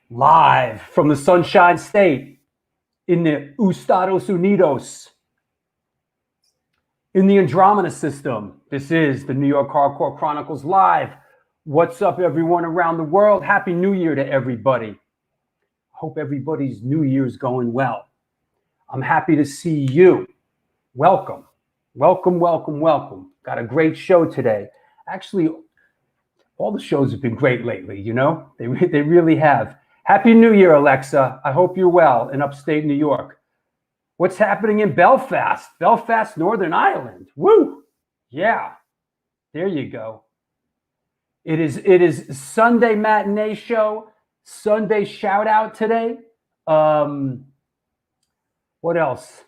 Live from the Sunshine State in the Estados Unidos, in the Andromeda system. This is the New York Hardcore Chronicles Live. What's up, everyone around the world? Happy New Year to everybody. Hope everybody's New Year's going well. I'm happy to see you. Welcome, welcome, welcome, welcome. Got a great show today. Actually, all the shows have been great lately, you know? They really have. Happy New Year, Alexa. I hope you're well in upstate New York. What's happening in Belfast? Belfast, Northern Ireland. Woo! Yeah, there you go. It is Sunday matinee show, Sunday shout out today. What else?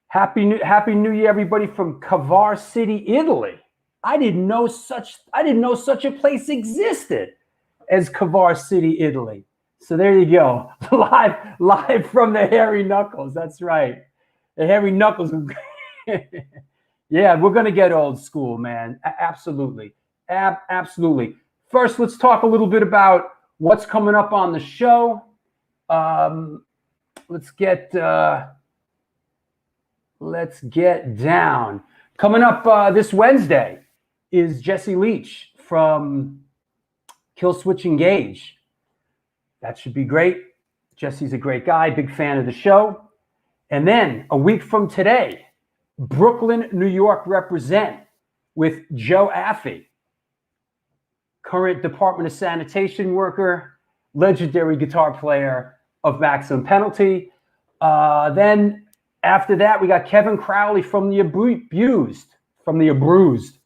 Happy New Year, everybody from Cavar City, Italy. I didn't know such a place existed as Cavar City, Italy. So there you go, live from the Hairy Knuckles. That's right, the Hairy Knuckles. Yeah, we're gonna get old school, man. Absolutely, absolutely. First, let's talk a little bit about what's coming up on the show. Let's get down. Coming up this Wednesday is Jesse Leach from Killswitch Engage. That should be great. Jesse's a great guy, big fan of the show. And then a week from today, Brooklyn, New York represent with Joe Affey, current Department of Sanitation worker, legendary guitar player of Maximum Penalty. Then after that, we got Kevin Crowley from the Abused. From the Abused.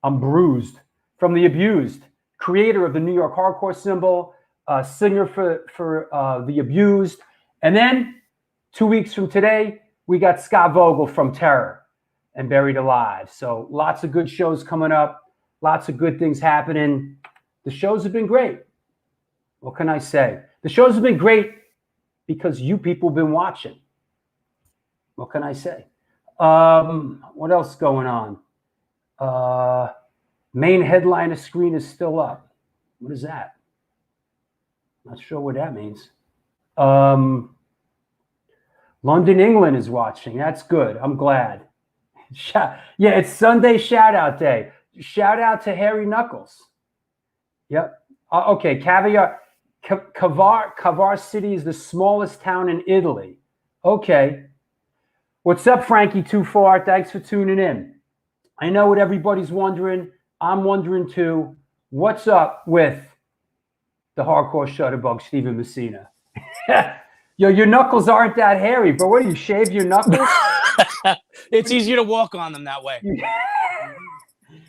I'm bruised. From the Abused, creator of the New York hardcore symbol, singer for the Abused. And then 2 weeks from today, we got Scott Vogel from Terror and Buried Alive. So lots of good shows coming up, lots of good things happening. The shows have been great. What can I say? The shows have been great because you people have been watching. What can I say? What else is going on? Main headliner screen is still up. What is that? Not sure what that means. London, England is watching. That's good. I'm glad. Yeah, it's Sunday shout out day. Shout out to Hairy Knuckles. Yep. Okay, Cavar City is the smallest town in Italy. Okay. What's up, Frankie Too Far? Thanks for tuning in. I know what everybody's wondering. I'm wondering too. What's up with the hardcore shutterbug, Steven Messina? Yo, your knuckles aren't that hairy, but what do you shave your knuckles? It's easier to walk on them that way.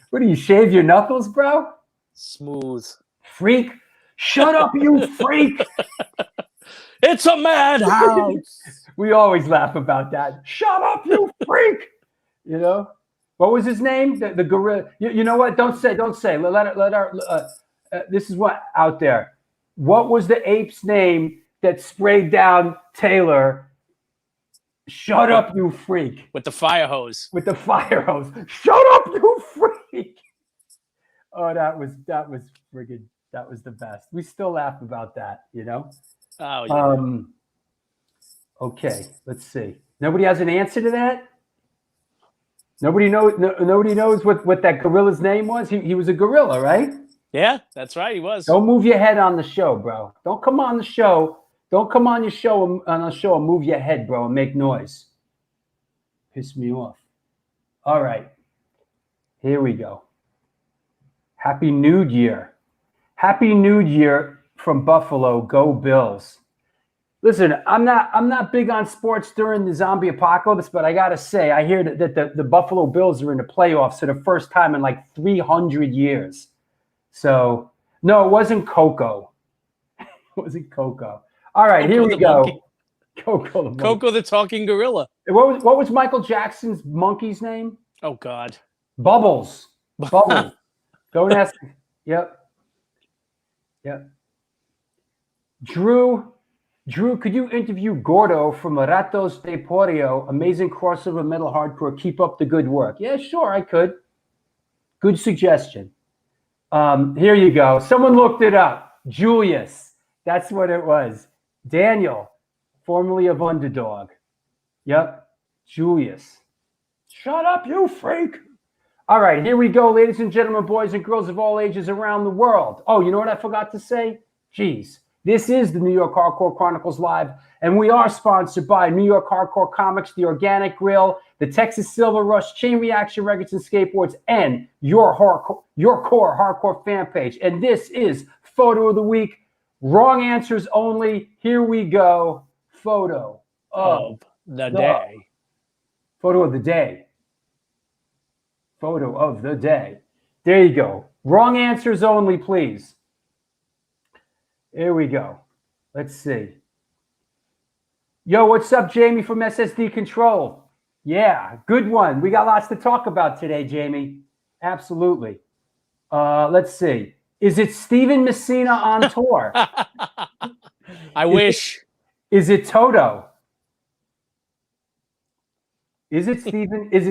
What do you shave your knuckles, bro? Smooth. Freak. Shut up, you freak. It's a madhouse. We always laugh about that. Shut up, you freak! You know, what was his name? The gorilla. You know what? Don't say. Let our. This is what out there. What was the ape's name that sprayed down Taylor? Shut up, you freak! With the fire hose. With the fire hose. Shut up, you freak! Oh, that was friggin'. That was the best. We still laugh about that, you know. Oh yeah. Okay, let's see. Nobody has an answer to that. Nobody knows. Nobody knows what that gorilla's name was. He was a gorilla, right? Yeah, that's right. He was. Don't move your head on the show, bro. Don't come on the show. Don't come on your show and move your head, bro, and make noise. Piss me off. All right. Here we go. Happy New Year. Happy New Year from Buffalo. Go Bills. Listen, I'm not big on sports during the zombie apocalypse, but I gotta say, I hear that the Buffalo Bills are in the playoffs for the first time in like 300 years. So no, it wasn't Coco. It wasn't Coco. All right, Coco here we go. monkey. Coco the talking gorilla. What was Michael Jackson's monkey's name? Oh God. Bubbles. Bubbles. Don't ask. Yep. Drew, could you interview Gordo from Ratos de Porio? Amazing crossover metal hardcore. Keep up the good work. Yeah, sure, I could. Good suggestion. Here you go. Someone looked it up. Julius. That's what it was. Daniel, formerly of Underdog. Yep. Julius. Shut up, you freak. All right, here we go, ladies and gentlemen, boys and girls of all ages around the world. Oh, you know what I forgot to say? Jeez. This is the New York Hardcore Chronicles Live, and we are sponsored by New York Hardcore Comics, The Organic Grill, the Texas Silver Rush, Chain Reaction Records and Skateboards, and your core hardcore fan page. And this is Photo of the Week. Wrong answers only. Here we go. Photo of the day. Photo of the day. Photo of the day. There you go. Wrong answers only, please. Here we go. Let's see. Yo, what's up, Jamie from SSD Control? Yeah, good one. We got lots to talk about today, Jamie. Absolutely. Let's see. Is it Steven Messina on tour? I wish. Is it Toto? Is it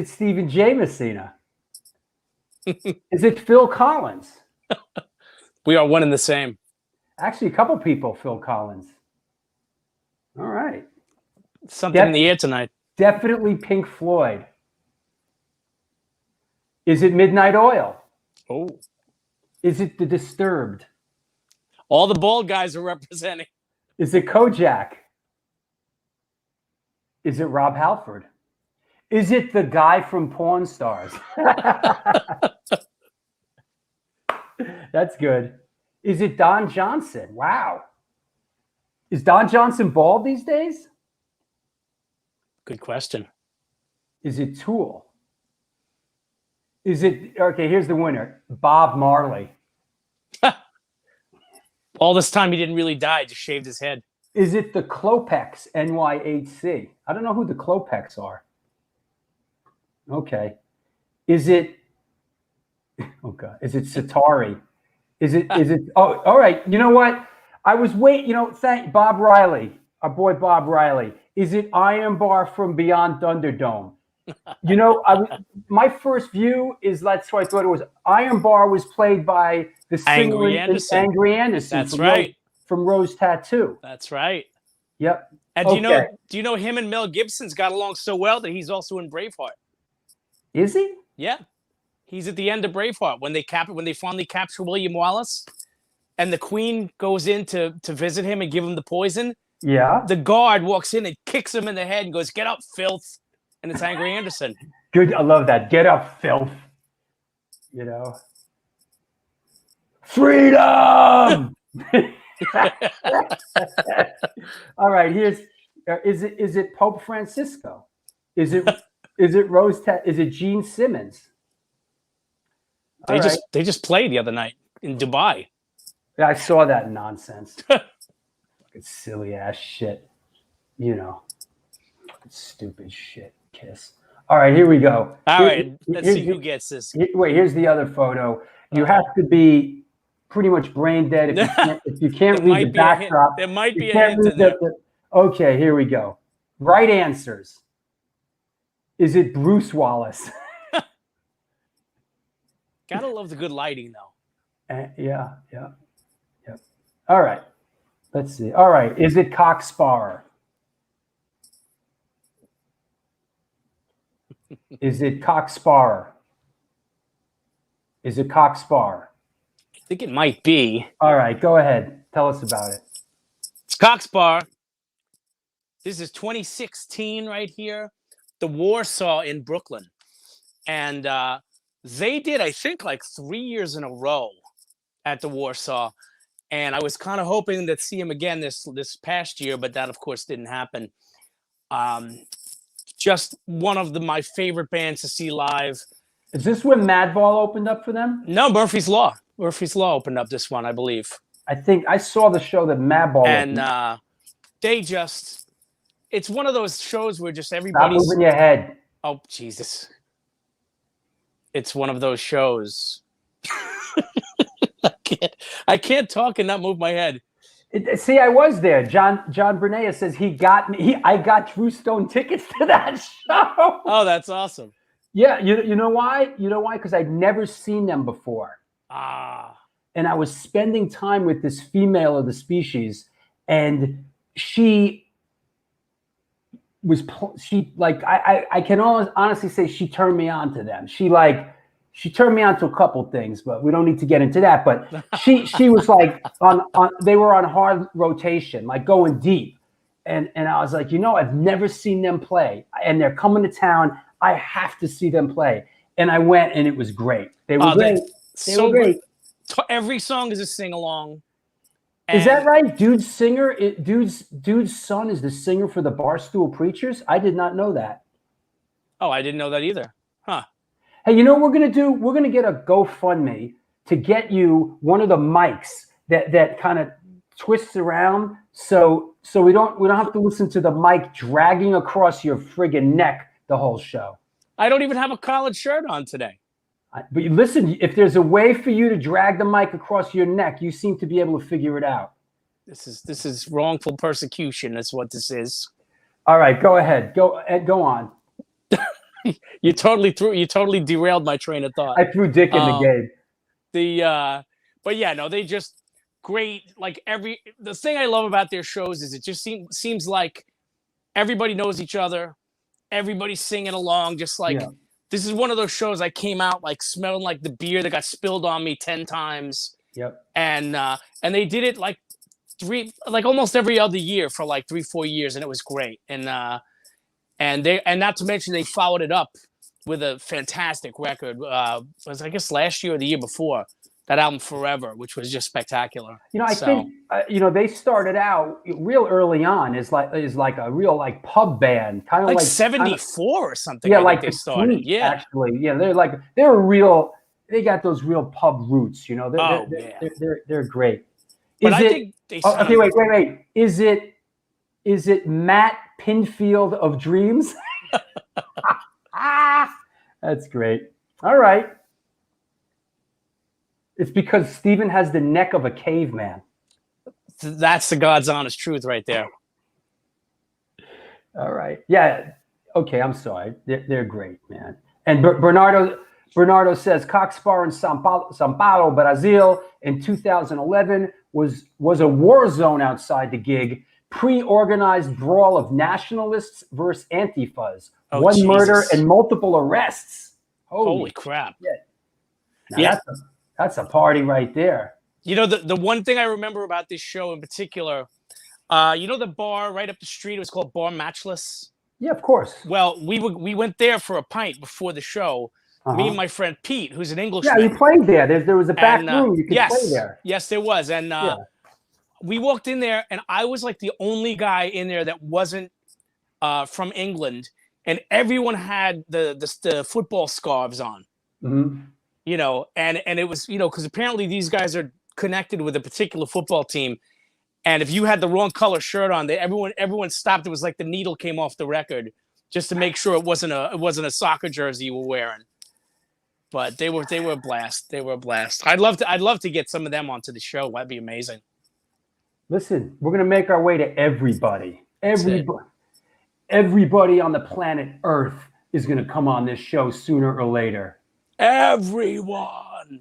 Stephen J. Messina? Is it Phil Collins? We are one and the same. Actually, a couple people, Phil Collins. All right. Something in the air tonight. Definitely Pink Floyd. Is it Midnight Oil? Oh. Is it The Disturbed? All the bald guys are representing. Is it Kojak? Is it Rob Halford? Is it the guy from Pawn Stars? That's good. Is it Don Johnson? Wow. Is Don Johnson bald these days? Good question. Is it Tool? Is it, okay, here's the winner, Bob Marley. All this time he didn't really die, just shaved his head. Is it the Klopex, NYHC? I don't know who the Klopex are. Okay. Is it, oh God, is it Satari? Is it, oh, all right. You know what? I was thank Bob Riley, our boy Bob Riley. Is it Iron Bar from Beyond Thunderdome? You know, my first view is that's what I thought it was. Iron Bar was played by the singer Angry Anderson. Angry Anderson. That's right. From Rose Tattoo. That's right. Yep. And okay. do you know him and Mel Gibson's got along so well that he's also in Braveheart? Is he? Yeah. He's at the end of Braveheart when they finally capture William Wallace and the Queen goes in to visit him and give him the poison. Yeah. The guard walks in and kicks him in the head and goes, "Get up, filth." And it's Angry Anderson. Good. I love that. Get up, filth. You know. Freedom. All right. Here's. Is it Pope Francisco? Is it Rose? Is it Gene Simmons? They just played the other night in Dubai. Yeah, I saw that nonsense. It's silly ass shit. You know, stupid shit. Kiss. All right, here we go. All right, let's see who gets this. Wait, here's the other photo. You have to be pretty much brain dead if you can't read the backdrop. There might be a hint in there. Okay, here we go. Right answers. Is it Bruce Wallace? Gotta love the good lighting, though. Yeah. All right. Let's see. All right. Is it Cock Sparrer? Is it Cock Sparrer? Is it Cock Sparrer? I think it might be. All right. Go ahead. Tell us about it. It's Cock Sparrer. This is 2016 right here. The Warsaw in Brooklyn. And they did, I think, like 3 years in a row at the Warsaw. And I was kind of hoping to see him again this past year, but that, of course, didn't happen. Just one of my favorite bands to see live. Is this when Madball opened up for them? No, Murphy's Law. Murphy's Law opened up this one, I believe. I think I saw the show that Madball and they just, it's one of those shows where just everybody's... Stop moving your head. Oh, Jesus. It's one of those shows. I can't talk and not move my head. See, I was there. John Bernea says he got me. I got Drew Stone tickets to that show. Oh, that's awesome. Yeah, you know why? You know why? Because I'd never seen them before. And I was spending time with this female of the species, and she I can honestly say she turned me on to them. She turned me on to a couple things, but we don't need to get into that. But she was like they were on hard rotation, like going deep. And I was like, I've never seen them play, and they're coming to town. I have to see them play. And I went, and it was great. They were great. They were great. Every song is a sing-along. Is that right? Dude's son is the singer for the Barstool Preachers? I did not know that. Oh, I didn't know that either. Huh. Hey, you know what we're gonna do? We're gonna get a GoFundMe to get you one of the mics that kind of twists around, so we don't have to listen to the mic dragging across your friggin' neck the whole show. I don't even have a collared shirt on today. But listen, if there's a way for you to drag the mic across your neck, you seem to be able to figure it out. This is wrongful persecution. That's what this is. All right, go ahead. Go on. You totally derailed my train of thought. I threw dick in the game. But yeah, no, they just great. Like the thing I love about their shows is it just seems like everybody knows each other. Everybody's singing along, just like this is one of those shows I came out like smelling like the beer that got spilled on me 10 times. Yep. And they did it like almost every other year for like 3-4 years, and it was great. And not to mention they followed it up with a fantastic record. Was I guess last year or the year before, that album Forever, which was just spectacular. I think they started out real early on as like a real like pub band, kind of like 74 or something. Yeah, like they started. Fleet, actually. Yeah, they're real. They got those real pub roots. They're great. But I think they sound... Okay, wait. Is it Matt Pinfield of Dreams? That's great. All right. It's because Steven has the neck of a caveman. That's the God's honest truth right there. All right. Yeah. Okay, I'm sorry. They're great, man. And Bernardo says Cock Sparrer in São Paulo, Brazil in 2011 was a war zone outside the gig. Pre-organized brawl of nationalists versus Antifas. One murder and multiple arrests. Holy crap. Yeah. That's a party right there. The one thing I remember about this show in particular, the bar right up the street, it was called Bar Matchless. Yeah, of course. Well, we went there for a pint before the show. Me and my friend Pete, who's an Englishman. Yeah, you played there. There was a back room you could play there. Yes, there was. And we walked in there, and I was like the only guy in there that wasn't from England, and everyone had the football scarves on. Mm-hmm. And it was, because apparently these guys are connected with a particular football team. And if you had the wrong color shirt on, everyone stopped. It was like the needle came off the record just to make sure it wasn't a soccer jersey you were wearing. But they were a blast. They were a blast. I'd love to get some of them onto the show. That'd be amazing. Listen, we're gonna make our way to everybody. Everybody on the planet Earth is gonna come on this show sooner or later. Everyone.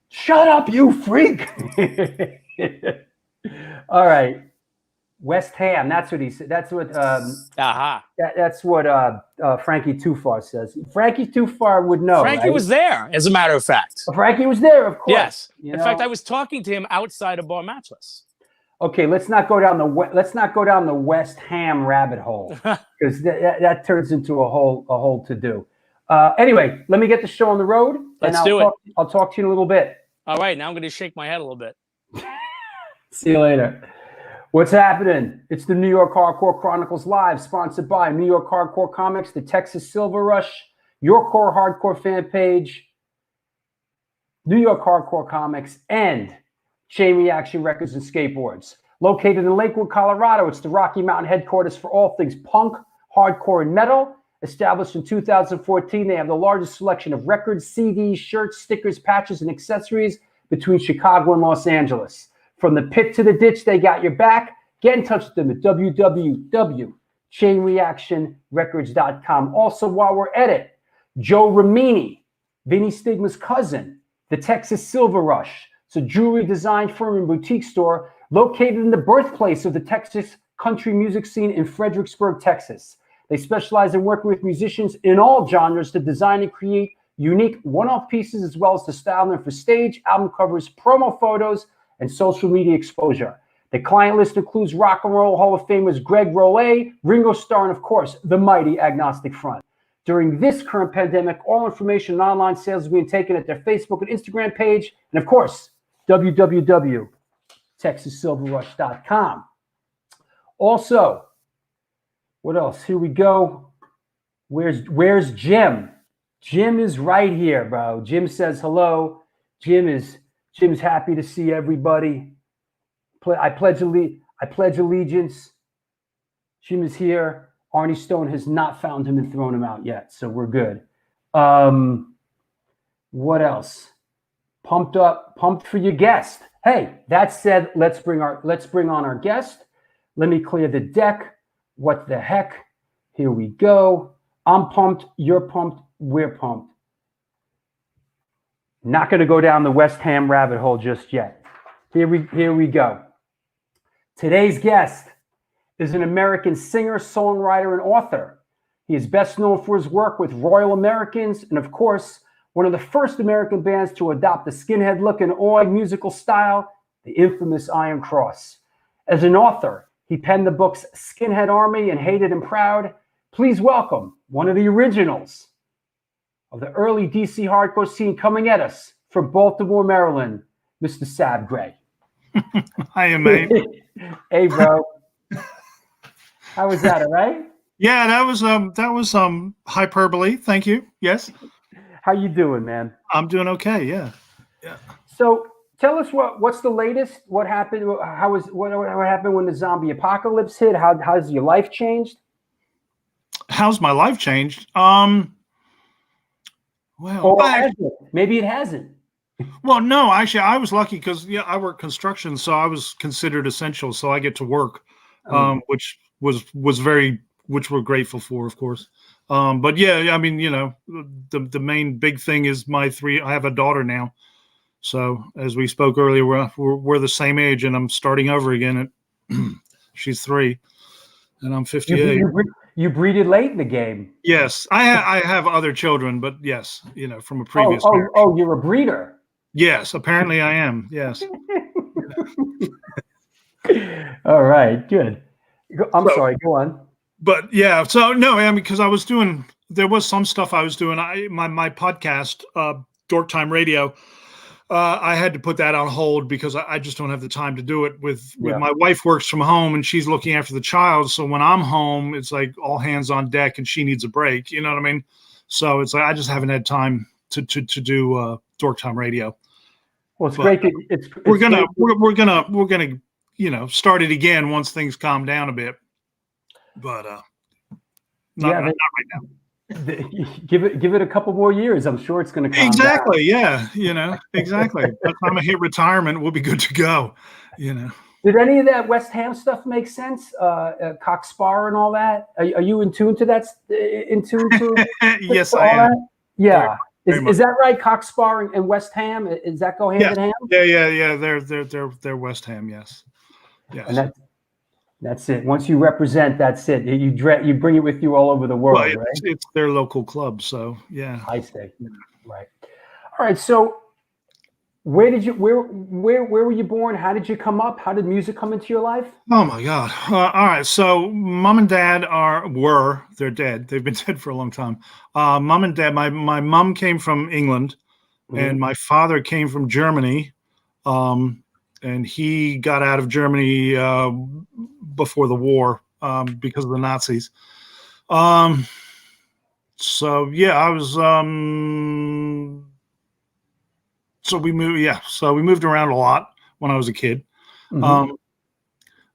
Shut up, you freak. All right. West Ham. That's what he said. That's what that's what Frankie Too Far says. Frankie Too Far would know. Frankie was there, as a matter of fact. Frankie was there, of course. Yes. In fact, I was talking to him outside of Bar Matchless. Okay, let's not go down the West Ham rabbit hole, because that turns into a whole to do. Anyway, let me get the show on the road. Let's do it. I'll talk to you in a little bit. All right, now I'm going to shake my head a little bit. See you later. What's happening? It's the New York Hardcore Chronicles Live, sponsored by New York Hardcore Comics, the Texas Silver Rush, Your Core Hardcore fan page, New York Hardcore Comics, and Chain Reaction Records and Skateboards. Located in Lakewood, Colorado, it's the Rocky Mountain headquarters for all things punk, hardcore, and metal. Established in 2014, they have the largest selection of records, CDs, shirts, stickers, patches, and accessories between Chicago and Los Angeles. From the pit to the ditch, they got your back. Get in touch with them at www.chainreactionrecords.com. Also, while we're at it, Joe Ramini, Vinny Stigma's cousin, the Texas Silver Rush. It's a jewelry design firm and boutique store located in the birthplace of the Texas country music scene in Fredericksburg, Texas. They specialize in working with musicians in all genres to design and create unique one-off pieces, as well as to style them for stage, album covers, promo photos, and social media exposure. The client list includes Rock and Roll Hall of Famers Greg Rollet, Ringo Starr, and of course, the mighty Agnostic Front. During this current pandemic, all information and online sales is being taken at their Facebook and Instagram page, and of course, www.texassilverrush.com. Also, what else? Here we go. Where's Jim? Jim is right here, bro. Jim says hello. Jim's happy to see everybody. I pledge allegiance. Jim is here. Arnie Stone has not found him and thrown him out yet, so we're good. What else? Pumped for your guest. Hey, that said, let's bring on our guest. Let me clear the deck. What the heck? Here we go. I'm pumped. You're pumped. We're pumped. Not going to go down the West Ham rabbit hole just yet. Here we go. Today's guest is an American singer, songwriter, and author. He is best known for his work with Royal Americans and, of course, one of the first American bands to adopt the skinhead look and oi musical style, the infamous Iron Cross. As an author, he penned the books Skinhead Army and Hated and Proud. Please welcome one of the originals of the early DC hardcore scene coming at us from Baltimore, Maryland, Mr. Sab Gray. Hiya, mate. Hey, bro. How was that, all right? Yeah, that was hyperbole. Thank you. Yes. How you doing, man? I'm doing okay. Yeah. So tell us what's the latest? What happened? What happened when the zombie apocalypse hit? How's your life changed? How's my life changed? Maybe it hasn't. Well, no, actually, I was lucky because I work construction, so I was considered essential. So I get to work, which we're grateful for, of course. But yeah, I mean, the main big thing is I have a daughter now. So as we spoke earlier, we're the same age, and I'm starting over again. She's 3, and I'm 58. You breeded late in the game. Yes, I have other children, but yes, from a previous. Oh, you're a breeder. Yes, apparently I am. Yes. All right, good. Sorry, go on. But yeah, so no, I mean, because there was some stuff I was doing. My podcast, Dork Time Radio, I had to put that on hold because I just don't have the time to do it. With my wife works from home and she's looking after the child, so when I'm home, it's like all hands on deck and she needs a break. You know what I mean? So it's like I just haven't had time to do Dork Time Radio. Well, it's great. We're gonna started again once things calmed down a bit. But not right now. Give it a couple more years. I'm sure it's going to calm Exactly. down. Yeah. Exactly. By the time I hit retirement, we'll be good to go. Did any of that West Ham stuff make sense? Cock Spar and all that. Are you in tune to that? In tune to yes, I am. That? Yeah. Very Is that right? Cock Spar and West Ham. Is that go hand in hand? Yeah. They're West Ham. Yes. And that's it. Once you represent, that's it. You bring it with you all over the world, right? It's their local club, so yeah. I see. Right. All right. So, where were you born? How did you come up? How did music come into your life? Oh my God! All right. So, mom and dad they're dead. They've been dead for a long time. Mom and dad. My mom came from England, and my father came from Germany. And he got out of Germany before the war because of the Nazis. So yeah, I was. So we moved. Yeah, so we moved around a lot when I was a kid. I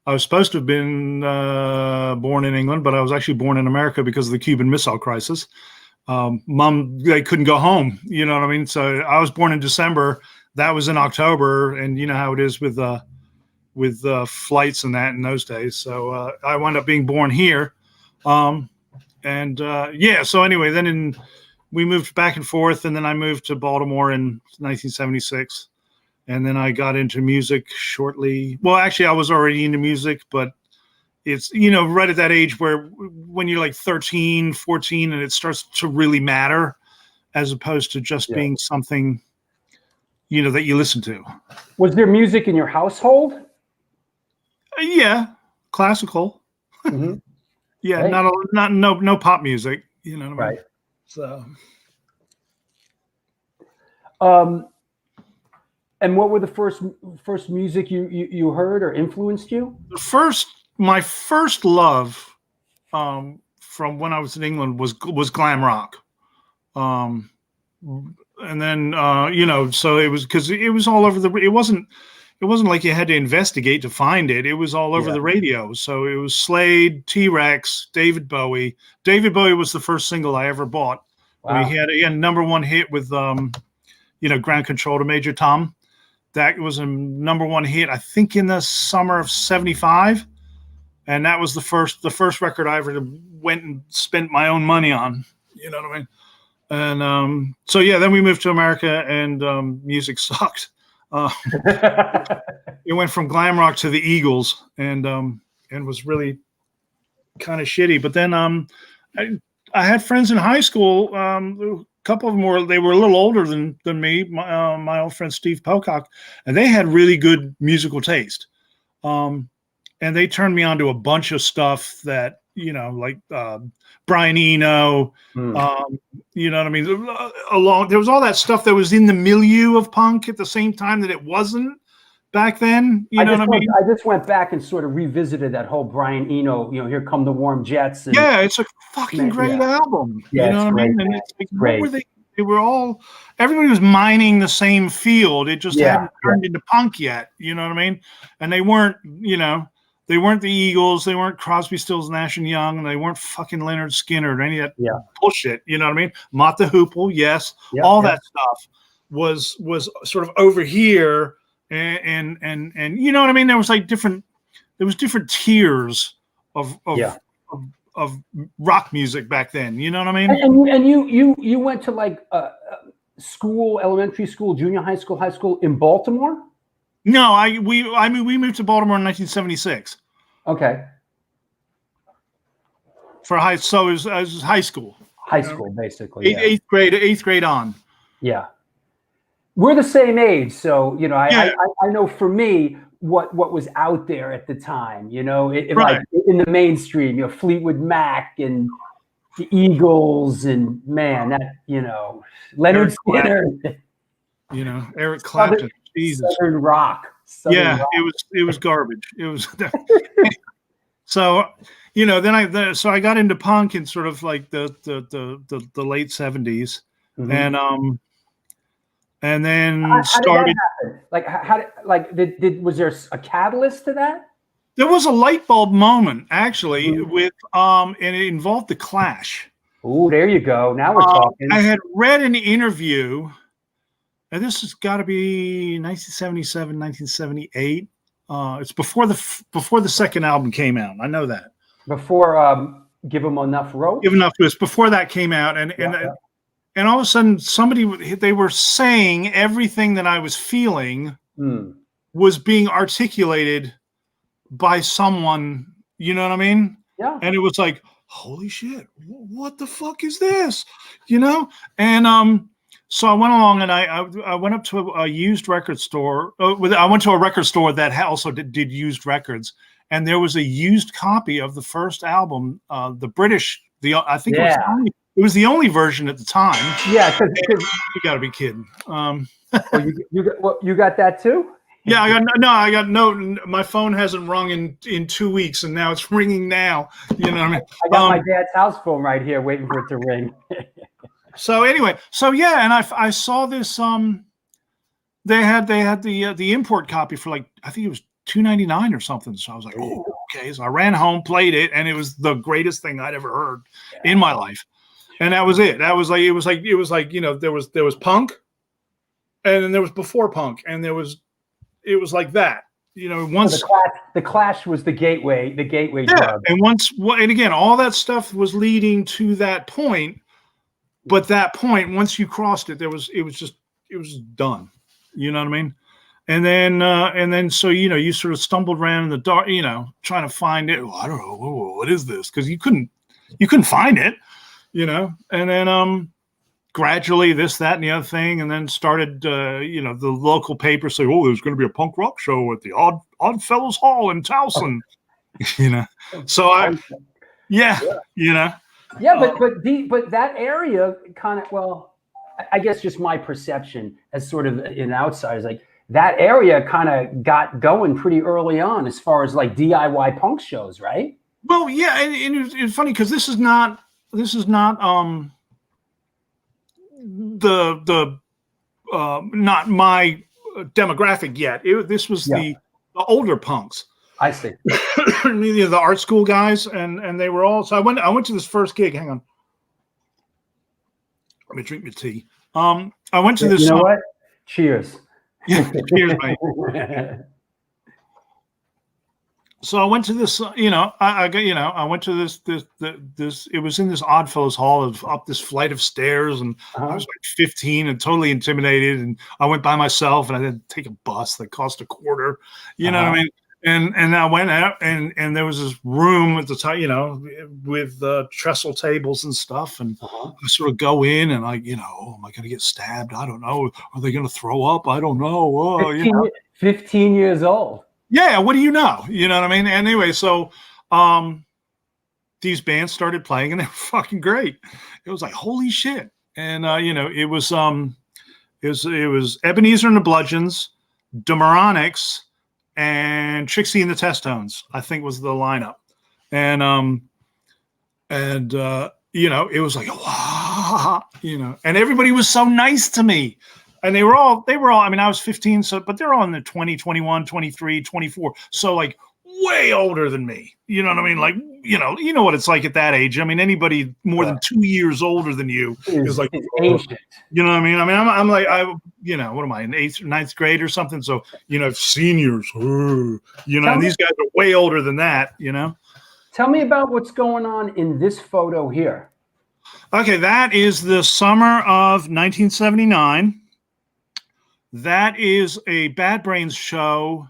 was supposed to have been born in England, but I was actually born in America because of the Cuban Missile Crisis. Mom, they couldn't go home. You know what I mean? So I was born in December. That was in October, and you know how it is with flights and that in those days. So I wound up being born here, So anyway, then we moved back and forth, and then I moved to Baltimore in 1976, and then I got into music shortly. Well, actually, I was already into music, but it's right at that age where when you're like 13, 14, and it starts to really matter, as opposed to just being something. That you listen to. Was there music in your household? Yeah, classical. Yeah, right. No pop music. You know what I mean? Right. So. And what were the first music you heard or influenced you? My first love, from when I was in England was glam rock. And then, so it was because it was all over it wasn't like you had to investigate to find it. It was all over the radio. So it was Slade, T-Rex, David Bowie. David Bowie was the first single I ever bought. Wow. I mean, he had a number one hit with, Ground Control to Major Tom. That was a number one hit, I think, in the summer of '75. And that was the first record I ever went and spent my own money on. You know what I mean? And then we moved to America, and music sucked. It went from glam rock to the Eagles, and was really kind of shitty. But then I had friends in high school. A couple of them were a little older than me. My old friend Steve Pocock, and they had really good musical taste. And they turned me on to a bunch of stuff that like Brian Eno. You know what I mean? There was all that stuff that was in the milieu of punk at the same time that it wasn't back then. You know what I mean? I just went back and sort of revisited that whole Brian Eno, Here Come the Warm Jets. And, it's a fucking great album. Yeah, you know what great, I mean? And it's like, great. What were they were all, everybody was mining the same field. It just hadn't turned into punk yet. You know what I mean? And they weren't, they weren't the Eagles. They weren't Crosby, Stills, Nash and Young. And they weren't fucking Leonard Skinner or any of that bullshit. You know what I mean? Mott the Hoople, yes. All that stuff was sort of over here. And you know what I mean? There was like different tiers of rock music back then. You know what I mean? And you went to like school, elementary school, junior high school in Baltimore? No, we moved to Baltimore in 1976. Okay. So it was high school. High school, basically. Eighth grade on. Yeah. We're the same age, so I know for me what was out there at the time. Like in the mainstream, Fleetwood Mac and the Eagles, and man, that Leonard Skinner. Eric Clapton. Southern rock. Rock. It was garbage. It was. So, then I got into punk in sort of like the late '70s, and and then How started. did that happen? Like, was there a catalyst to that? There was a light bulb moment actually Mhm. with and it involved the Clash. Oh, there you go. Now we're talking. I had read an interview, and this has got to be 1977, 1978. It's before the second album came out. I know that. Before Give 'Em Enough Rope? Give Enough was before that came out, and all of a sudden they were saying everything that I was feeling was being articulated by someone, you know what I mean? Yeah. And it was like, holy shit, what the fuck is this? You know? And so I went along and I went up to a used record store. I went to a record store that also did used records, and there was a used copy of the first album, the British. I think it was the only version at the time. Yeah, because you got to be kidding. You got that too? Yeah, I got no. My phone hasn't rung in 2 weeks, and now it's ringing now. You know what I mean? I got my dad's house phone right here, waiting for it to ring. So anyway, and I saw this. They had the import copy for like, I think it was $2.99 or something. So I was like, oh, okay. So I ran home, played it, and it was the greatest thing I'd ever heard in my life. And that was it. That was like it was like you know, there was punk, and then there was before punk, and it was like that. You know, once the Clash was the gateway drug. And again, all that stuff was leading to that point. But that point, once you crossed it, it was just done. You know what I mean? And then so, you know, you sort of stumbled around in the dark, you know, trying to find it. Well, I don't know, what is this? Because you couldn't find it, you know. And then gradually this, that, and the other thing, and then started you know, the local paper say, oh, there's going to be a punk rock show at the Odd Fellows Hall in Towson. You know. So you know. Yeah, but that area kind of, well, I guess just my perception as sort of an outsider is like that area kind of got going pretty early on as far as like DIY punk shows, right? Well, yeah, and it's funny because this is not not my demographic yet. This was the older punks. I see. The art school guys, and they were all. So I went to this first gig. Hang on, let me drink my tea. I went to this. You know what? Cheers. Yeah, cheers, mate. So I went to this. You know, I went to this. It was in this Oddfellows Hall up this flight of stairs, and I was like 15 and totally intimidated. And I went by myself, and I had to take a bus that cost $0.25. You know what I mean? And I went out, and there was this room at the top, you know, with trestle tables and stuff. And I sort of go in, and am I going to get stabbed? I don't know. Are they going to throw up? I don't know. 15 years old. Yeah, what do you know? You know what I mean? Anyway, so these bands started playing, and they were fucking great. It was like, holy shit. And you know, it was Ebenezer and the Bludgeons, Demoronics, and Trixie and the Testones, I think, was the lineup. And you know, it was like, wow, you know, and everybody was so nice to me. And they were all, I mean, I was 15, but they're all in the 20, 21, 23, 24. So like way older than me. You know what I mean? Like, you know what it's like at that age. I mean, anybody more than 2 years older than you is like ancient. You know what I mean? I mean, I'm like, you know, what am I, in 8th or 9th grade or something? So, you know, seniors, you know, and these guys are way older than that, you know? Tell me about what's going on in this photo here. Okay, that is the summer of 1979. That is a Bad Brains show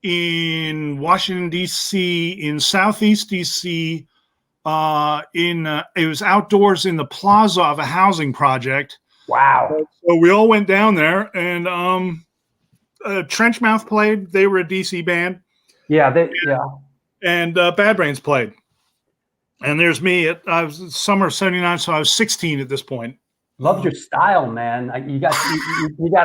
in Washington, D.C., in Southeast D.C. It was outdoors in the plaza of a housing project. Wow. So we all went down there, and Trenchmouth played. They were a D.C. band. Yeah. And Bad Brains played. And there's me. I was summer of 79, so I was 16 at this point. Loved your style, man. You got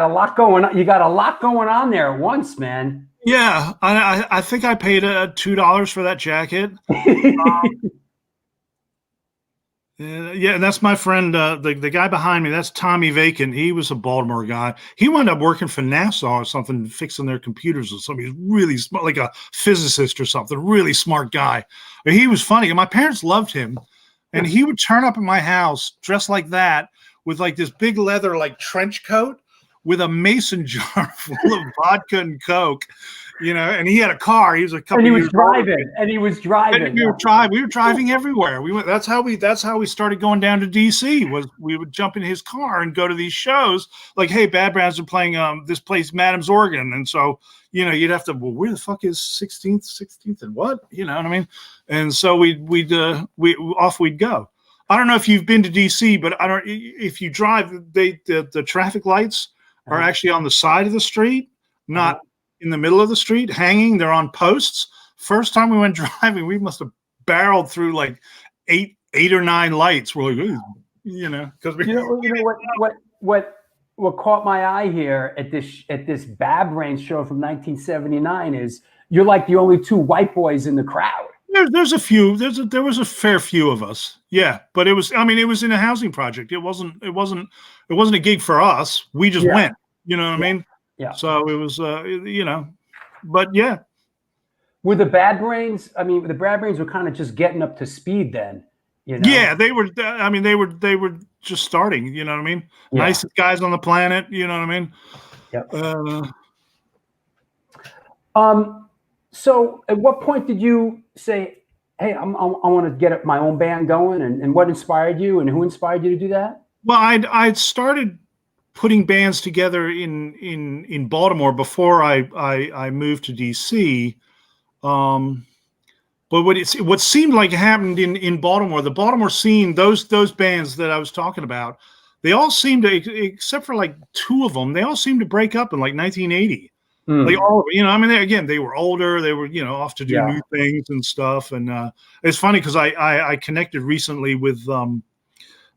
a lot going on. You got a lot going on there at once, man. Yeah, I think I paid $2 for that jacket. Yeah, and that's my friend, the guy behind me. That's Tommy Vacan. He was a Baltimore guy. He wound up working for NASA or something, fixing their computers or something. He's really smart, like a physicist or something. Really smart guy. But he was funny, and my parents loved him. And he would turn up at my house dressed like that, with like this big leather like trench coat, with a mason jar full of vodka and Coke. And he had a car. He was a couple. And he was driving. And he was driving. We were driving everywhere. We went. That's how we started going down to DC. Was we would jump in his car and go to these shows. Like, hey, Bad Brains are playing this place, Madam's Organ, and so you'd have to. Well, where the fuck is 16th and what? You know what I mean? And so we'd off we'd go. I don't know if you've been to DC, but I don't. If you drive, the traffic lights are actually on the side of the street, not in the middle of the street, hanging. They're on posts. First time we went driving, we must have barreled through like eight or nine lights. We're like, because what caught my eye here at this Bad Brains show from 1979 is you're like the only two white boys in the crowd. There's a few. There was a fair few of us. Yeah, but it was in a housing project. It wasn't a gig for us. We just went. You know what I mean? Yeah. So it was, but yeah. Were the Bad Brains? I mean, the Bad Brains were kind of just getting up to speed then. Yeah, they were. I mean, they were just starting. You know what I mean? Yeah. Nicest guys on the planet. You know what I mean? Yep. So, at what point did you say, "Hey, I want to get my own band going"? And what inspired you? And who inspired you to do that? Well, I'd started putting bands together in Baltimore before I moved to DC. But what seemed like happened in Baltimore, the Baltimore scene, those bands that I was talking about, they all seemed to, except for like two of them, they all seemed to break up in like 1980. Like all of it, they were older, they were off to do new things and stuff. And it's funny because I connected recently with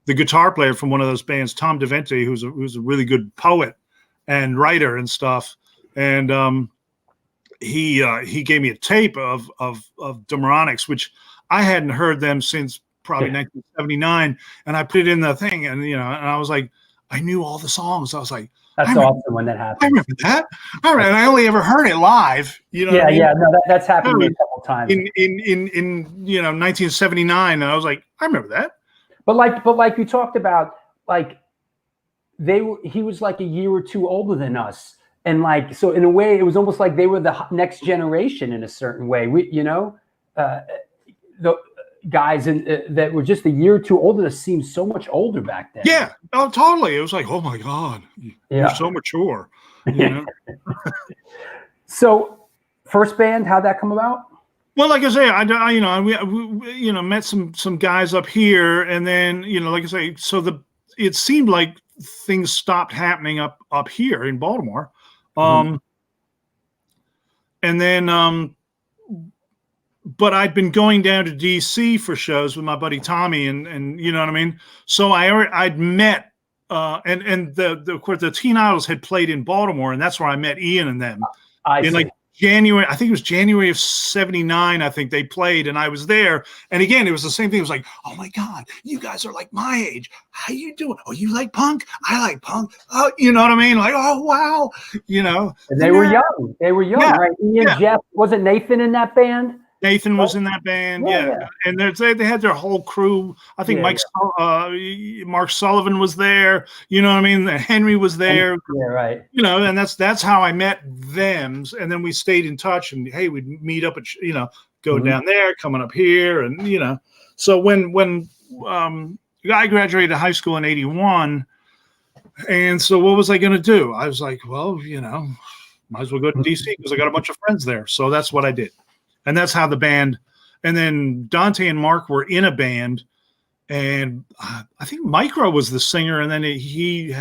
the guitar player from one of those bands, Tom DeVente, who's a really good poet and writer and stuff. And he gave me a tape of Demoronics, which I hadn't heard them since probably 1979. And I put it in the thing, and and I was like, I knew all the songs. I was like, that's awesome when that happened. I remember that. All right, and I only ever heard it live. What I mean? Yeah. No, that's happened to me a couple times in 1979, and I was like, I remember that. But like you talked about, like he was like a year or two older than us, and like so in a way it was almost like they were the next generation in a certain way. The guys that were just a year or two older seemed so much older back then. Yeah, oh totally. It was like, oh my God, you're so mature. So, first band, how'd that come about? Well, like I say, we met some guys up here, and then like I say, so it seemed like things stopped happening up here in Baltimore, and then but I'd been going down to DC for shows with my buddy Tommy, and you know what I mean. So I'd met and of course the Teen Idols had played in Baltimore, and that's where I met Ian and them. Like January, I think it was January of '79. I think they played, and I was there. And again, it was the same thing. It was like, oh my God, you guys are like my age. How you doing? Oh, you like punk? I like punk. Oh, you know what I mean? Like, oh wow, And they were young. They were young, right? Ian, Jeff, wasn't Nathan in that band? Nathan was in that band, and they had their whole crew. I think Mark Sullivan was there. You know what I mean? Henry was there. Yeah, right. And that's how I met them. And then we stayed in touch. And hey, we'd meet up at go down there, coming up here, and So when I graduated high school in '81, and so what was I going to do? I was like, well, might as well go to DC because I got a bunch of friends there. So that's what I did. And that's how the band, and then Dante and Mark were in a band, and I think Micro was the singer, and then he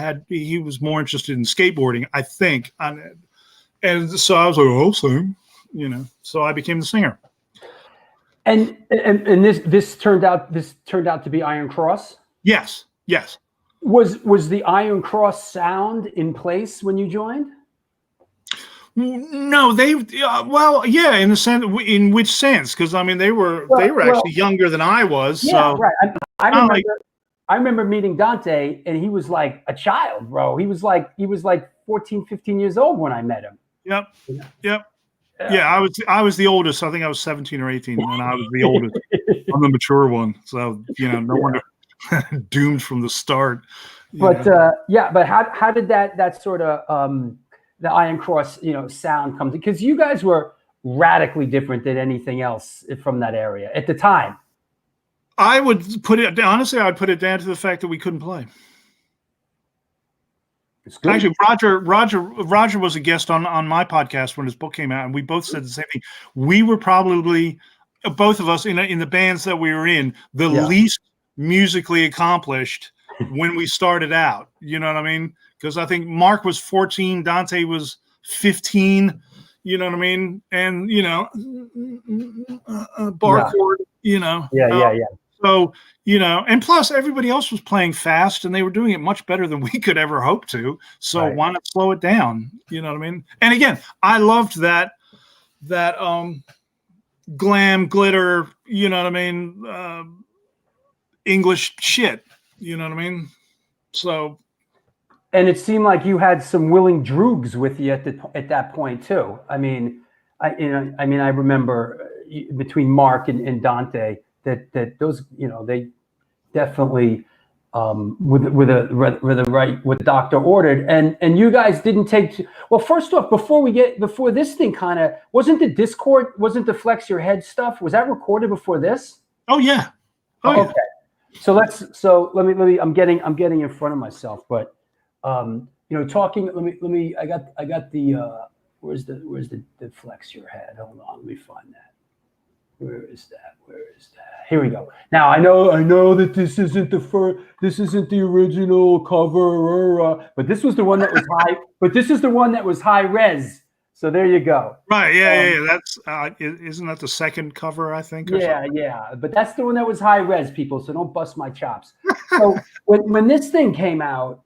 was more interested in skateboarding, I think. And so I was like, oh, sing, so I became the singer. And this turned out to be Iron Cross? Yes. Was the Iron Cross sound in place when you joined? No, in the sense, in which sense? Because I mean, they were actually younger than I was. Yeah, so. Right. I remember meeting Dante, and he was like a child, bro. He was like 14, 15 years old when I met him. Yep. Yeah, I was the oldest. I think I was 17 or 18, and I was the oldest. I'm the mature one, so no wonder doomed from the start. But but how did that sort of the Iron Cross sound come? Because you guys were radically different than anything else from that area at the time. I would put it honestly. I'd put it down to the fact that we couldn't play. Actually, Roger was a guest on my podcast when his book came out, and we both said the same thing. We were probably both of us in the bands that we were in the least musically accomplished when we started out. You know what I mean? Because I think Mark was 14, Dante was 15. You know what I mean? And bar chord. So, and plus everybody else was playing fast and they were doing it much better than we could ever hope to. So why not slow it down? You know what I mean? And again, I loved that glam glitter, English shit. You know what I mean? So. And it seemed like you had some willing droogs with you at that point too. I mean, I remember between Mark and Dante, that those they definitely with the right what the doctor ordered, and you guys didn't take well. First off, before this thing wasn't the Flex Your Head stuff, was that recorded before this? Oh yeah. Okay. So let me I'm getting in front of myself, but talking let me I got the where's the Flex Your Head? Hold on, let me find that. Where is that? Here we go. Now I know that this isn't the original cover, but this was the one that was high. But this is the one that was high res. So there you go. Right. Yeah. That's isn't that the second cover? I think. Yeah. But that's the one that was high res, people. So don't bust my chops. So when this thing came out,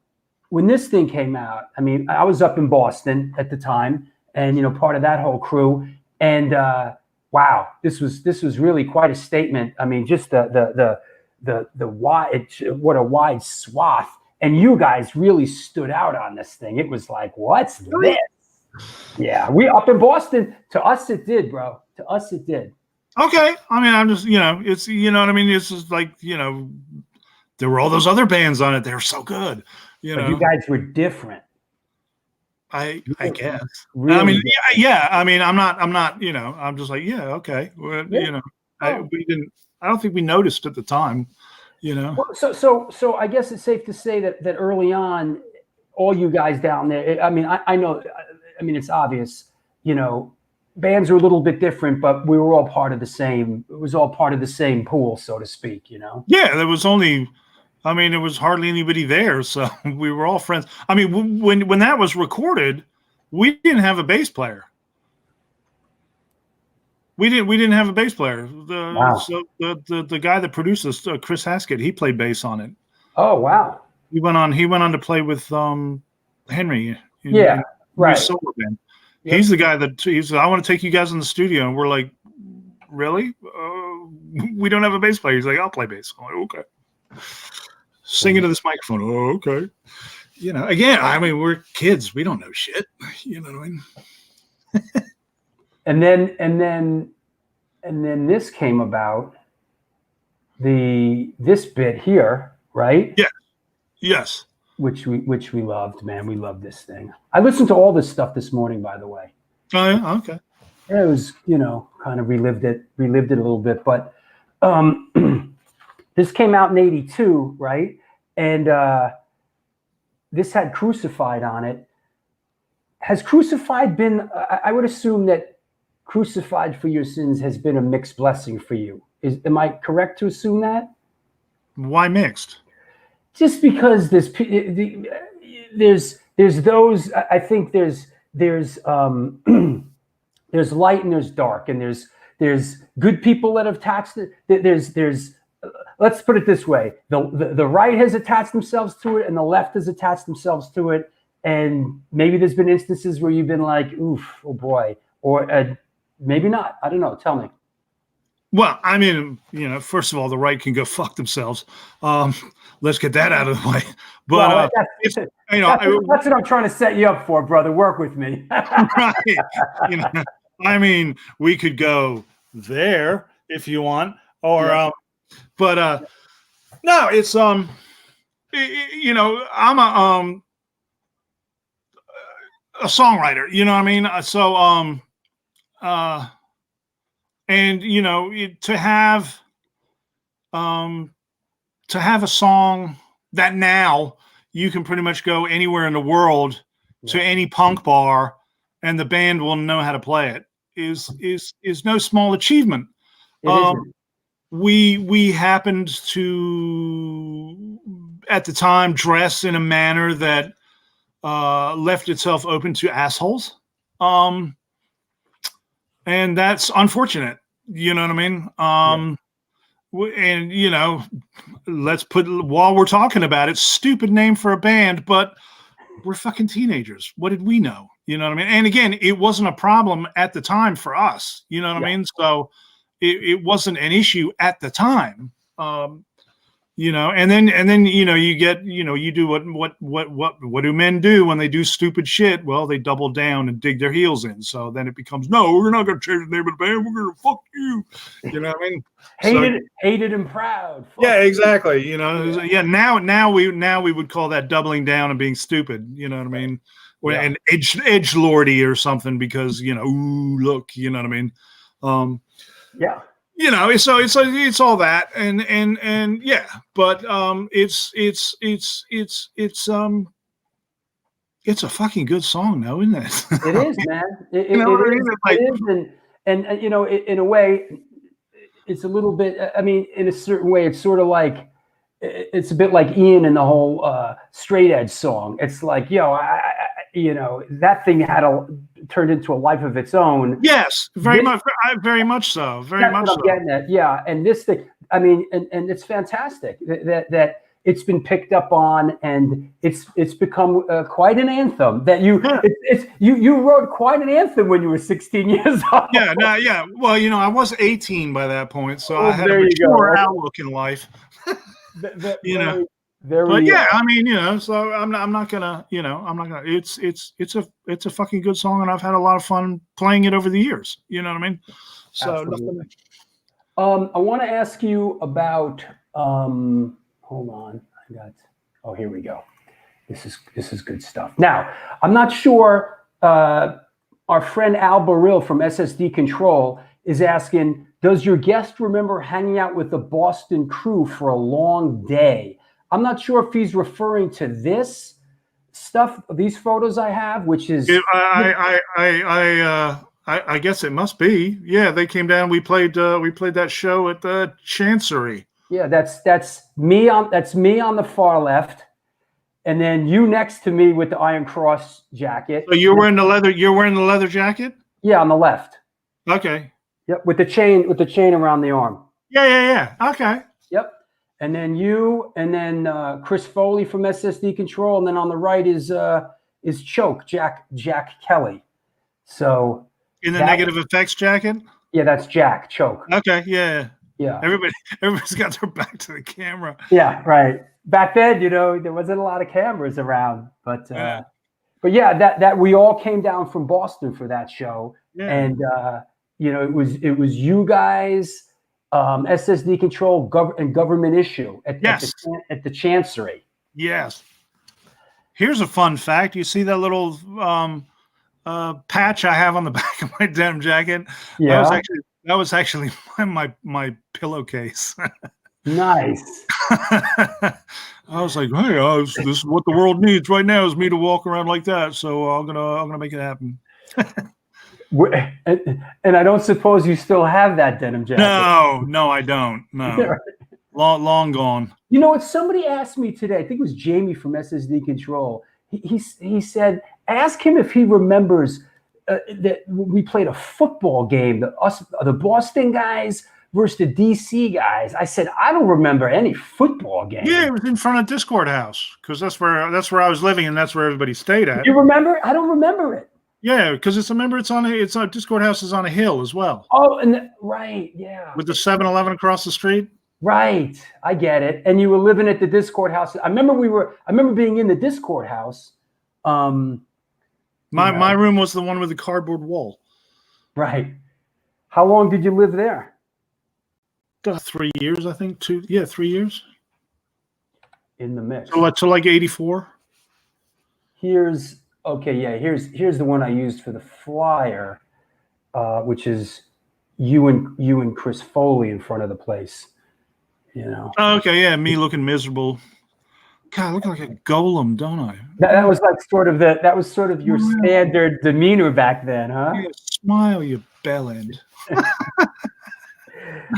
I mean, I was up in Boston at the time, and part of that whole crew, and. Wow, this was really quite a statement. I mean, just the wide, what a wide swath, and you guys really stood out on this thing. It was like, what's this? Yeah, we up in Boston. To us, it did, bro. To us, it did. Okay, I mean, I'm just it's what I mean. This is like there were all those other bands on it. They were so good. But you guys were different. I guess. Really I mean, yeah. I mean, I'm not. I'm just like, okay. Well, we didn't. I don't think we noticed at the time. Well, so I guess it's safe to say that early on, all you guys down there. I mean, I know. I mean, it's obvious. Bands are a little bit different, but we were all part of the same. It was all part of the same pool, so to speak. Yeah, there was only. I mean, there was hardly anybody there, so we were all friends. I mean, when that was recorded, we didn't have a bass player. We didn't have a bass player. So the guy that produced this, Chris Haskett, he played bass on it. Oh wow! He went on to play with Henry. Right. Silver Band. Yep. He's the guy that I want to take you guys in the studio, and we're like, really? We don't have a bass player. He's like, I'll play bass. I'm like, okay. Sing into this microphone. Oh, okay. Again, I mean, we're kids. We don't know shit. You know what I mean? and then this came about. This bit here, right? Yeah. Yes. Which we loved, man. We loved this thing. I listened to all this stuff this morning, by the way. Oh yeah. Okay. Yeah, it was, kind of relived it a little bit, but this came out in 82, right? And this had Crucified on it. Has Crucified been, I would assume that Crucified for Your Sins has been a mixed blessing for you. Am I correct to assume that? Why mixed? Just because there's those, I think there's light and there's dark, and there's good people that have attached it. There's let's put it this way: the right has attached themselves to it, and the left has attached themselves to it. And maybe there's been instances where you've been like, "Oof, oh boy," or maybe not. I don't know. Tell me. Well, I mean, first of all, the right can go fuck themselves. Let's get that out of the way. But Well, it's, that's what I'm trying to set you up for, brother. Work with me. right. I mean, we could go there if you want, or but no, it's I'm a songwriter. You know what I mean? So and to have a song that now you can pretty much go anywhere in the world to any punk bar and the band will know how to play it is no small achievement. It isn't. We happened to at the time dress in a manner that left itself open to assholes. And that's unfortunate. You know what I mean? And let's put, while we're talking about it, stupid name for a band, but we're fucking teenagers. What did we know? You know what I mean? And again, it wasn't a problem at the time for us. You know what I mean? So it wasn't an issue at the time. And then you get, you do what do men do when they do stupid shit? Well, they double down and dig their heels in. So then it becomes, no, we're not going to change the name of the band. We're going to fuck you. You know what I mean? Hated and proud. Fuck. Yeah, exactly. Now we would call that doubling down and being stupid. You know what I mean? And edgelordy or something because, ooh, look, you know what I mean? So it's all that and yeah, but it's a fucking good song, though, isn't it? It is, man. It is, and in a way, it's a little bit. I mean, in a certain way, it's sort of like it's a bit like Ian and the whole straight edge song. It's like, that thing turned into a life of its own. Yes, very much so. Very much so. I'm getting at. Yeah, and this thing, I mean, and it's fantastic that it's been picked up on, and it's become quite an anthem. That you wrote quite an anthem when you were 16 years old. Yeah. Well, I was 18 by that point, so I had a mature outlook in life. Very, I mean, so I'm not gonna. It's a fucking good song, and I've had a lot of fun playing it over the years. You know what I mean? So I want to ask you about. Hold on, here we go. This is good stuff. Now, I'm not sure. Our friend Al Baril from SSD Control is asking, does your guest remember hanging out with the Boston crew for a long day? I'm not sure if he's referring to this stuff, these photos I have, which is. I guess it must be. Yeah, they came down. We played that show at the Chancery. Yeah, that's me on the far left, and then you next to me with the Iron Cross jacket. So you're wearing the leather jacket? Yeah, on the left. Okay. Yep, with the chain around the arm. Yeah. Okay. Yep. And then you, and then Chris Foley from SSD Control, and then on the right is Choke, Jack Kelly. So in the Negative Effects jacket? Yeah, that's Jack Choke. Okay, yeah. Yeah. Everybody's got their back to the camera. Yeah, right. Back then, there wasn't a lot of cameras around, but yeah, that we all came down from Boston for that show, and it was you guys, SSD Control, and Government Issue at the Chancery. Yes. Here's a fun fact. You see that little patch I have on the back of my denim jacket? Yeah. That was actually my pillowcase. Nice. I was like, hey, this is what the world needs right now is me to walk around like that. So I'm gonna make it happen. And I don't suppose you still have that denim jacket. No, I don't. No, long gone. You know what? Somebody asked me today. I think it was Jamie from SSD Control. He said, ask him if he remembers that we played a football game, the Boston guys versus the DC guys. I said, I don't remember any football game. Yeah, it was in front of Discord House because that's where I was living and that's where everybody stayed at. You remember? I don't remember it. Yeah, because it's our Discord house is on a hill as well. Oh, right, yeah. With the 7-Eleven across the street. Right, I get it. And you were living at the Discord house. I remember being in the Discord house. My room was the one with the cardboard wall. Right. How long did you live there? 3 years, I think. 3 years. In the mix. So like 84. Here's the one I used for the flyer, which is you and Chris Foley in front of the place. You know. Oh, okay, yeah, me looking miserable. God, I look like a golem, don't I? That was like sort of your standard demeanor back then, huh? Yeah, smile, you bellend.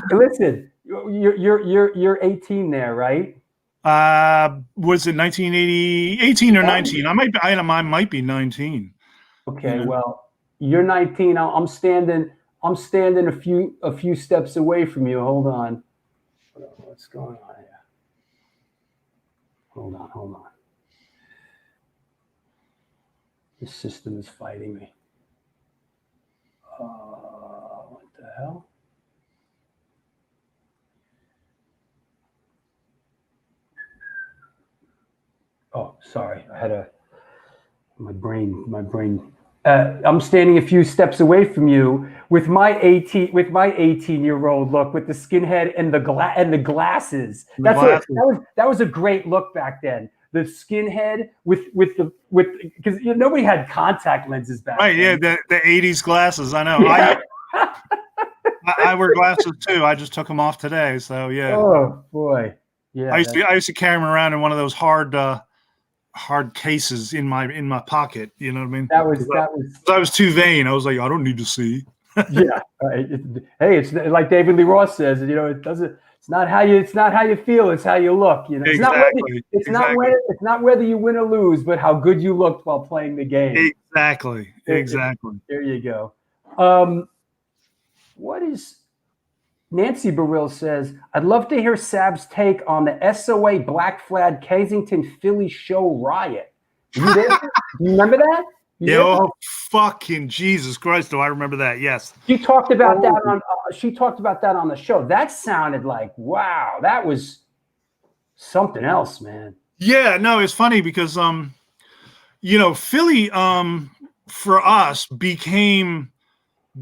Listen, you're 18 there, right? Was it 1980, 18 or 19? I might be 19. Okay, well, you're 19. I'm standing a few steps away from you. Hold on. What's going on here? Hold on. The system is fighting me. What the hell? Oh, sorry. I had my brain. I'm standing a few steps away from you with my 18-year-old look, with the skinhead and the glasses. That was a great look back then. The skinhead with because nobody had contact lenses back then. Right, yeah, the 80s glasses. I know. Yeah. I wear glasses too. I just took them off today, so yeah. Oh boy, yeah. I used to carry them around in one of those hard cases in my pocket. You know what I mean? That was. I was too vain. I was like, I don't need to see. Yeah. Hey, it's like David Lee Roth says. It's not how you feel. It's how you look. You know. It's not whether you win or lose, but how good you looked while playing the game. Exactly. There you go. What is Nancy Burrill says? I'd love to hear Sab's take on the SOA Black Flag Kensington Philly show riot. You there? You remember that? Oh, fucking Jesus Christ! Do I remember that? Yes. She talked about that on. She talked about that on the show. That sounded like, wow, that was something else, man. Yeah, no, it's funny because Philly for us became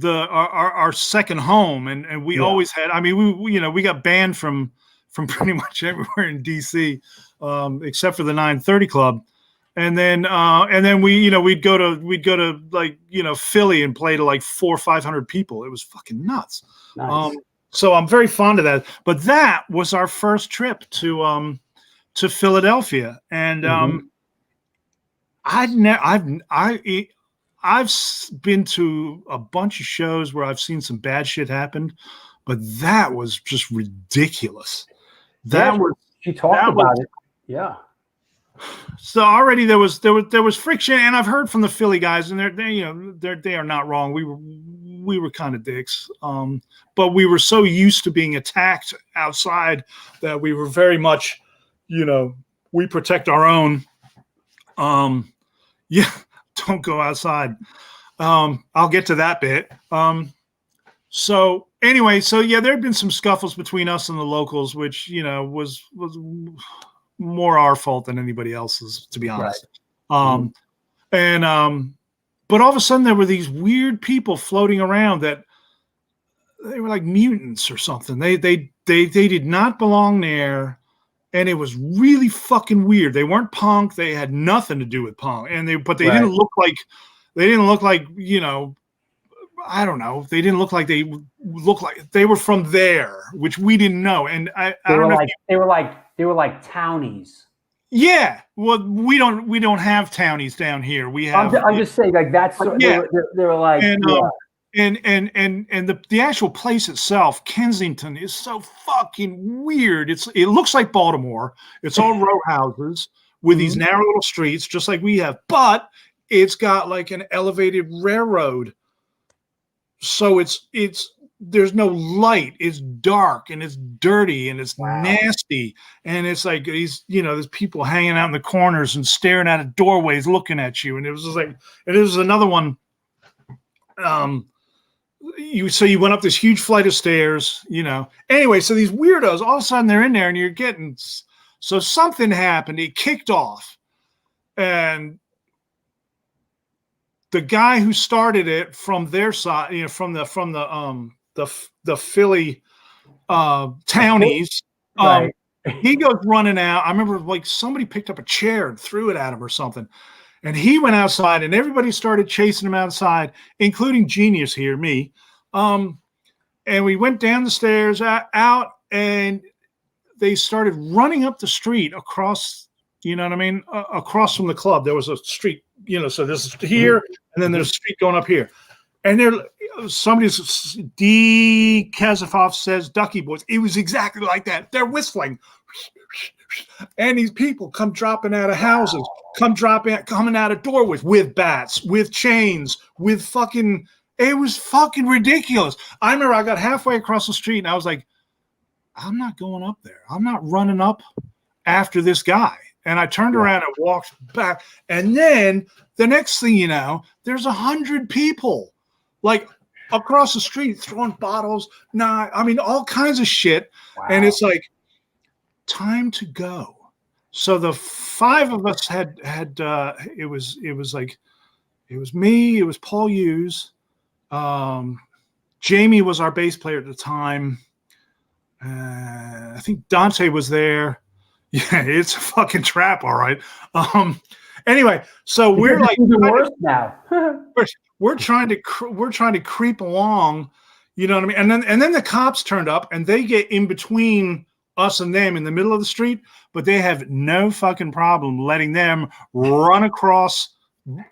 our second home, and we always had. I mean, we got banned from pretty much everywhere in DC, except for the 930 Club. And then we'd go to like Philly and play to like 400 or 500 people. It was fucking nuts. Nice. So I'm very fond of that. But that was our first trip to Philadelphia, and I've been to a bunch of shows where I've seen some bad shit happen, but that was just ridiculous. She talked about it. Yeah. So already there was friction, and I've heard from the Philly guys, and they are not wrong. We were kind of dicks, but we were so used to being attacked outside that we were very much, we protect our own. Yeah, don't go outside. I'll get to that bit. So anyway, there had been some scuffles between us and the locals, which was more our fault than anybody else's, to be honest. Right. But all of a sudden there were these weird people floating around that they were like mutants or something. They did not belong there, and it was really fucking weird. They weren't punk. They had nothing to do with punk, but they didn't look like I don't know. They didn't look like they were from there, which we didn't know. And they were like townies. Yeah, well, we don't have townies down here. We have. I'm just saying, like that's. They were like. And the actual place itself, Kensington, is so fucking weird. It looks like Baltimore. It's all row houses with these narrow little streets, just like we have, but it's got like an elevated railroad. So there's no light. It's dark and it's dirty and it's nasty. And it's like there's people hanging out in the corners and staring out of doorways looking at you. And it was just like, and it was another one you went up this huge flight of stairs, Anyway, so these weirdos, all of a sudden they're in there and you're getting, so something happened. It kicked off, and the guy who started it from their side, from the Philly townies, Right. he goes running out. I remember like somebody picked up a chair and threw it at him or something. And he went outside and everybody started chasing him outside, including Genius here, me. And we went down the stairs out and they started running up the street across, across from the club. There was a street, so this is here and then there's a street going up here. And D. Kazafov says Ducky Boys. It was exactly like that. They're whistling. And these people come dropping out of houses, coming out of doorways with bats, with chains, with fucking, it was fucking ridiculous. I remember I got halfway across the street and I was like, I'm not going up there. I'm not running up after this guy. And I turned around and walked back. And then the next thing you know, there's 100 people like across the street throwing bottles, all kinds of shit. Wow. And it's like, time to go. So the five of us had it was me, it was Paul Hughes, Jamie was our bass player at the time. I think Dante was there. Yeah, it's a fucking trap, all right. Anyway, so we're like the worst now. we're trying to creep along, you know what I mean? And then the cops turned up and they get in between us and them in the middle of the street, but they have no fucking problem letting them run across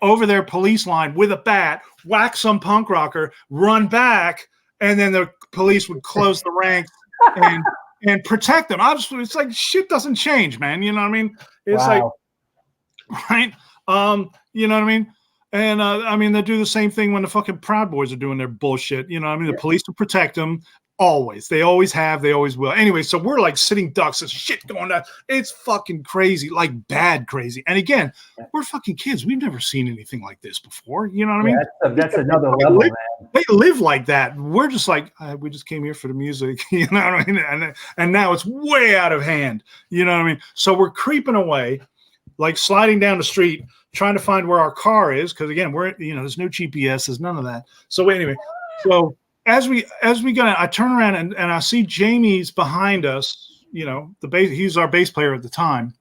over their police line with a bat, whack some punk rocker, run back, and then the police would close the ranks and protect them. Obviously, it's like shit doesn't change, man. You know what I mean? It's like, right? You know what I mean? And they do the same thing when the fucking Proud Boys are doing their bullshit. You know what I mean? The police will protect them. Always. They always have. They always will. Anyway, so we're like sitting ducks. There's shit going on. It's fucking crazy, like bad crazy. And again, we're fucking kids. We've never seen anything like this before. You know what I mean? That's another level, man. They live like that. We're just like, we just came here for the music. You know what I mean? And now it's way out of hand. You know what I mean? So we're creeping away, like sliding down the street, trying to find where our car is. Because again, there's no GPS. There's none of that. So anyway, as we go, I turn around and I see Jamie's behind us, the bass, he's our bass player at the time.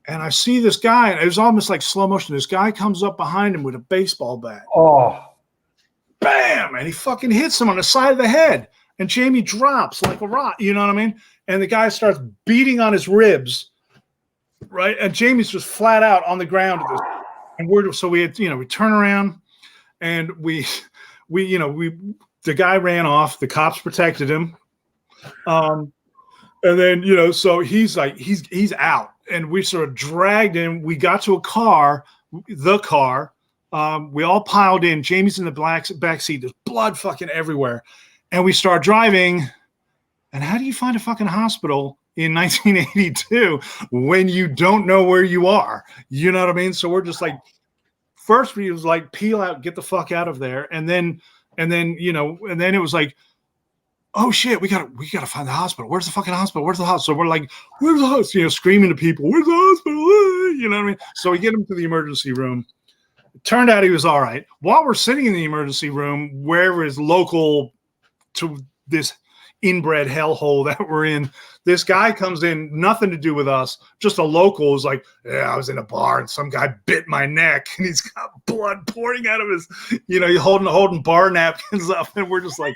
And I see this guy, and it was almost like slow motion. This guy comes up behind him with a baseball bat. Oh, bam! And he fucking hits him on the side of the head. And Jamie drops like a rock, you know what I mean? And the guy starts beating on his ribs, right? And Jamie's just flat out on the ground. And we turn around and the guy ran off. The cops protected him. And then, so he's like, he's out. And we sort of dragged him. We got to the car. We all piled in. Jamie's in the back seat. There's blood fucking everywhere. And we start driving. And how do you find a fucking hospital in 1982 when you don't know where you are? You know what I mean? So we're just like, first we was like, peel out, get the fuck out of there. And then it was like, oh shit, we gotta find the hospital. Where's the fucking hospital? Where's the hospital? So we're like, where's the hospital? Screaming to people, where's the hospital? You know what I mean? So we get him to the emergency room. It turned out he was all right. While we're sitting in the emergency room, wherever is local to this inbred hellhole that we're in, this guy comes in, nothing to do with us, just a local who's like, yeah, I was in a bar and some guy bit my neck and he's got blood pouring out of his, he's holding bar napkins up, and we're just like,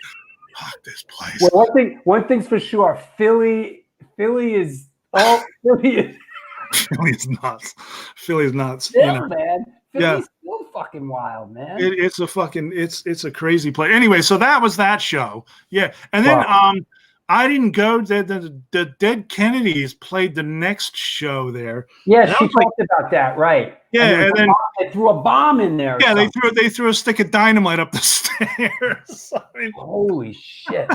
fuck this place. Well, one thing's for sure, Philly is Philly is nuts. Philly's nuts. Still, man. Philly's still fucking wild, man. It's a crazy place. Anyway, so that was that show. Yeah. And then I didn't go. The Dead Kennedys played the next show there. Yeah, she talked about that, right? Yeah, and then they threw a bomb in there. Yeah, they threw a stick of dynamite up the stairs. Holy shit!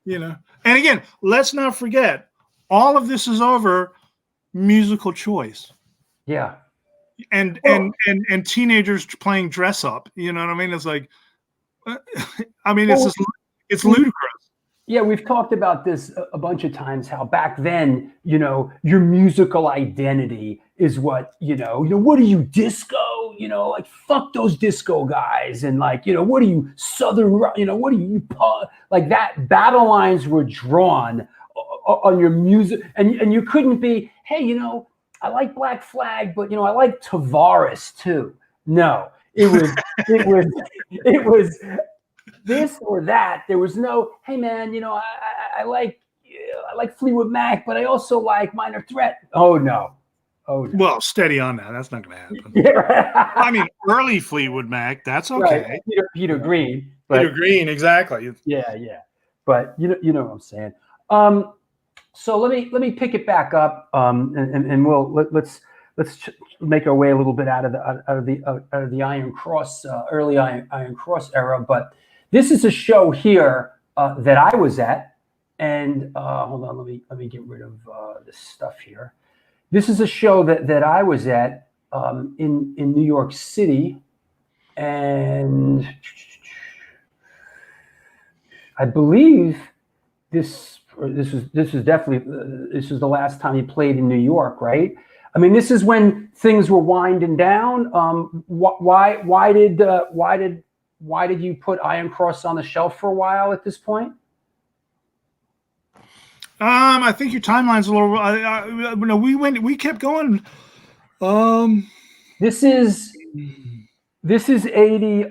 And again, let's not forget, all of this is over musical choice. Yeah. And teenagers playing dress up. You know what I mean? It's like, I mean, Well, it's ludicrous. Yeah, we've talked about this a bunch of times, how back then, your musical identity is what, what are you, disco? Like, fuck those disco guys. And like, what are you, Southern rock? What are you, like that battle lines were drawn on your music. And you couldn't be, hey, I like Black Flag, but, I like Tavares too. No, it was this or that. There was no, hey man, I like Fleetwood Mac, but I also like Minor Threat. Oh no. Well, steady on that. That's not going to happen. Yeah. I mean, early Fleetwood Mac, that's okay. Right. Peter Green. Peter Green, exactly. Yeah. But you know what I'm saying. So let me pick it back up, and let's make our way a little bit out of the Iron Cross, early Iron Cross era. But this is a show here that I was at, and hold on, let me get rid of this stuff here. This is a show that I was at in New York City, and I believe this is definitely this is the last time he played in New York, right? I mean, this is when things were winding down. Why did you put Iron Cross on the shelf for a while at this point? I think your timeline's a little. We kept going. This is 80.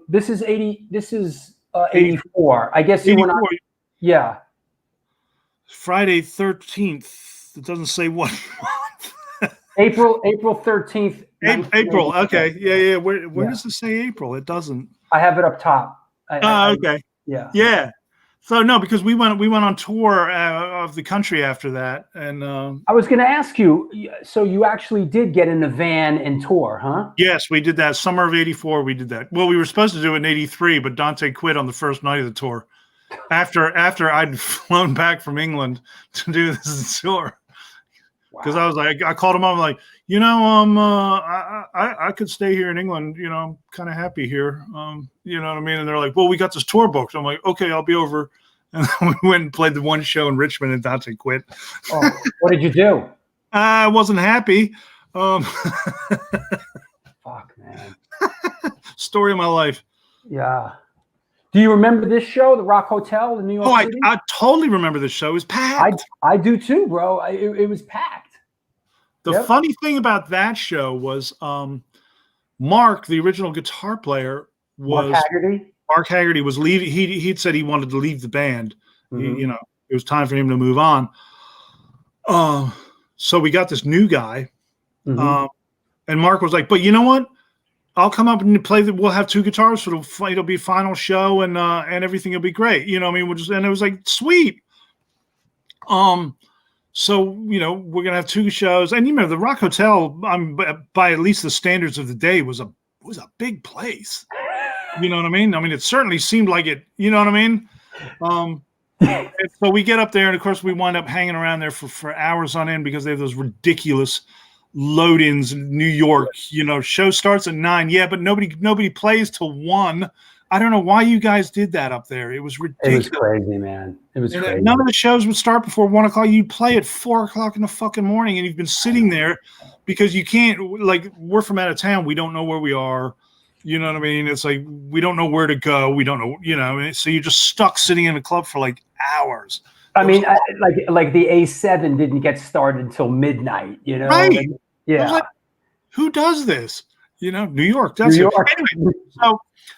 This is 80. This is 84. I guess you were not. Yeah. Friday 13th. It doesn't say what month. April 13th. April. Okay. Yeah. Where does it say April? It doesn't. I have it up top. Okay. Yeah. So no, because we went on tour of the country after that, and I was going to ask you. So you actually did get in the van and tour, huh? Yes, we did that. Summer of '84, we did that. Well, we were supposed to do it in '83, but Dante quit on the first night of the tour. After I'd flown back from England to do this tour, because I was like, I called him up, I'm like, I could stay here in England. I'm kind of happy here. You know what I mean? And they're like, well, we got this tour booked. I'm like, okay, I'll be over. And then we went and played the one show in Richmond, and Dante quit. Oh, what did you do? I wasn't happy. Fuck, man. Story of my life. Yeah. Do you remember this show, the Rock Hotel in New York City? I totally remember this show. It was packed. I do too, bro. It was packed. The funny thing about that show was Mark, the original guitar player, was Mark Haggerty was leaving. He'd said he wanted to leave the band. Mm-hmm. It was time for him to move on. So we got this new guy, and Mark was like, "But you know what? I'll come up and play. We'll have two guitars, so it'll be a final show, and everything will be great. You know what I mean? And it was like, sweet. So we're gonna have two shows, and the Rock Hotel, by at least the standards of the day, was a big place. You know what I mean? I mean, it certainly seemed like it. You know what I mean? So we get up there, and of course, we wind up hanging around there for hours on end because they have those ridiculous load-ins in New York. Show starts at 9. Yeah, but nobody plays till 1. I don't know why you guys did that up there. It was ridiculous. It was crazy, man. It was crazy. None of the shows would start before 1 o'clock. You play at 4 o'clock in the fucking morning, and you've been sitting there because you can't. Like, we're from out of town. We don't know where we are. You know what I mean? It's like we don't know where to go. We don't know. So you're just stuck sitting in a club for like hours. I mean, like the A7 didn't get started until midnight. Right? And, yeah. Like, who does this? New York. New York. Anyway,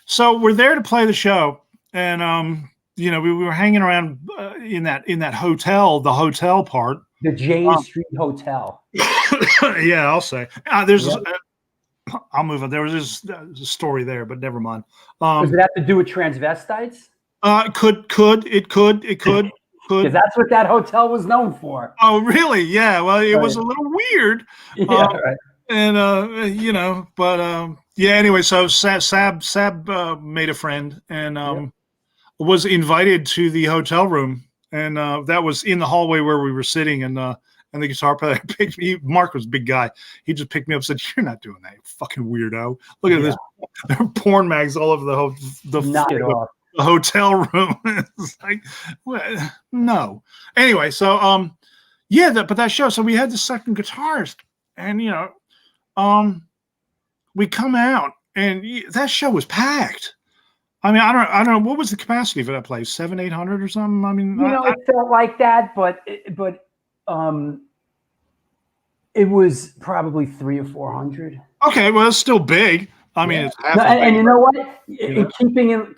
so we're there to play the show, and we were hanging around in that hotel, the hotel part, the Jane Street Hotel. Yeah, I'll say I'll move on. There was this story there, but never mind. Does it have to do with transvestites? Could. Because that's what that hotel was known for. Oh, really? Yeah. Well, it was a little weird. Yeah. Right. And Anyway, so Sab made a friend and was invited to the hotel room, and that was in the hallway where we were sitting, and the guitar player picked me. Mark was a big guy. He just picked me up and said, "You're not doing that, you fucking weirdo. Look at this there were porn mags all over the Knock it off. the hotel room. It's like, well, no. Anyway, so yeah, but that show. So we had the second guitarist, and we come out, and that show was packed. I mean, I don't know what was the capacity for that place, 700-800 or something. I mean, it felt like that, but it was probably 300 or 400. Okay, well, it's still big. I mean, it's half. And you know what?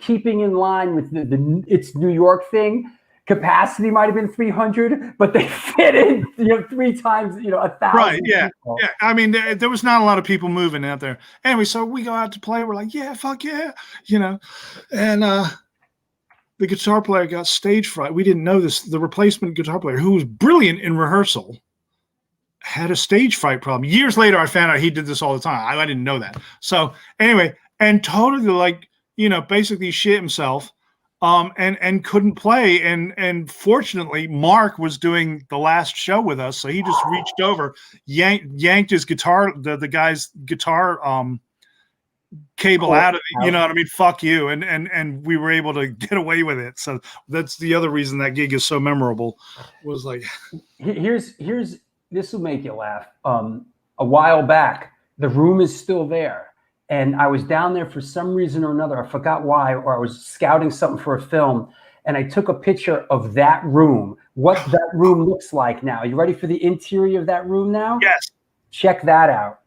Keeping in line with the it's New York thing, capacity might have been 300, but they fit in 3 times 1,000. Right? Yeah, people. yeah. I mean, there was not a lot of people moving out there. Anyway, so we go out to play. We're like, yeah, fuck yeah, and the guitar player got stage fright. We didn't know this. The replacement guitar player, who was brilliant in rehearsal, had a stage fright problem. Years later, I found out he did this all the time. I didn't know that. So anyway, and totally basically shit himself, and couldn't play. And fortunately, Mark was doing the last show with us, so he just reached over, yanked his guitar, the guy's guitar cable out of it. You know what I mean? Fuck you. And we were able to get away with it. So that's the other reason that gig is so memorable. Was like, here's. This will make you laugh. A while back, the room is still there. And I was down there for some reason or another. I forgot why, or I was scouting something for a film. And I took a picture of that room, what that room looks like now. You ready for the interior of that room now? yes. Check that out.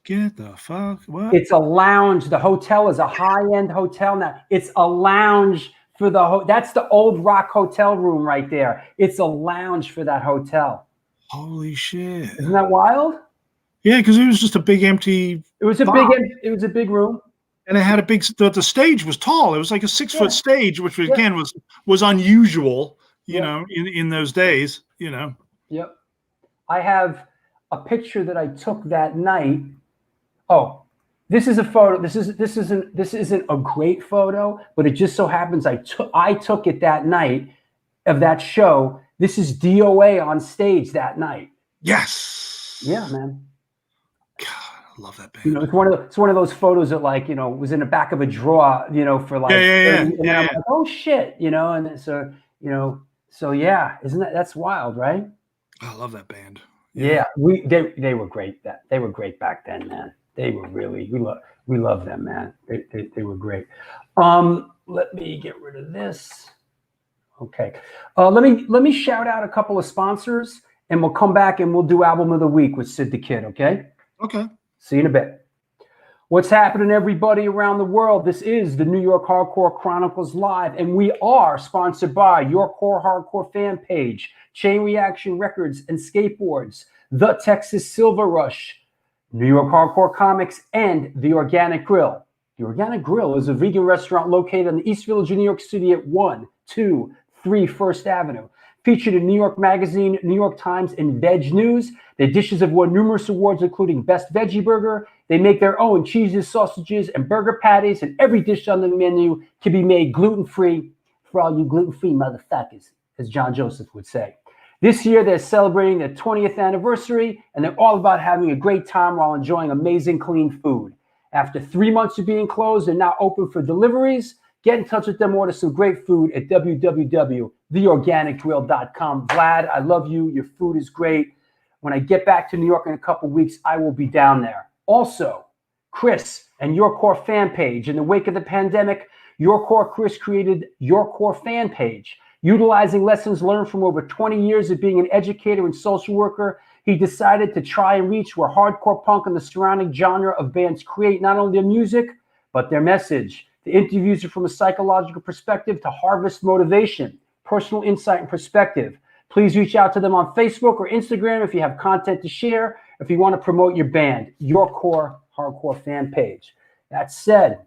Get the fuck what? It's a lounge. The hotel is a high-end hotel now. It's a lounge for that's the Old Rock Hotel room right there. It's a lounge for that hotel. Holy shit! Isn't that wild? Yeah, because it was just a big empty. It was a big room, and it had a big. The stage was tall. It was like a 6-foot stage, which again was unusual. You know, in those days. You know. Yep. I have a picture that I took that night. Oh, this is a photo. This isn't a great photo, but it just so happens I took it that night of that show. This is DOA on stage that night. Yes. Yeah, man. God, I love that band. It's one of those photos that was in the back of a drawer, for like. And I'm like, oh shit, and so so yeah, that's wild, right? I love that band. Yeah, they were great. They were great back then, man. They were really we love them, man. They were great. Let me get rid of this. Okay. Let me shout out a couple of sponsors, and we'll come back and we'll do Album of the Week with Sid the Kid, okay? Okay. See you in a bit. What's happening, everybody around the world? This is the New York Hardcore Chronicles Live, and we are sponsored by Your Core Hardcore fan page, Chain Reaction Records and Skateboards, The Texas Silver Rush, New York Hardcore Comics, and The Organic Grill. The Organic Grill is a vegan restaurant located in the East Village of New York City at 123 First Avenue. Featured in New York Magazine, New York Times, and Veg News. Their dishes have won numerous awards, including Best Veggie Burger. They make their own cheeses, sausages, and burger patties, and every dish on the menu can be made gluten-free for all you gluten-free motherfuckers, as John Joseph would say. This year, they're celebrating their 20th anniversary, and they're all about having a great time while enjoying amazing, clean food. After 3 months of being closed, they're now open for deliveries. Get in touch with them, order some great food at www.theorganicgrill.com. Vlad, I love you. Your food is great. When I get back to New York in a couple of weeks, I will be down there. Also, Chris and Your Core fan page. In the wake of the pandemic, Your Core Chris created Your Core fan page. Utilizing lessons learned from over 20 years of being an educator and social worker, he decided to try and reach where hardcore punk and the surrounding genre of bands create not only their music, but their message. The interviews are from a psychological perspective to harvest motivation, personal insight, and perspective. Please reach out to them on Facebook or Instagram if you have content to share, if you want to promote your band, Your Core Hardcore fan page. That said,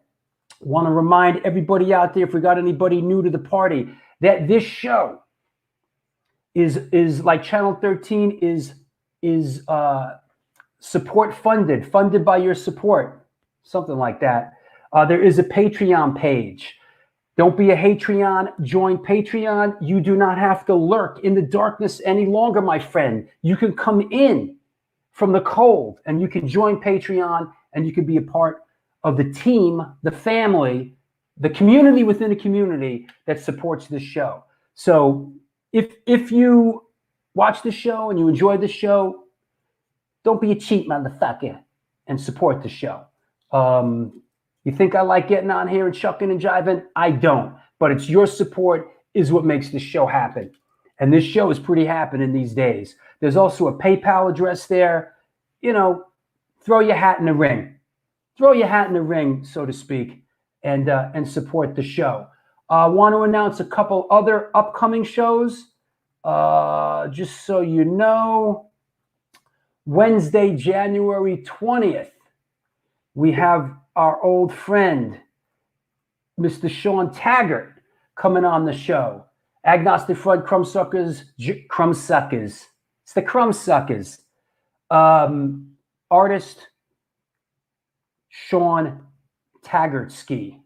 I want to remind everybody out there, if we got anybody new to the party, that this show is like Channel 13 is support funded by your support, something like that. There is a Patreon page. Don't be a Hatreon. Join Patreon. You do not have to lurk in the darkness any longer, my friend. You can come in from the cold, and you can join Patreon, and you can be a part of the team, the family, the community within a community that supports this show. So if you watch the show and you enjoy the show, don't be a cheap motherfucker and support the show. You think I like getting on here and shucking and jiving? I don't, but it's your support is what makes this show happen. And this show is pretty happening these days. There's also a PayPal address there. You know, throw your hat in the ring. Throw your hat in the ring, so to speak, and support the show. I want to announce a couple other upcoming shows. Just so you know, Wednesday, January 20th, we have our old friend, Mr. Sean Taggart, coming on the show. Agnostic Front Crumbsuckers. It's the Crumbsuckers. Artist Sean Taggartsky.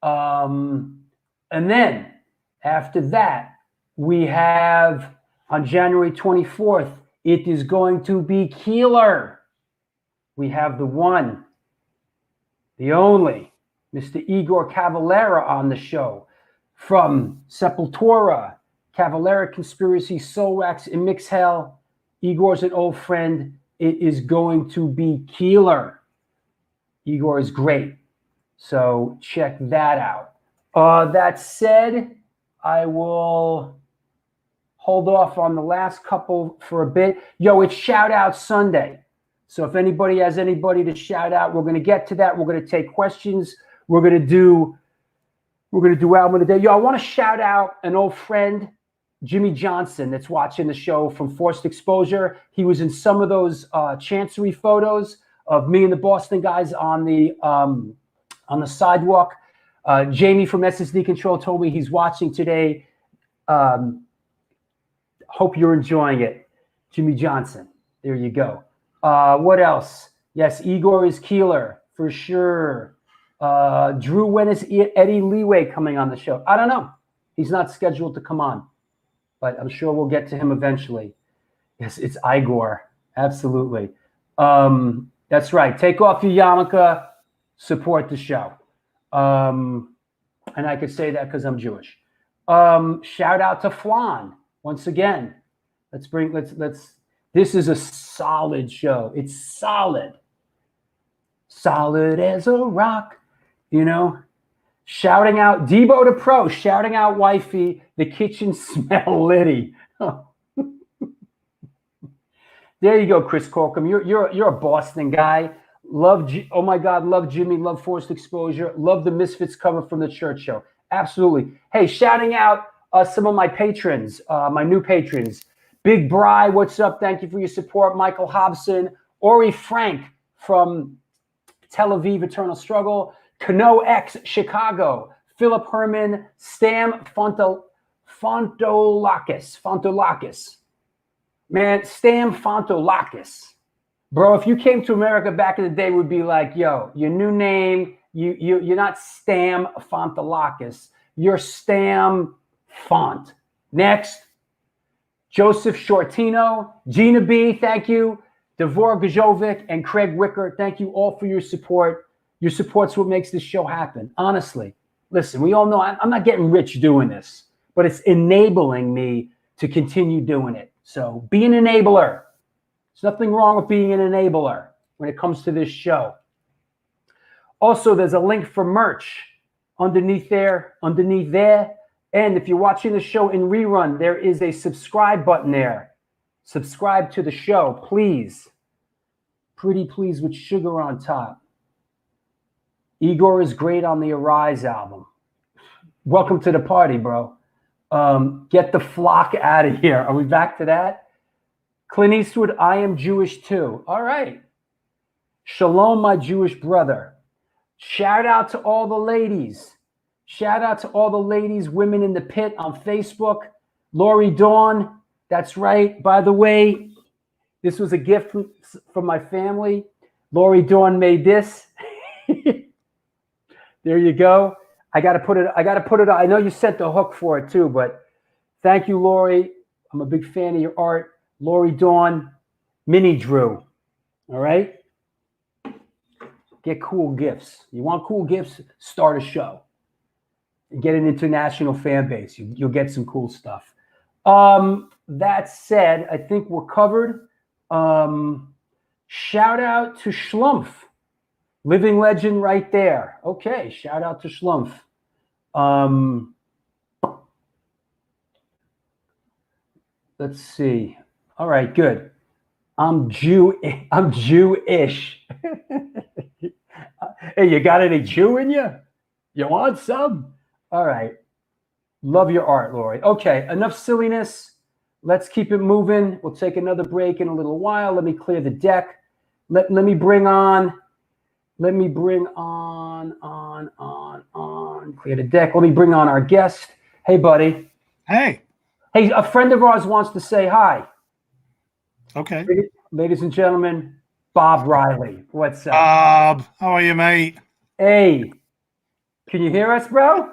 And then after that, we have on January 24th, it is going to be Keeler. We have the one, the only, Mr. Igor Cavalera on the show from Sepultura, Cavalera Conspiracy, Soul Wax, and Mix Hell. Igor's an old friend. It is going to be Keeler. Igor is great. So check that out. That said, I will hold off on the last couple for a bit. Yo, it's Shout Out Sunday. So if anybody has anybody to shout out, we're going to get to that. We're going to take questions. We're going to do album of the day. Yo, I want to shout out an old friend, Jimmy Johnson, that's watching the show from Forced Exposure. He was in some of those Chancery photos of me and the Boston guys on the sidewalk. Jamie from SSD Control told me he's watching today. Hope you're enjoying it. Jimmy Johnson. There you go. What else? Yes, Igor is Keeler for sure. Drew, when is Eddie Leeway coming on the show? I don't know. He's not scheduled to come on, but I'm sure we'll get to him eventually. Yes, it's Igor. Absolutely. That's right. Take off your yarmulke, support the show. And I could say that because I'm Jewish. Shout out to Flan once again. This is a solid show. It's solid. Solid as a rock, you know. Shouting out Debo to Pro, shouting out wifey, the kitchen smell litty. There you go, Chris Corkum. You're a Boston guy. Oh my God, love Jimmy, love Forced Exposure, love the Misfits cover from the church show. Absolutely. Hey, shouting out some of my patrons, my new patrons. Big Bry, what's up? Thank you for your support. Michael Hobson, Ori Frank from Tel Aviv Eternal Struggle, Cano X Chicago, Philip Herman, Stam Fontolakis. Man, Stam Fontolakis. Bro, if you came to America back in the day, would be like, yo, your new name, you're not Stam Fontolakis, you're Stam Font. Next, Joseph Shortino, Gina B, thank you. Devor Gajovic and Craig Wicker, thank you all for your support. Your support's what makes this show happen. Honestly, listen, we all know I'm not getting rich doing this, but it's enabling me to continue doing it. So be an enabler. There's nothing wrong with being an enabler when it comes to this show. Also, there's a link for merch underneath there. And if you're watching the show in rerun, there is a subscribe button there. Subscribe to the show, please. Pretty please with sugar on top. Igor is great on the Arise album. Welcome to the party, bro. Get the flock out of here. Are we back to that? Clint Eastwood, I am Jewish too. All right. Shalom, my Jewish brother. Shout out to all the ladies. Shout out to all the ladies, women in the pit on Facebook. Lori Dawn, that's right. By the way, this was a gift from my family. Lori Dawn made this. There you go. I gotta put it. I know you sent the hook for it too, but thank you, Lori. I'm a big fan of your art. Lori Dawn, Mini Drew. All right. get cool gifts. You want cool gifts? Start a show. Get an international fan base. You'll get some cool stuff. That said, I think we're covered. Shout out to Schlumpf. Living legend right there. Okay, shout out to Schlumpf. Let's see. All right, good. I'm Jewish. Hey, you got any Jew in you? You want some? All right. Love your art, Lori. Okay, enough silliness. Let's keep it moving. We'll take another break in a little while. Let me clear the deck. Let me bring on. Clear the deck. Let me bring on our guest. Hey, buddy. Hey. Hey, a friend of ours wants to say hi. Okay. Ladies and gentlemen, Bob Riley. What's up? Bob, how are you, mate? Hey, can you hear us, bro?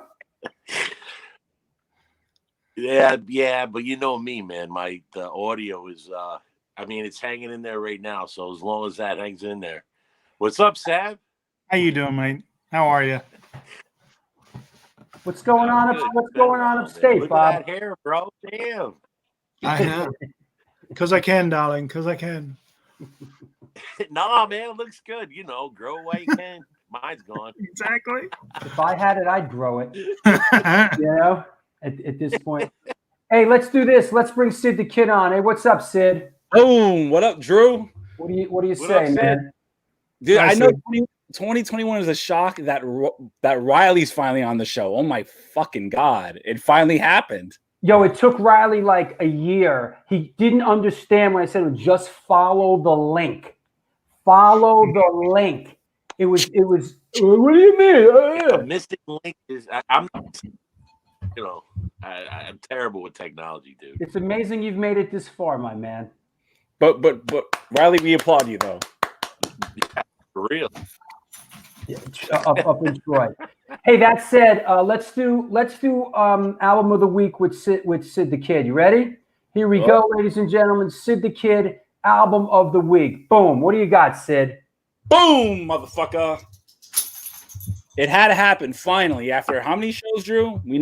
Yeah, but you know me, man. The audio is it's hanging in there right now, so as long as that hangs in there. What's up, Sab? How you doing, mate? How are you? What's going on upstate, Look Bob? at that hair, bro. Damn. I know. Because I can, darling. Because I can. Nah, man, it looks good. You know, grow while you can. Mine's gone. Exactly. If I had it, I'd grow it. You know, at this point. Hey, let's do this. Let's bring Sid the Kid on. Hey, what's up, Sid? Boom. What up, Drew? What do you What say, up, man? Dude, Hi, I know Sid. 2021 is a shock that Riley's finally on the show. Oh my fucking God. It finally happened. Yo, it took Riley like a year. He didn't understand when I said just follow the link. Follow the link. It was. What do you mean? A missing link is I'm terrible with technology, dude. It's amazing you've made it this far, my man. But Riley, we applaud you though. Yeah, for real. Yeah, up in Troy. Hey, that said, let's do album of the week with Sid the Kid. You ready? Here we go, ladies and gentlemen. Sid the Kid, album of the week. Boom. What do you got, Sid? Boom, motherfucker. It had to happen finally after how many shows, Drew? We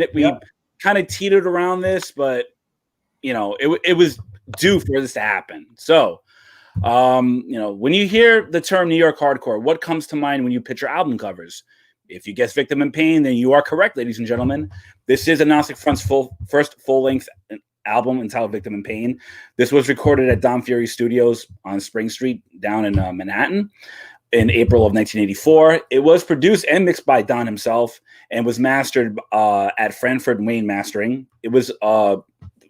kind of teetered around this, but you know, it was due for this to happen. So, when you hear the term New York hardcore, what comes to mind when you picture album covers? If you guess Victim in Pain, then you are correct, ladies and gentlemen. This is Agnostic Front's first full-length album entitled Victim in Pain. This was recorded at Don Fury Studios on Spring Street down in Manhattan in April of 1984. It was produced and mixed by Don himself and was mastered at Franford Wayne Mastering. It was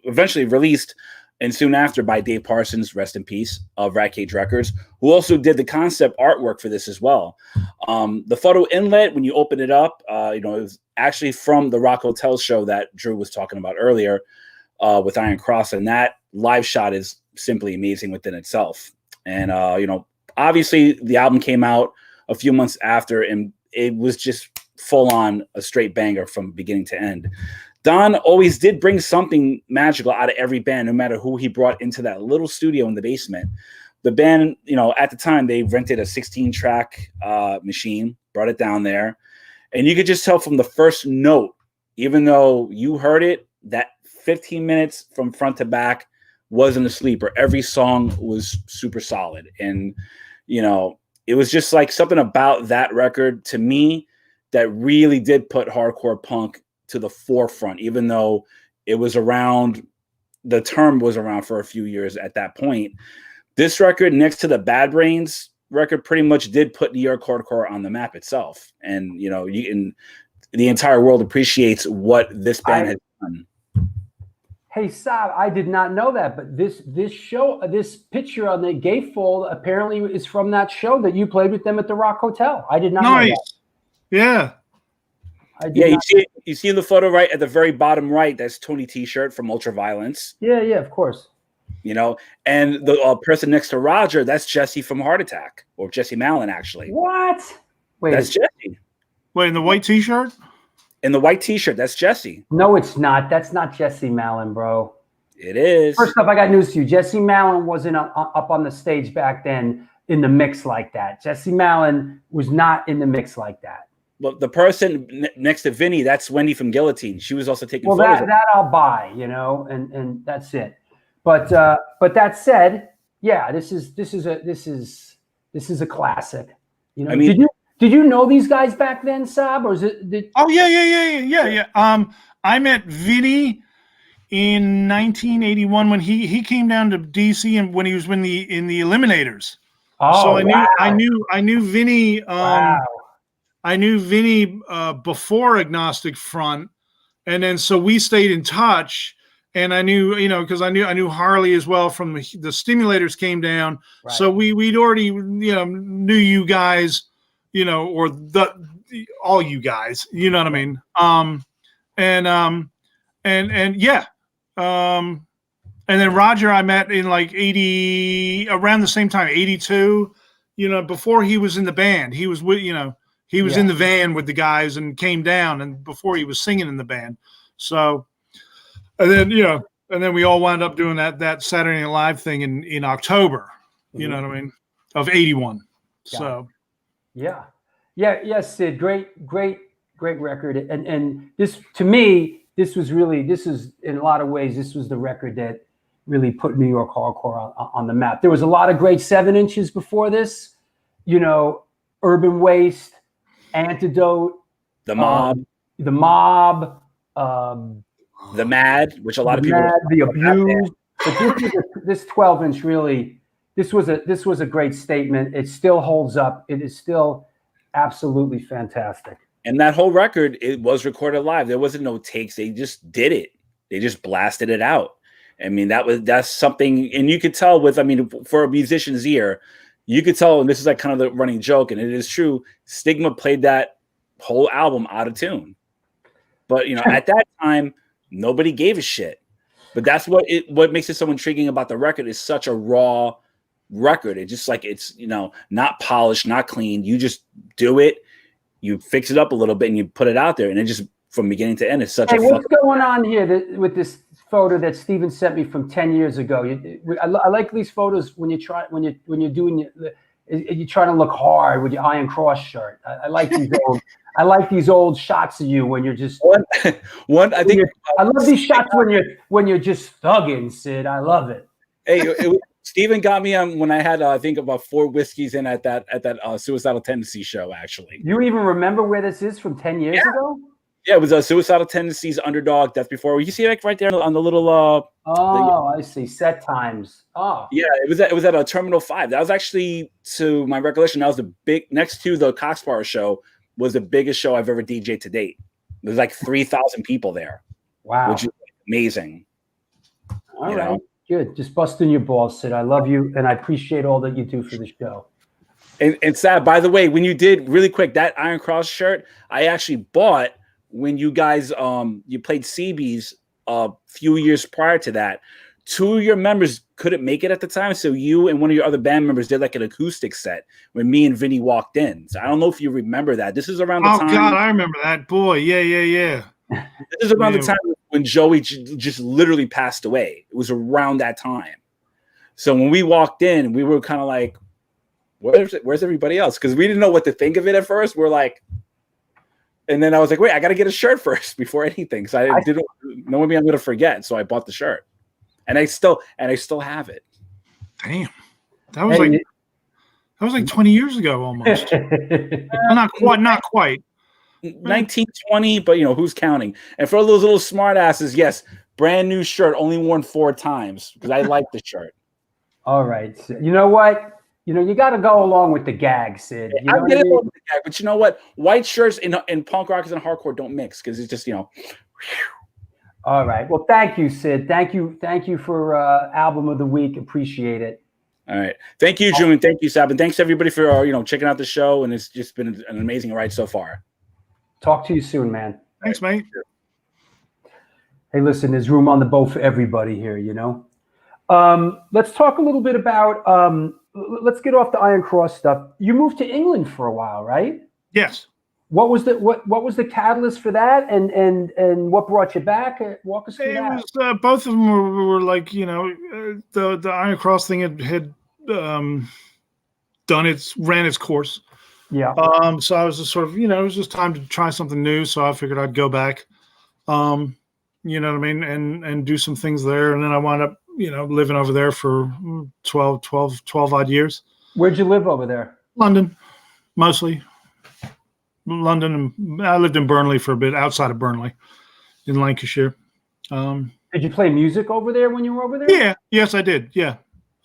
eventually released and soon after by Dave Parsons, rest in peace, of Rat Cage Records, who also did the concept artwork for this as well. The photo inlet, when you open it up, it was actually from the Rock Hotel show that Drew was talking about earlier with Iron Cross, and that live shot is simply amazing within itself. And, obviously the album came out a few months after, and it was just full on a straight banger from beginning to end. Don always did bring something magical out of every band, no matter who he brought into that little studio in the basement. The band, at the time, they rented a 16-track machine, brought it down there, and you could just tell from the first note, even though you heard it, that 15 minutes from front to back wasn't a sleeper. Every song was super solid, and it was just like something about that record to me that really did put hardcore punk to the forefront, even though it was around, the term was around for a few years at that point. This record, next to the Bad Brains record, pretty much did put New York hardcore on the map itself. And, the entire world appreciates what this band has done. Hey, Saab, I did not know that, but this show, this picture on the gatefold apparently is from that show that you played with them at the Rock Hotel. I did not know that. Yeah. You see in the photo right at the very bottom right, that's Tony T-shirt from Ultraviolence. Yeah, of course. And the person next to Roger, that's Jesse from Heart Attack, or Jesse Malin, actually. What? Wait, that's Jesse. Wait, in the white T-shirt? In the white T-shirt, that's Jesse. No, it's not. That's not Jesse Malin, bro. It is. First off, I got news to you. Jesse Malin wasn't up on the stage back then. in the mix like that. Jesse Malin was not in the mix like that. Well, the person next to Vinny, that's Wendy from Guillotine. She was also taking photos. That I'll buy, you know, and that's it. But that said, yeah, this is a classic. You know, I mean, did you know these guys back then, Sab, or is it? Oh yeah. I met Vinny in 1981 when he came down to DC and when he was in the Eliminators. Oh, so wow. I knew Vinny. Wow. I knew Vinny before Agnostic Front, and then so we stayed in touch. And I knew, you know, because I knew Harley as well from the Stimulators came down. Right. So we'd already, you know, knew you guys, you know, or all you guys, you know what I mean? And yeah. And then Roger I met in like 80, around the same time, 82, you know, before he was in the band. He was with, you know, he was in the van with the guys and came down, and before he was singing in the band. So, and then, you know, and then we all wound up doing that Saturday Night Live thing in October, you know what I mean, of 81. So, yeah, Sid, great record. And this, to me, this is in a lot of ways, this was the record that really put New York hardcore on the map. There was a lot of great 7-inches before this, you know, Urban Waste, Antidote, The Mob, The Mad, which a lot of people, the Abused. But this 12-inch really, this was a great statement. It still holds up. It is still absolutely fantastic. And that whole record, it was recorded live. There wasn't no takes. They just did it. They just blasted it out. I mean, that's something, and you could tell with, I mean, for a musician's ear, you could tell, and this is like kind of the running joke, and it is true, Stigma played that whole album out of tune. But, you know, at that time, nobody gave a shit. But that's what makes it so intriguing about the record is such a raw record. It's just like, it's, you know, not polished, not clean. You just do it, you fix it up a little bit, and you put it out there, and it just, from beginning to end, it's such a what's going on here with this photo that Steven sent me from 10 years ago? I like these photos when you're trying to look hard with your Iron Cross shirt. I like these old. I like these old shots of you when you're just I love these shots when you're just thugging, Sid. I love it. Hey, Steven got me on when I had I think about 4 whiskeys in at that Suicidal Tendencies show. Actually, you even remember where this is from 10 years ago? Yeah, it was a Suicidal Tendencies Underdog. That's before you see like right there on the little. I see. Set times. Oh, yeah, it was at a Terminal 5. That was actually, to my recollection, that was the big, next to the Cox Bar show, was the biggest show I've ever DJed to date. There's like 3,000 people there. Wow, which is amazing. All right, good. Just busting your balls, Sid. I love you, and I appreciate all that you do for the show. And Sab, by the way, when you did really quick that Iron Cross shirt, I actually bought when you guys you played CB's a few years prior to that. 2 of your members couldn't make it at the time, so you and one of your other band members did like an acoustic set when me and Vinny walked in. So I don't know if you remember that. This is around the time. Oh God, I remember that. Boy, yeah. This is around the time when Joey just literally passed away. It was around that time. So when we walked in, we were kind of like, where's everybody else? Because we didn't know what to think of it at first. We're like, and then I was like, wait, I got to get a shirt first before anything. So I didn't know maybe I'm going to forget. So I bought the shirt. And I still have it. Damn, that was like 20 years ago almost. Not quite. 1920, but you know who's counting. And for those little smart asses, yes, brand new shirt, only worn 4 times because I like the shirt. All right, you know what? You know you got to go along with the gag, Sid. You know I get along with the gag, but you know what? White shirts in punk rockers and hardcore don't mix because it's just Whew. All right. Well, thank you, Sid. Thank you for album of the week. Appreciate it. All right. Thank you, Drew, and thank you, Sab, and thanks everybody for checking out the show. And it's just been an amazing ride so far. Talk to you soon, man. Thanks, mate. Hey, listen, there's room on the boat for everybody here. You know. Let's talk a little bit about. Let's get off the Iron Cross stuff. You moved to England for a while, right? Yes. What was the catalyst for that, and what brought you back? Walk us through that. It was both of them were like the Iron Cross thing had ran its course. Yeah. So I was just sort of, it was just time to try something new. So I figured I'd go back, you know what I mean, and do some things there. And then I wound up, living over there for 12 odd years. Where'd you live over there? London, mostly. London, and I lived in Burnley for a bit, outside of Burnley, in Lancashire. Did you play music over there when you were over there? Yeah, yes, I did. Yeah,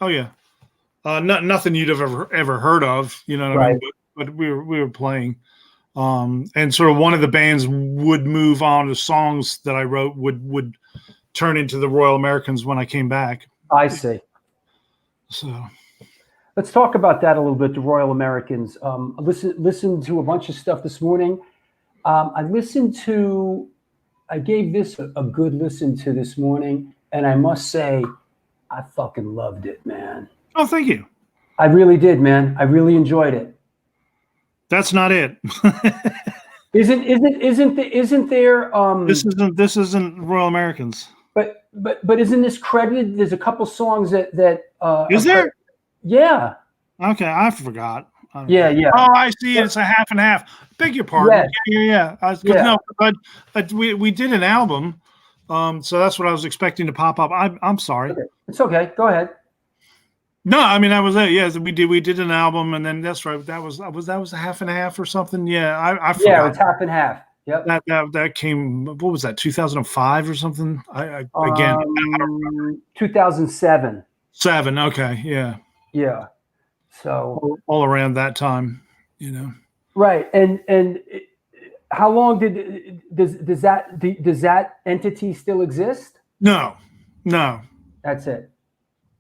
oh yeah. Nothing you'd have ever heard of, you know what I mean? But we were playing, and sort of one of the bands would move on to songs that I wrote would turn into the Royal Americans when I came back. I see. So. Let's talk about that a little bit, the Royal Americans. Listened to a bunch of stuff this morning. I gave this a good listen to this morning, and I must say, I fucking loved it, man. Oh, thank you. I really did, man. I really enjoyed it. That's not it. Isn't there? This isn't Royal Americans. But isn't this credited? There's a couple songs that is there? Yeah. Okay, I forgot. Yeah. Oh, I see. It's a half and half. Beg your pardon. Yeah. No, but we did an album, so that's what I was expecting to pop up. I'm sorry. Okay. It's okay. Go ahead. No, I mean that was it. Yes, we did an album, and then that's right. That was a half and half or something. Yeah, I forgot. Yeah, it's half and half. Yep. That came. What was that? 2005 or something? I don't remember. 2007. 7. Okay. Yeah. Yeah. So all around that time, Right. And how long does that entity still exist? No. That's it.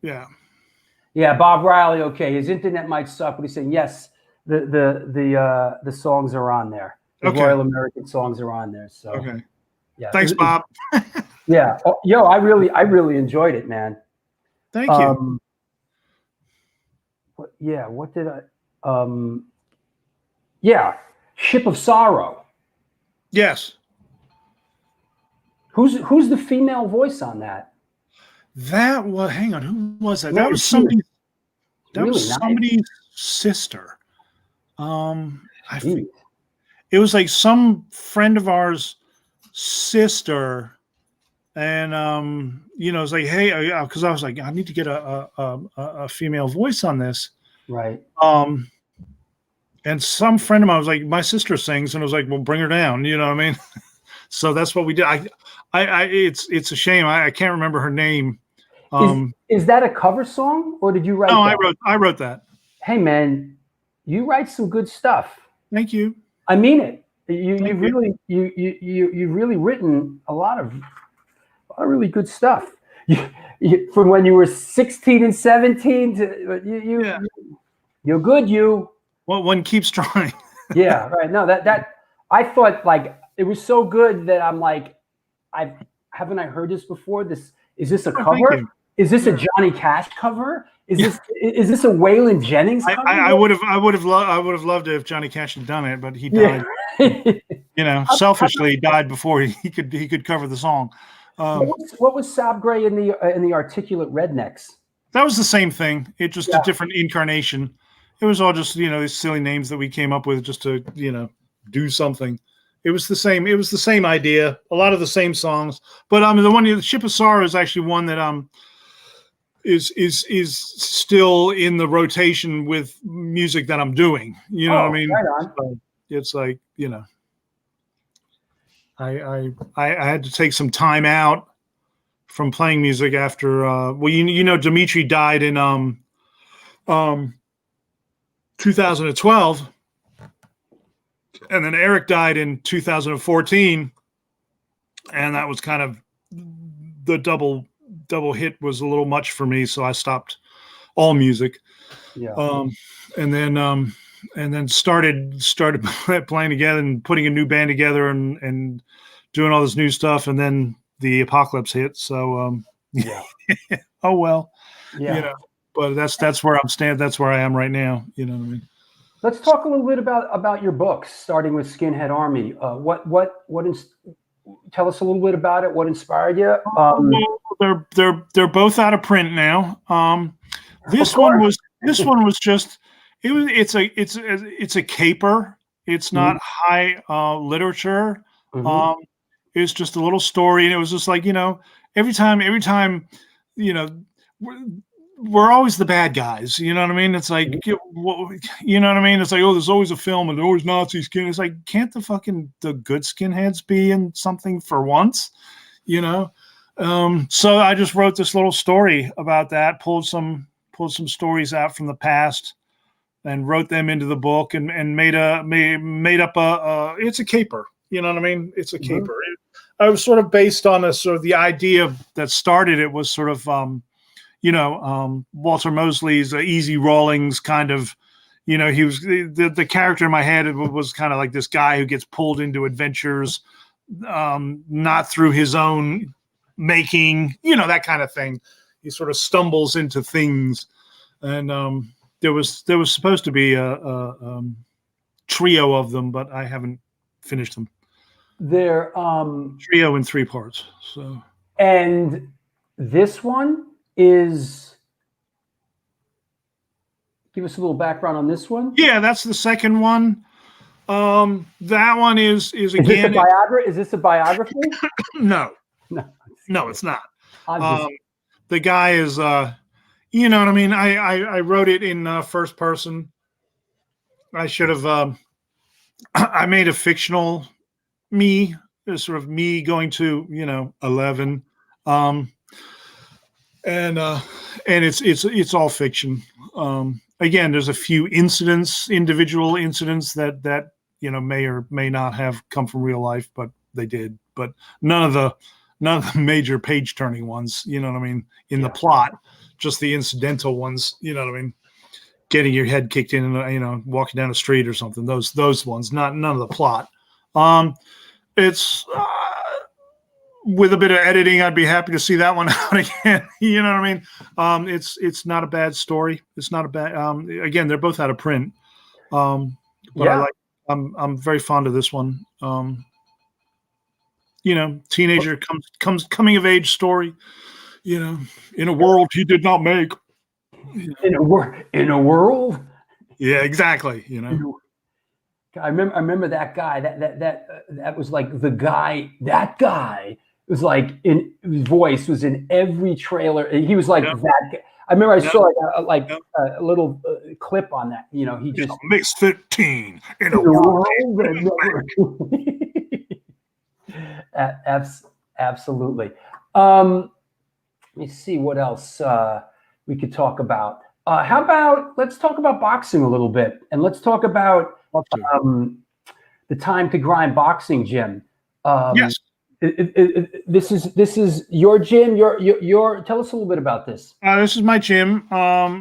Yeah. Yeah. Bob Riley. Okay. His internet might suck, but he's saying yes. The songs are on there. The Royal American songs are on there. So yeah. Thanks, Bob. Yeah. Yo, I really enjoyed it, man. Thank you. What did I? Ship of Sorrow. Yes. Who's the female voice on that? That was. Hang on. Who was that? That was somebody. That was somebody's sister. I think it was like some friend of ours' sister. And it was like, hey, because I was like, I need to get a female voice on this, right? And some friend of mine was like, my sister sings, and I was like, well, bring her down, you know what I mean? So that's what we did. It's a shame I can't remember her name. Is that a cover song, or did you write? No, that? I wrote that. Hey man, you write some good stuff. Thank you. I mean it. You've really written a lot of really good stuff. From when you were 16 and 17 to you're good. Well, one keeps trying. Yeah, right. No, that I thought like it was so good that I'm like, haven't I heard this before? Is this a cover? Is this a Johnny Cash cover? Is this a Waylon Jennings cover? I would have loved it if Johnny Cash had done it, but he died. Selfishly died before he could cover the song. What was Sab Gray in the Articulate Rednecks? That was the same thing. It's just a different incarnation. It was all just these silly names that we came up with just to do something. It was the same. It was the same idea. A lot of the same songs, but the Ship of Sorrow is actually one that is still in the rotation with music that I'm doing. You know what I mean? Right on. So it's like I had to take some time out from playing music after Dimitri died in 2012, and then Eric died in 2014, and that was kind of the double hit was a little much for me, so I stopped all music. And then started playing together and putting a new band together and doing all this new stuff, and then the apocalypse hit. So oh well, but that's where I'm standing. That's where I am right now. You know what I mean? Let's talk a little bit about your books, starting with Skinhead Army. Tell us a little bit about it. What inspired you? They're both out of print now. This one was just It's a caper. It's not high literature. Mhm. It's just a little story, and it was just like, every time, you know, we're always the bad guys. You know what I mean? It's like, you know what I mean? It's like, oh, there's always a film and there's always Nazi skin. It's like, can't the good skinheads be in something for once? So I just wrote this little story about that, pulled some stories out from the past and wrote them into the book and made up it's a caper. You know what I mean? It's a caper. I was sort of based on the idea that started it was sort of, Walter Mosley's Easy Rawlings kind of, he was the character in my head was kind of like this guy who gets pulled into adventures, not through his own making, that kind of thing. He sort of stumbles into things, and there was supposed to be a trio of them, but I haven't finished them. They're Trio in 3 parts. So, and this one is, give us a little background on this one. yeah, that's the second one. That one is Is again. this a biography? No, it's not. The guy is, you know what I mean? I wrote it in first person. I should have. I made a fictional me, sort of me going to 11, and it's all fiction. Again, there's a few individual incidents that may or may not have come from real life, but they did. But none of the major page turning ones, you know what I mean, in the plot, just the incidental ones, you know what I mean, getting your head kicked in and walking down the street or something. Those ones, none of the plot. It's with a bit of editing, I'd be happy to see that one out again. You know what I mean? It's not a bad story. It's not a bad. Again, they're both out of print. But I'm very fond of this one. Teenager comes coming of age story. In a world he did not make. In a world. Yeah, exactly. I remember that guy. That was like the guy. That guy was like his voice was in every trailer. He was like that guy. I remember I saw a little clip on that. He just a misfit teen in a world. Absolutely. Let me see what else we could talk about. How about let's talk about boxing a little bit, and let's talk about the Time to Grind boxing gym. Yes. This is your gym. Your tell us a little bit about this. This is my gym.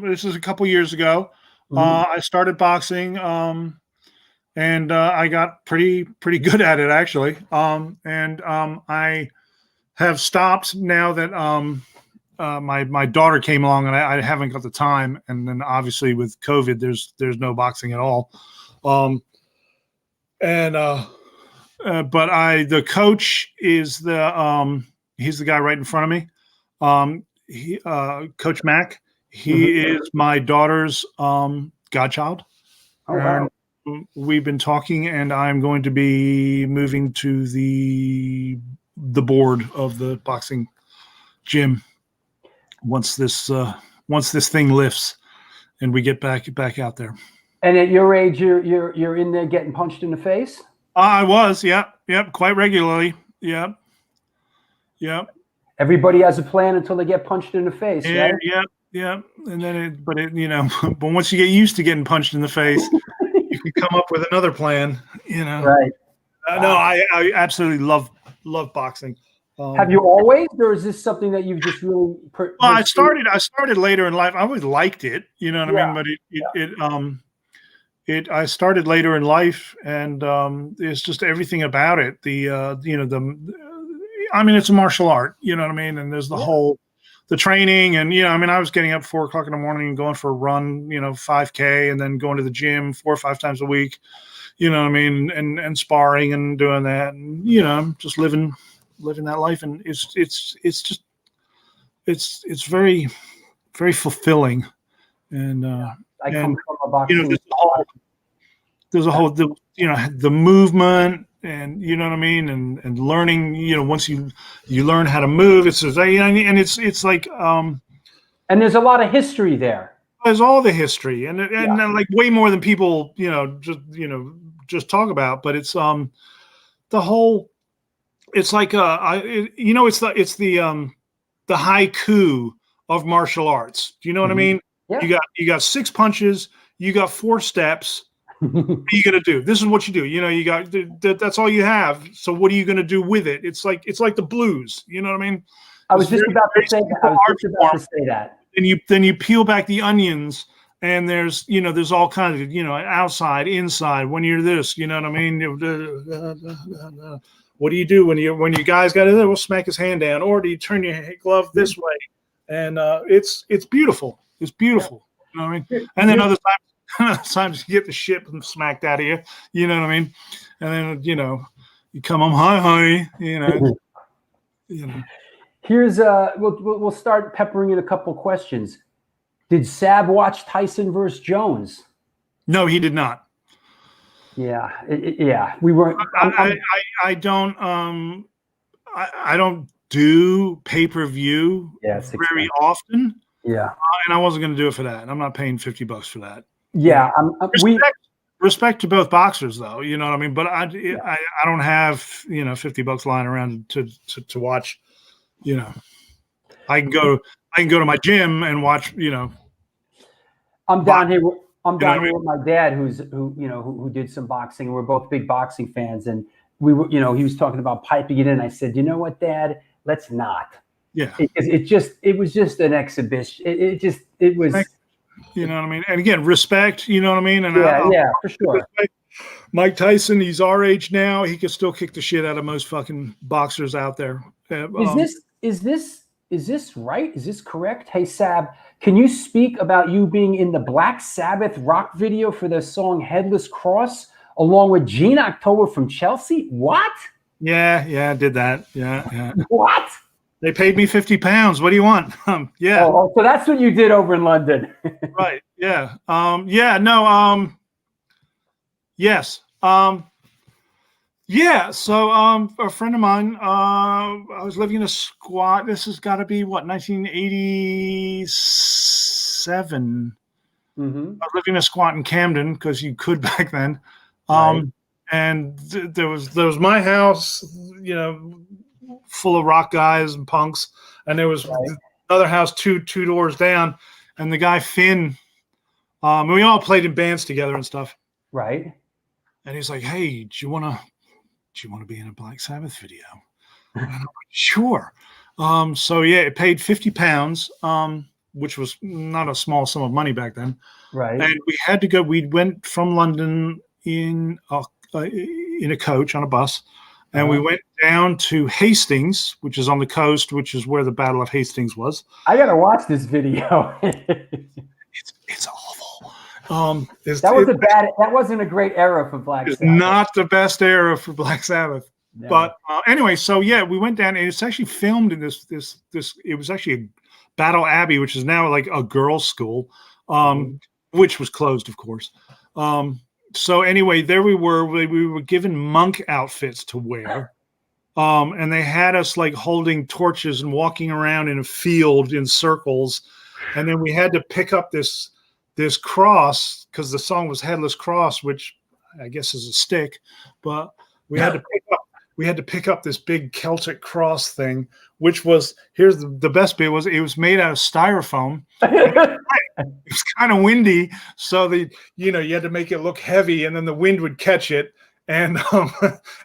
This is a couple years ago. I started boxing, and I got pretty good at it actually. I have stopped now that my daughter came along, and I haven't got the time. And then obviously with COVID, there's no boxing at all. But the coach is he's the guy right in front of me. Coach Mack. He is my daughter's godchild. Oh, wow. We've been talking, and I'm going to be moving to the board of the boxing gym once this thing lifts and we get back out there. And at your age, you're in there getting punched in the face? I was, yep, quite regularly, yep. Everybody has a plan until they get punched in the face, right? Yep. And then, but once you get used to getting punched in the face, you can come up with another plan, Right. No, I absolutely love boxing. Have you always, or is this something that you've just really? I started later in life. I always liked it, you know what I mean. But I started later in life, and it's just everything about it. It's a martial art, you know what I mean. And there's the training, and I was getting up 4 o'clock in the morning and going for a run, 5K, and then going to the gym 4 or 5 times a week, you know what I mean, and sparring and doing that, and just living that life. And it's very, very fulfilling. And I come from a boxing. there's a whole the movement, and you know what I mean, and learning. Once you learn how to move, and it's like and there's a lot of history there. There's all the history, and like way more than people just talk about. But it's the whole. It's like it's the haiku of martial arts. Do you know what I mean? Yeah. You got 6 punches. You got 4 steps. What are you gonna do? This is what you do. You got that's all you have. So what are you gonna do with it? It's like the blues. You know what I mean? I was just about to say that. And then you peel back the onions, and there's all kinds of outside, inside. When you're this, you know what I mean? What do you do when your guys got it? We'll smack his hand down, or do you turn your glove this way? And it's beautiful. It's beautiful. You know what I mean? And then other times you get the shit smacked out of you. You know what I mean? And then you come home, hi honey. Here's we'll start peppering in a couple questions. Did Sab watch Tyson versus Jones? No, he did not. Yeah, we weren't. I don't. I don't do pay-per-view very often. Yeah, and I wasn't going to do it for that. I'm not paying $50 for that. Yeah, respect to both boxers, though. You know what I mean. But I don't have $50 lying around to watch. I can go to my gym and watch. I'm down here. I'm down here with my dad, who did some boxing. We're both big boxing fans, and we were, he was talking about piping it in. I said, you know what, Dad? Let's not. Yeah. It was just an exhibition. It was. You know what I mean? And again, respect. You know what I mean? And yeah, for sure. Mike Tyson, he's our age now. He can still kick the shit out of most fucking boxers out there. Is this right? Is this correct? Hey, Sab, can you speak about you being in the Black Sabbath rock video for the song Headless Cross along with Gene October from Chelsea? What? Yeah, I did that. Yeah. What? They paid me £50. What do you want? Yeah. Oh, so that's what you did over in London. Right. Yeah. Yes. Yeah. So a friend of mine, I was living in a squat. This has got to be 1987. Mm-hmm. I was living in a squat in Camden because you could back then. Right. And there was my house, full of rock guys and punks, and there was another house two doors down, and the guy Finn, we all played in bands together and stuff. Right. And he's like, "Hey, do you want to be in a Black Sabbath video?" And I'm like, "Sure." So yeah, it paid £50, which was not a small sum of money back then. Right. And we had to go. We went from London in a coach on a bus. And we went down to Hastings, which is on the coast, which is where the Battle of Hastings was. I gotta watch this video. It's awful. That wasn't a great era for Black Sabbath. Not the best era for Black Sabbath. No. But anyway, so yeah, we went down, and it's actually filmed in this. It was actually a Battle Abbey, which is now like a girls' school, which was closed, of course. So anyway, there we were. We were given monk outfits to wear, and they had us like holding torches and walking around in a field in circles, and then we had to pick up this cross because the song was Headless Cross, which I guess is a stick, but we had to pick up this big Celtic cross thing, which was the best bit was it was made out of styrofoam. It was kind of windy, so you had to make it look heavy, and then the wind would catch it, and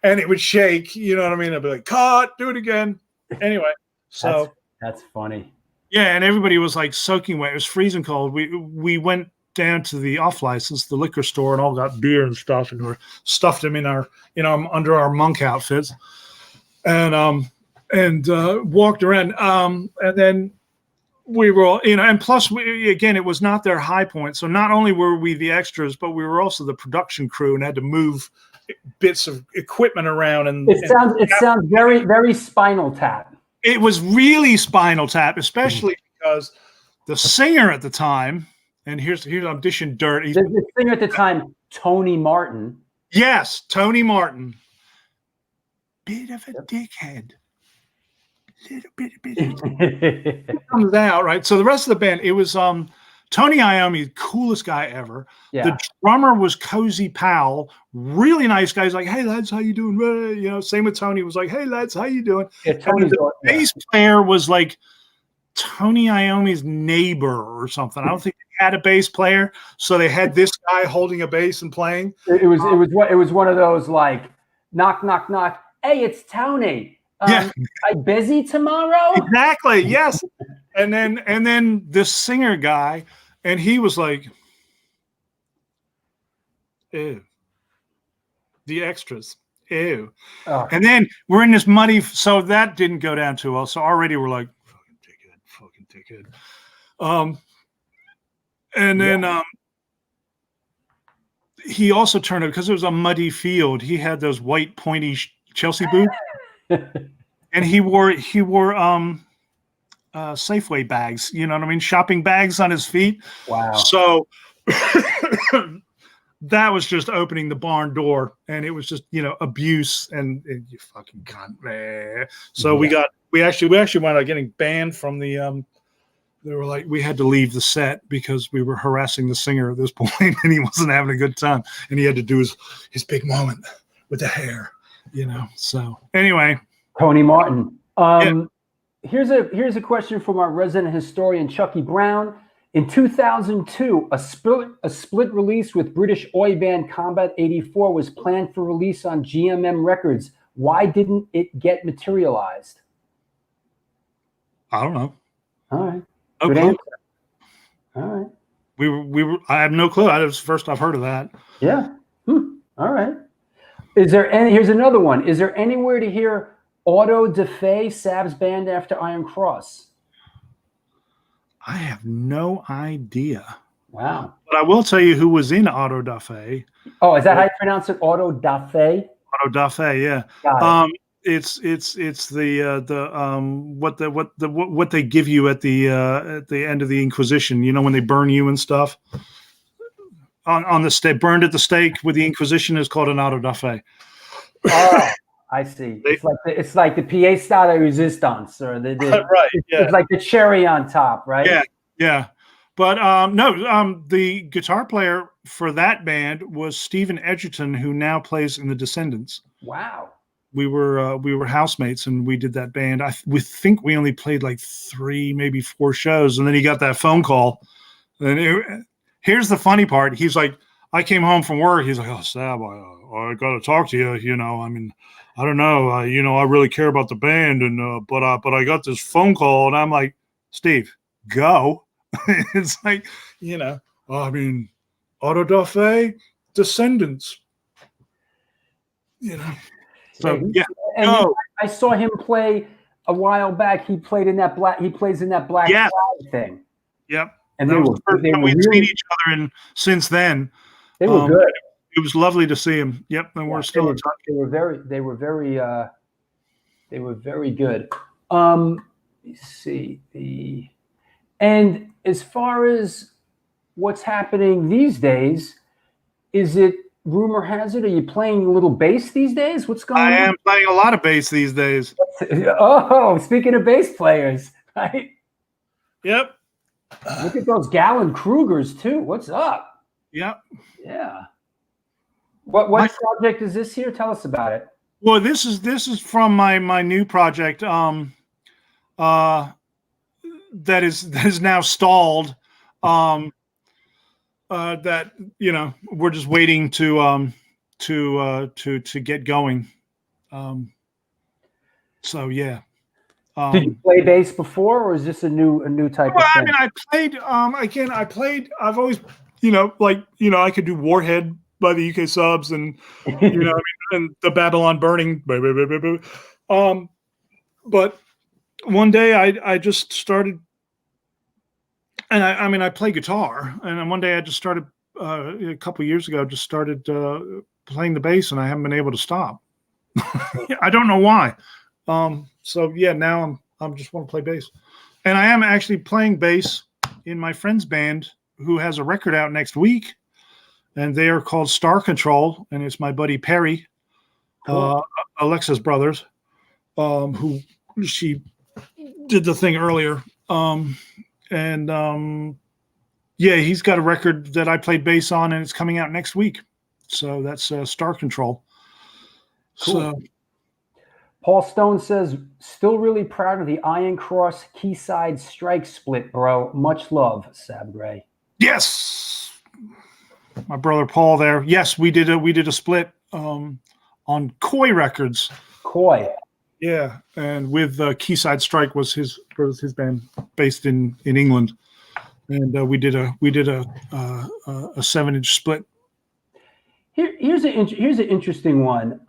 it would shake. You know what I mean? I'd be like, "Cut, do it again." Anyway, so that's funny. Yeah, and everybody was like soaking wet. It was freezing cold. We went down to the off license, the liquor store, and all got beer and stuff, and we stuffed them in our under our monk outfits, and walked around, and then. We were all, and plus, it was not their high point. So not only were we the extras, but we were also the production crew and had to move bits of equipment around. And it sounds very, very Spinal Tap. It was really Spinal Tap, especially because the singer at the time, And here's I'm dishing dirt. The singer at the time, Tony Martin. Yes, Tony Martin. Bit of a dickhead. Little bit of it comes out, right? So the rest of the band, it was Tony Iommi, coolest guy ever. Yeah. The drummer was Cozy Powell, really nice guy. He's like, "Hey lads, how you doing?" You know, same with Tony. Was like, "Hey lads, how you doing?" Yeah, Tony's the bass player was like Tony Iommi's neighbor or something. I don't think they had a bass player, so they had this guy holding a bass and playing. It was one of those like knock knock knock. Hey, it's Tony. Yeah. I busy tomorrow? Exactly. Yes. And then this singer guy, and he was like, ew. The extras. Ew. Oh. And then we're in this muddy, so that didn't go down too well. So already we're like, fucking dickhead. And then he also turned up because it was a muddy field. He had those white pointy Chelsea boots. And he wore Safeway bags, you know what I mean? Shopping bags on his feet. Wow. So that was just opening the barn door, and it was just, you know, abuse and you fucking cunt. So we actually wound up getting banned from the they were like, we had to leave the set because we were harassing the singer at this point and he wasn't having a good time and he had to do his big moment with the hair, you know. So anyway, Tony Martin. Here's a question from our resident historian, Chucky Brown. In 2002, a split release with British oi band Combat 84 was planned for release on GMM Records. Why didn't it get materialized? I don't know. All right. No Good clue. answer. All right. We were. I have no clue. That was the first I've heard of that. Yeah. All right. Here's another one. Is there anywhere to hear Auto da Fe, Sab's band after Iron Cross? I have no idea. Wow. But I will tell you who was in Auto da Fe. Oh, is that how you pronounce it? Auto da Fe? Auto da Fe, yeah. Got it. It's the what they give you at the end of the Inquisition, you know, when they burn you and stuff. On the stake, burned at the stake with the Inquisition is called an auto da fe. Oh, I see. It's like the pièce de résistance, or right. Yeah. It's like the cherry on top, right? Yeah, yeah. But the guitar player for that band was Stephen Edgerton, who now plays in the Descendants. Wow. We were housemates and we did that band. We think we only played like 3, maybe 4 shows, and then he got that phone call. And here's the funny part. He's like, I came home from work. He's like, "Oh, Sab, I got to talk to you. You know, I mean, I don't know. You know, I really care about the band, and but I got this phone call, and I'm like, Steve, go." It's like, you know, I mean, Auto da Fe, Descendants. You know. So yeah. And I saw him play a while back. He plays in that black flag thing. Yep. And we've really, seen each other, and since then they were good. It was lovely to see him. Yep, and we're still in touch. They were very good. Let me see and as far as what's happening these days, is it rumor has it? Are you playing a little bass these days? What's going on? I am playing a lot of bass these days. Oh, speaking of bass players, right? Yep. Look at those Gallon Krugers too. What's up? Yep. Yeah. What project is this here? Tell us about it. Well, this is from my new project. That is now stalled. That, you know, we're just waiting to get going. So yeah. Did you play bass before, or is this a new type of thing? I mean, I played. I've always, you know, like, you know, I could do Warhead by the UK Subs, and you know, and the Babylon Burning. But one day I just started, and I play guitar, and one day I just started a couple of years ago. Just started playing the bass, and I haven't been able to stop. I don't know why. So yeah, now I'm just want to play bass, and I am actually playing bass in my friend's band who has a record out next week, and they are called Star Control, and it's my buddy Perry, Cool. Alexa's brothers, who she did the thing earlier. Yeah, he's got a record that I played bass on, and it's coming out next week. So that's Star Control. Cool. So, Paul Stone says, still really proud of the Iron Cross Keyside Strike split, bro. Much love, Sab Gray. yes, my brother Paul there. Yes, we did a split on Koi Records. Koi. Yeah, and with Keyside Strike was his band based in England, and we did a 7-inch split. Here's an interesting one.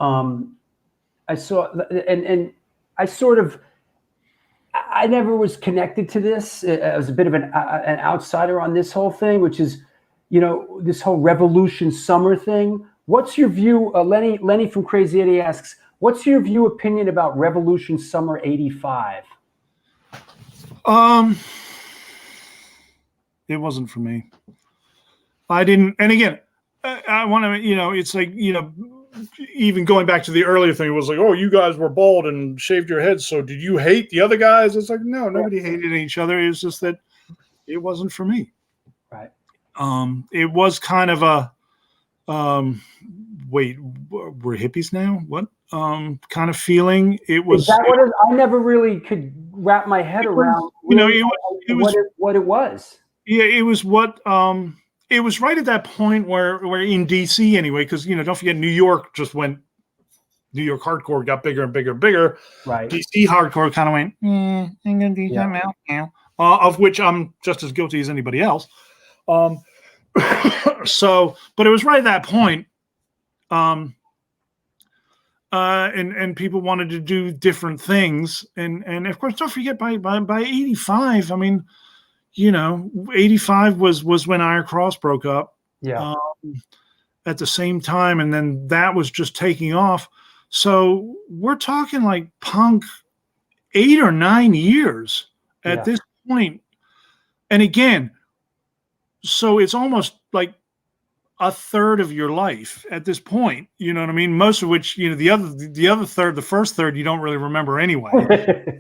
I saw, and I sort of, I never was connected to this. I was a bit of an outsider on this whole thing, which is, this whole Revolution Summer thing. What's your view? Lenny from Crazy Eddie asks, what's your opinion about Revolution Summer '85? It wasn't for me. I didn't, and again, I want to, it's like, even going back to the earlier thing, it was like, oh, you guys were bald and shaved your heads, so did you hate the other guys? It's like, no, nobody hated each other. It was just that it wasn't for me. Right. It was kind of a, wait, we're hippies now? What? Kind of feeling. It was. Is that what it, I never really could wrap my head around. What it was. Yeah, it was what. It was right at that point where in DC anyway, because don't forget New York just went. New York hardcore got bigger and bigger and bigger. Right. DC hardcore kind of went. I'm gonna do something else now. Of which I'm just as guilty as anybody else. So, but it was right at that point. And people wanted to do different things, and of course, don't forget by '85. I mean, 85 was when Iron Cross broke up. Yeah. At the same time, and then that was just taking off. So we're talking like punk 8 or 9 years at this point. And again, so it's almost like a third of your life at this point. You know what I mean? Most of which, the other third, the first third, you don't really remember anyway.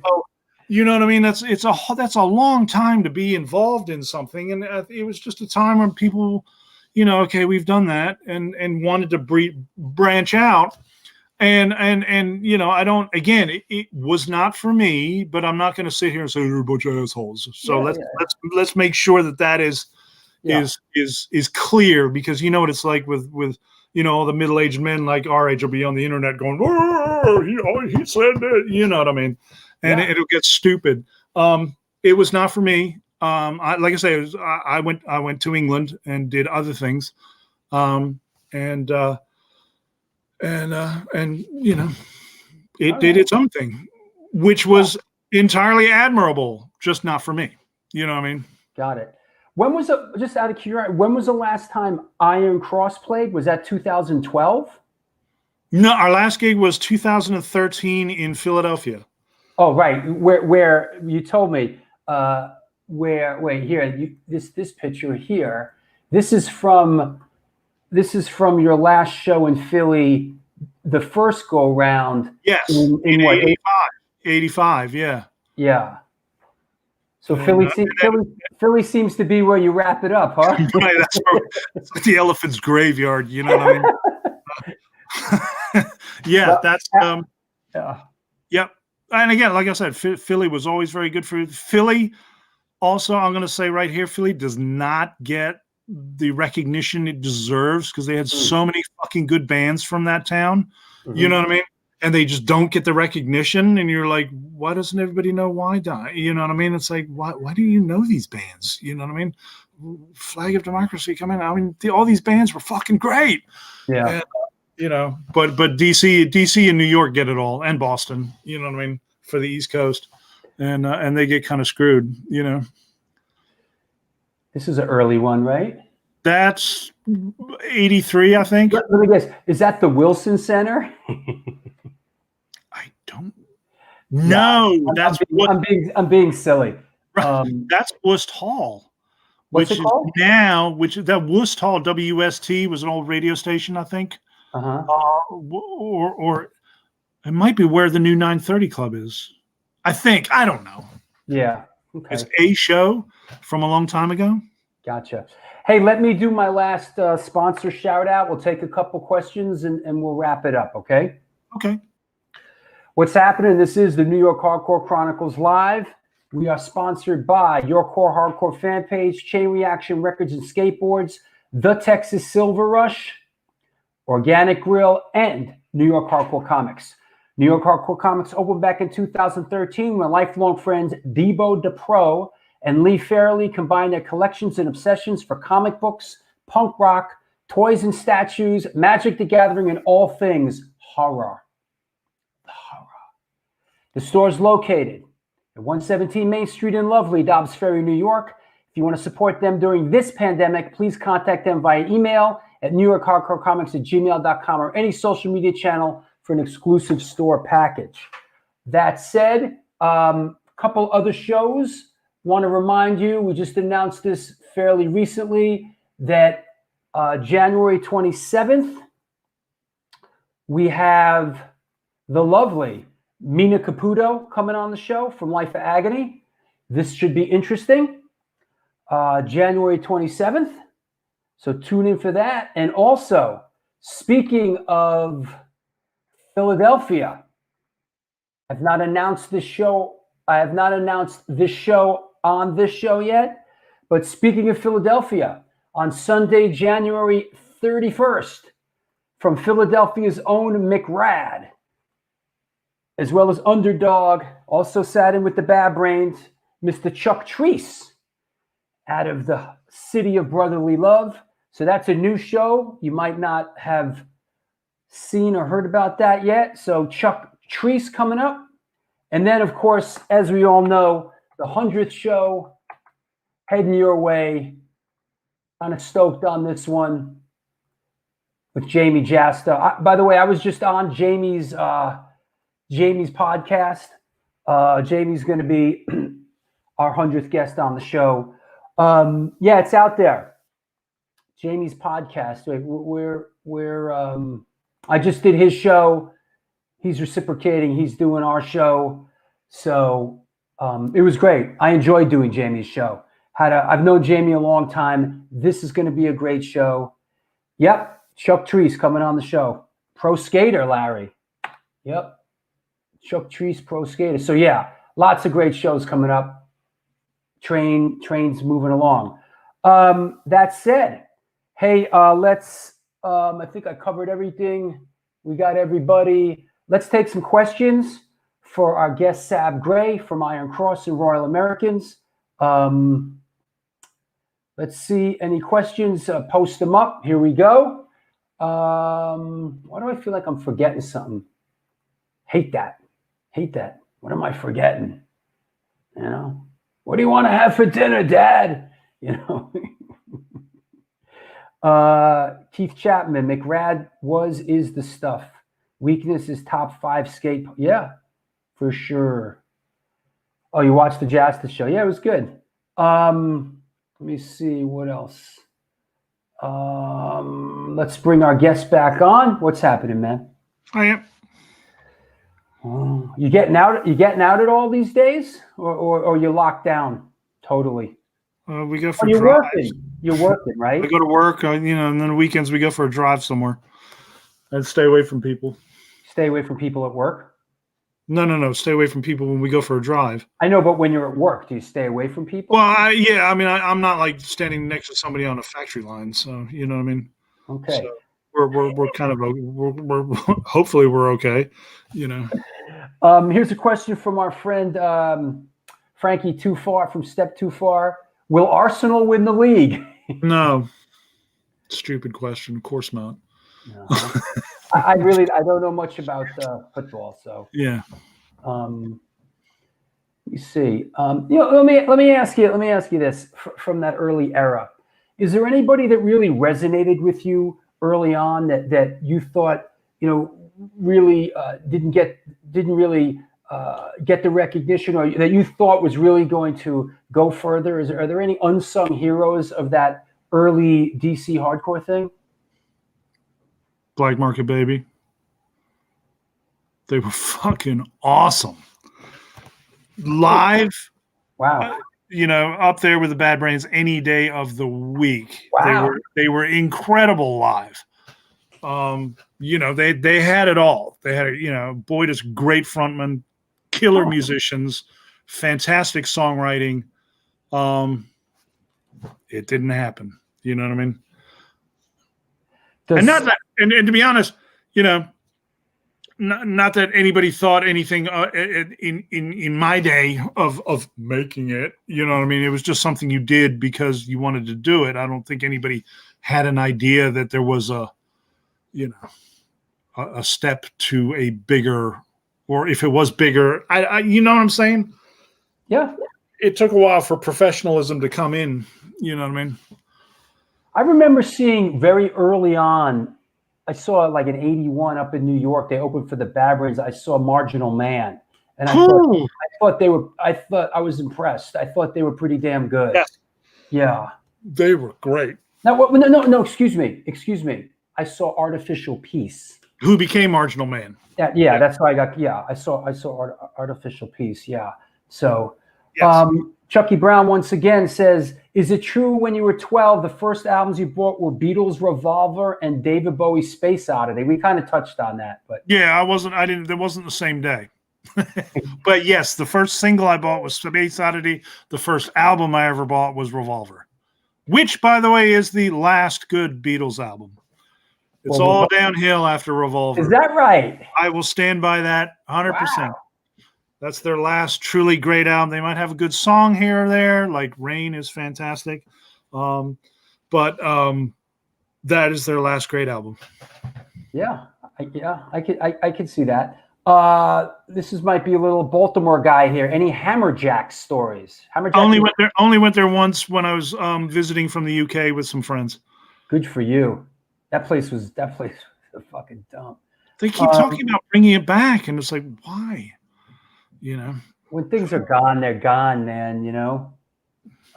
So, you know what I mean? That's a long time to be involved in something, and it was just a time when people, okay, we've done that, and wanted to branch out, and I don't. Again, it was not for me, but I'm not going to sit here and say you're a bunch of assholes. So let's make sure that is clear, because you know what it's like with all the middle-aged men like our age will be on the internet going, oh, he said that, you know what I mean. And it'll get stupid. It was not for me. Like I say, I went to England and did other things, and it did its own thing, which was entirely admirable, just not for me. You know what I mean? Got it. When was it? Just out of curiosity, when was the last time Iron Cross played? Was that 2012? No, our last gig was 2013 in Philadelphia. Oh, right. Where you told me, wait here, this picture here, this is from your last show in Philly, the first go round. Yes. In what, 85, yeah. Yeah. So Philly seems to be where you wrap it up, huh? Right, that's like the elephant's graveyard, you know what I mean? Yep. And again, like I said, Philly was always very good for Philly. Also, I'm going to say right here, Philly does not get the recognition it deserves, because they had so many fucking good bands from that town. Mm-hmm. You know what I mean? And they just don't get the recognition. And you're like, why doesn't everybody know why die? You know what I mean? It's like, why do you know these bands? You know what I mean? Flag of Democracy, come in. I mean, all these bands were fucking great. Yeah. And, but DC and New York get it all, and Boston, you know what I mean, for the East Coast, and they get kind of screwed, This is an early one, right? That's 83, I think. Let me guess. Is that the Wilson Center? I don't know. I'm being silly. That's Worcest Hall. What's which it is called? now, that Worcester Hall WST was an old radio station, I think. Uh-huh. Or it might be where the new 930 Club is. I think. I don't know. Yeah. Okay. It's a show from a long time ago. Gotcha. Hey, let me do my last sponsor shout out. We'll take a couple questions and we'll wrap it up, okay? Okay. What's happening? This is the New York Hardcore Chronicles Live. We are sponsored by Your Core Hardcore fan page, Chain Reaction Records and Skateboards, The Texas Silver Rush, Organic Grill, and New York Hardcore Comics. New York Hardcore Comics opened back in 2013 when lifelong friends Debo DePro and Lee Fairley combined their collections and obsessions for comic books, punk rock, toys and statues, Magic the Gathering, and all things horror. The store is located at 117 Main Street in lovely Dobbs Ferry, New York. If you want to support them during this pandemic, please contact them via email at newyorkhardcorecomics@gmail.com or any social media channel for an exclusive store package. That said, couple other shows. Want to remind you, we just announced this fairly recently, that January 27th, we have the lovely Mina Caputo coming on the show from Life of Agony. This should be interesting. January 27th. So tune in for that. And also, speaking of Philadelphia, I have not announced this show on this show yet. But speaking of Philadelphia, on Sunday, January 31st, from Philadelphia's own McRad, as well as Underdog, also sat in with the Bad Brains, Mr. Chuck Treese, out of the City of Brotherly Love. So that's a new show. You might not have seen or heard about that yet. So Chuck Treese coming up. And then, of course, as we all know, the 100th show heading your way. Kind of stoked on this one with Jamie Jasta. By the way, I was just on Jamie's podcast. Jamie's going to be our 100th guest on the show. Yeah, it's out there. Jamie's podcast. I just did his show. He's reciprocating. He's doing our show. So it was great. I enjoyed doing Jamie's show. I've known Jamie a long time. This is going to be a great show. Yep. Chuck Treese coming on the show. Pro skater, Larry. Yep. Chuck Treese, pro skater. So yeah, lots of great shows coming up. Trains moving along. That said, hey, let's, I think I covered everything. We got everybody. Let's take some questions for our guest, Sab Gray from Iron Cross and Royal Americans. Let's see, any questions? Post them up. Here we go. Why do I feel like I'm forgetting something? Hate that. What am I forgetting? You know, what do you want to have for dinner, Dad? You know. Keith Chapman, McRad is the stuff. Weakness is top 5 skate. Yeah, for sure. Oh, you watched the Jasta show? Yeah, it was good. Let me see what else. Let's bring our guest back on. What's happening, man? I am. You getting out at all these days, or you're locked down totally? We go for you're drives. working. You're working, right? I go to work, and then weekends we go for a drive somewhere, and stay away from people. Stay away from people at work? No. Stay away from people when we go for a drive. I know, but when you're at work, do you stay away from people? Well, I'm not like standing next to somebody on a factory line, so you know what I mean. Okay. So we're kind of we're hopefully we're okay, you know. Here's a question from our friend Frankie Too Far from Step Too Far. Will Arsenal win the league? No. Stupid question. Of course not. No. I don't know much about football, so yeah. You see, let me ask you this from that early era. Is there anybody that really resonated with you early on that you thought really didn't really get the recognition, or that you thought was really going to go further? Are there any unsung heroes of that early DC hardcore thing? Black Market Baby. They were fucking awesome. Live, Wow. Up there with the Bad Brains any day of the week. Wow. They were incredible live. They had it all. They had, Boyd is great frontman, killer musicians, fantastic songwriting. It didn't happen. You know what I mean? And not that, and to be honest, not that anybody thought anything in my day of making it. You know what I mean? It was just something you did because you wanted to do it. I don't think anybody had an idea that there was a step to a bigger, or if it was bigger, you know what I'm saying? Yeah. It took a while for professionalism to come in. You know what I mean? I remember seeing very early on, I saw like in 81 up in New York, they opened for the Bad Brains. I saw Marginal Man. And I thought I was impressed. I thought they were pretty damn good. Yes. Yeah. They were great. Now, no, excuse me. I saw Artificial Peace. Who became Marginal Man? That's why I saw Artificial Peace. Yeah. So, yes. Chucky Brown once again says, is it true when you were 12, the first albums you bought were Beatles Revolver and David Bowie's Space Oddity? We kind of touched on that, but yeah, there wasn't the same day. But yes, the first single I bought was Space Oddity. The first album I ever bought was Revolver, which, by the way, is the last good Beatles album. It's all downhill after Revolver. Is that right? I will stand by that 100%. Wow. That's their last truly great album. They might have a good song here or there, like Rain is fantastic. But that is their last great album. Yeah, I could see that. This might be a little Baltimore guy here. Any Hammerjack stories? Hammerjack only went there once when I was visiting from the UK with some friends. Good for you. That place was a fucking dump. They keep talking about bringing it back, and it's like, why? When things are gone, they're gone, man.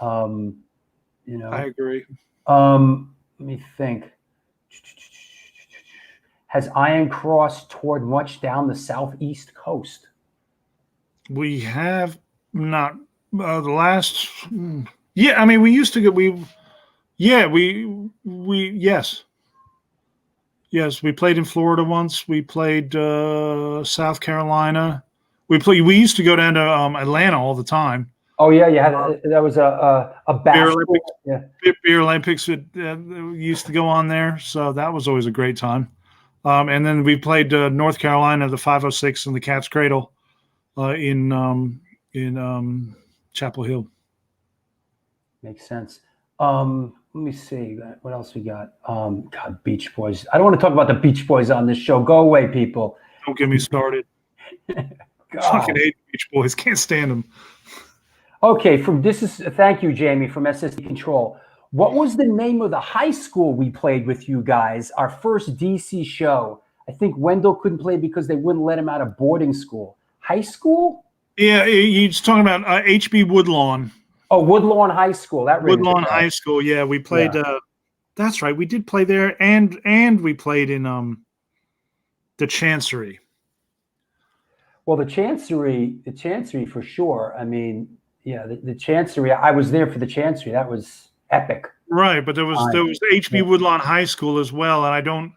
I agree. Let me think. Has Iron Cross toured much down the southeast coast? We have not. The last, yeah. I mean, we used to go. Yes, we played in Florida once. We played South Carolina. We used to go down to Atlanta all the time. Oh yeah, that was a Beer basketball. Olympics. Yeah. Beer Olympics used to go on there, so that was always a great time. And then we played North Carolina, the 506 and the Cat's Cradle in Chapel Hill. Makes sense. Let me see. What else we got? God, Beach Boys. I don't want to talk about the Beach Boys on this show. Go away, people. Don't get me started. Fucking hate Beach Boys. Can't stand them. Okay, thank you, Jamie, from SSD Control. What was the name of the high school we played with you guys? Our first DC show. I think Wendell couldn't play because they wouldn't let him out of boarding school. High school? Yeah, he's talking about HB Woodlawn. Oh, Woodlawn High School. That Woodlawn High School. Yeah, we played. Yeah. That's right. We did play there, and we played in the Chancery. Well, the Chancery for sure. I mean, yeah, the Chancery. I was there for the Chancery. That was epic. Right, but there was HB Woodlawn High School as well, and I don't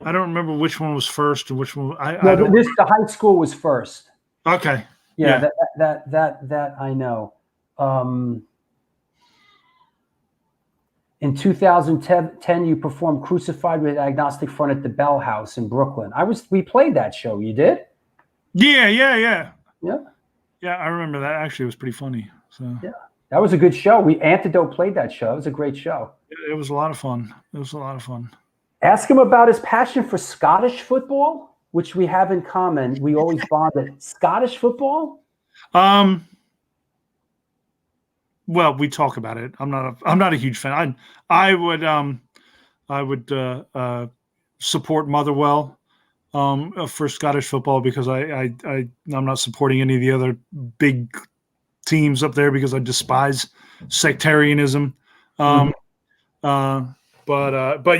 remember which one was first and which one. The high school was first. Okay. Yeah. That I know. In 2010, you performed "Crucified with Agnostic Front" at the Bell House in Brooklyn. We played that show. You did? Yeah. Yeah. Yeah, I remember that. Actually, it was pretty funny. So yeah, that was a good show. Antidote played that show. It was a great show. It was a lot of fun. Ask him about his passion for Scottish football, which we have in common. We always bonded. Scottish football? Well, we talk about it. I'm not a huge fan. I would support Motherwell. for Scottish football because I'm not supporting any of the other big teams up there because I despise sectarianism. But